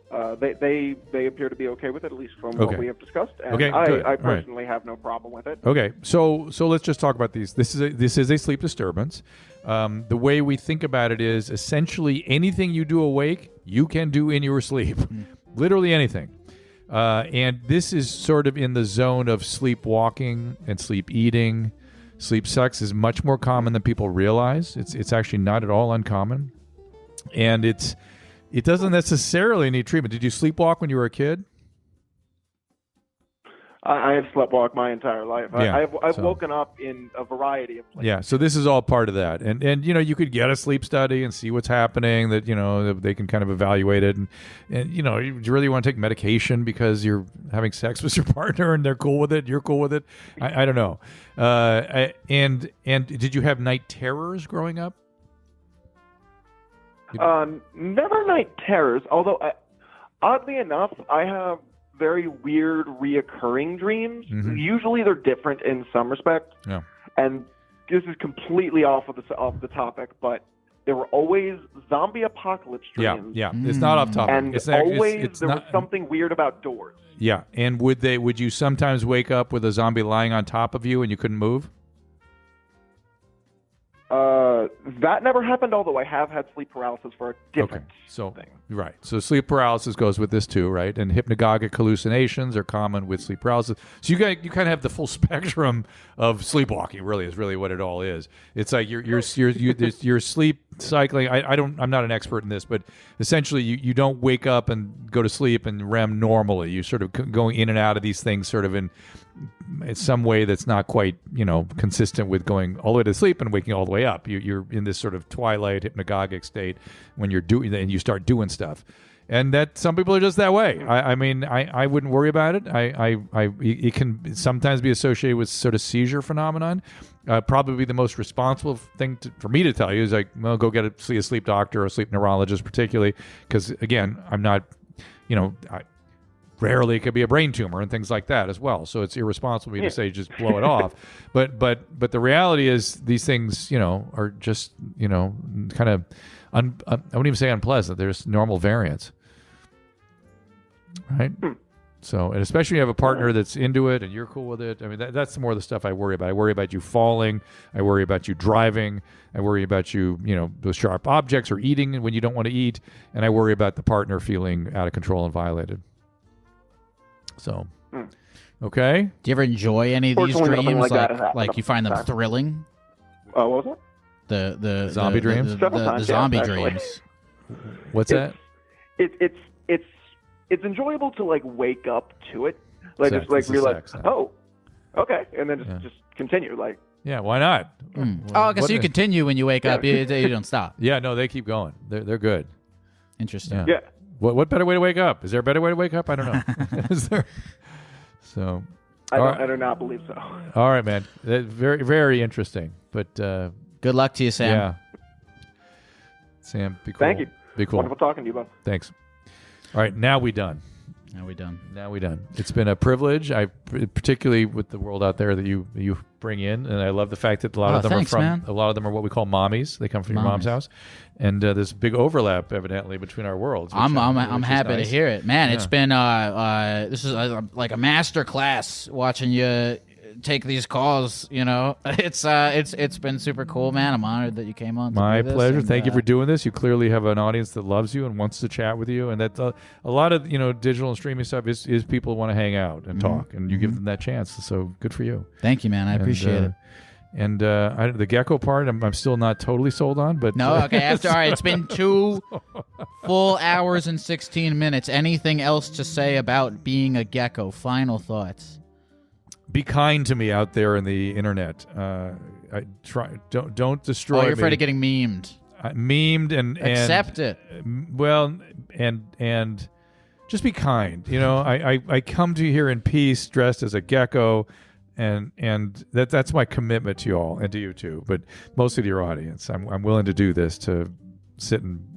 they appear to be okay with it, at least from what Okay. we have discussed. And Okay, good. I All right. personally have no problem with it. Okay, so let's just talk about these. This is a sleep disturbance. The way we think about it is essentially anything you do awake, you can do in your sleep. Literally anything. And this is sort of in the zone of sleepwalking and sleep eating. Sleep sex is much more common than people realize. It's actually not at all uncommon. And it doesn't necessarily need treatment. Did you sleepwalk when you were a kid? I have sleptwalked my entire life. Yeah, I've woken up in a variety of places. Yeah, so this is all part of that. And you could get a sleep study and see what's happening, that they can kind of evaluate it, and you really want to take medication because you're having sex with your partner and they're cool with it, you're cool with it. I don't know. And did you have night terrors growing up? Never night terrors, although Oddly enough, I have very weird reoccurring dreams. Mhm. Usually they're different in some respects. Yeah. And this is completely off the topic, but there were always zombie apocalypse dreams. Yeah. It's not off topic. And It's actually, always it's there not, was something weird about doors. Yeah. And would you sometimes wake up with a zombie lying on top of you and you couldn't move? That never happened, although I have had sleep paralysis for a different thing. Right. So sleep paralysis goes with this too, right? And hypnagogic hallucinations are common with sleep paralysis. So you kind of have the full spectrum of sleepwalking. Really, is really what it all is. It's like you're sleep cycling. I'm not an expert in this, but essentially you don't wake up and go to sleep and REM normally. You sort of going in and out of these things, sort of in some way that's not quite consistent with going all the way to sleep and waking all the way up. You're in this sort of twilight hypnagogic state when you're doing and you start doing stuff, and that some people are just that way. I mean, I wouldn't worry about it. It can sometimes be associated with sort of seizure phenomenon. Probably the most responsible thing for me to tell you is like, well, go see a sleep doctor or a sleep neurologist, particularly because again, I'm not, rarely it could be a brain tumor and things like that as well. So it's irresponsible of me to say just blow it off. But the reality is these things, are just, kind of, I wouldn't even say unpleasant. They're just normal variants. Right? So, and especially when you have a partner that's into it and you're cool with it. I mean, that's more of the stuff I worry about. I worry about you falling. I worry about you driving. I worry about you, with sharp objects or eating when you don't want to eat. And I worry about the partner feeling out of control and violated. So, okay. Do you ever enjoy any of these Fortunately, dreams? nothing like Like that you find them happens. thrilling? What was it? The zombie dreams? The zombie actually. dreams. What's that? It's enjoyable to like wake up to it, like Sex. just like This is realize, sex, huh? oh, okay, and then just continue. Like, Yeah, why not? Oh, okay, so you continue when you wake up. You don't stop. Yeah, no, they keep going. They're good. Interesting. Yeah. What better way to wake up? Is there a better way to wake up? I don't know. Is there? So. I do not believe so. All right, man. Very, very interesting. But good luck to you, Sam. Yeah. Sam, be cool. Thank you. Be cool. Wonderful talking to you, bud. Thanks. All right, now we done. Now we done. It's been a privilege. Particularly with the world out there that you bring in, and I love the fact that a lot of them thanks, are from man. a lot of them are what we call mommies. They come from your mom's house, and there's big overlap evidently between our worlds. I'm which is happy to nice. hear it, man. Yeah. It's been this is like a master class watching you take these calls. It's been super cool, man. I'm honored that you came on. My to do this, pleasure. and, Thank you for doing this. You clearly have an audience that loves you and wants to chat with you, and that a lot of digital and streaming stuff is people want to hang out and talk, and you give them that chance. So good for you. Thank you, man. I appreciate it. And the Gecko part, I'm still not totally sold on, but No, okay. All right, it's been 2 full hours and 16 minutes. Anything else to say about being a gecko? Final thoughts. Be kind to me out there in the internet. Don't destroy me. Oh, you're afraid of getting memed. Memed and Accept it. Well, and just be kind. I come to you here in peace, dressed as a gecko, and that's my commitment to you all and to you too, but mostly to your audience. I'm willing to do this to sit and.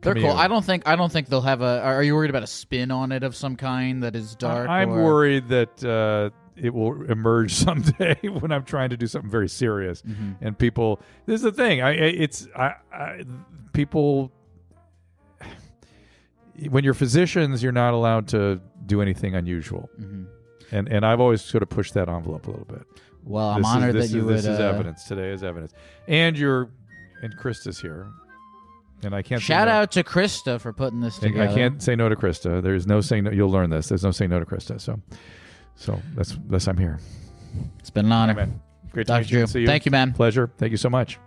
They're cool. I don't think they'll have a. Are you worried about a spin on it of some kind that is dark? I'm worried that it will emerge someday when I'm trying to do something very serious, and people. This is the thing. People. When you're physicians, you're not allowed to do anything unusual, and I've always sort of pushed that envelope a little bit. Well, I'm honored that you would. This is evidence. Today is evidence, and Krista's here. And I can't shout out to Krista for putting this together. I can't say no to Krista. There's no saying no. You'll learn this. There's no saying no to Krista. So that's I'm here. It's been an honor. Right, man. Great to Dr. meet you. Drew. See you. Thank you, man. Pleasure. Thank you so much.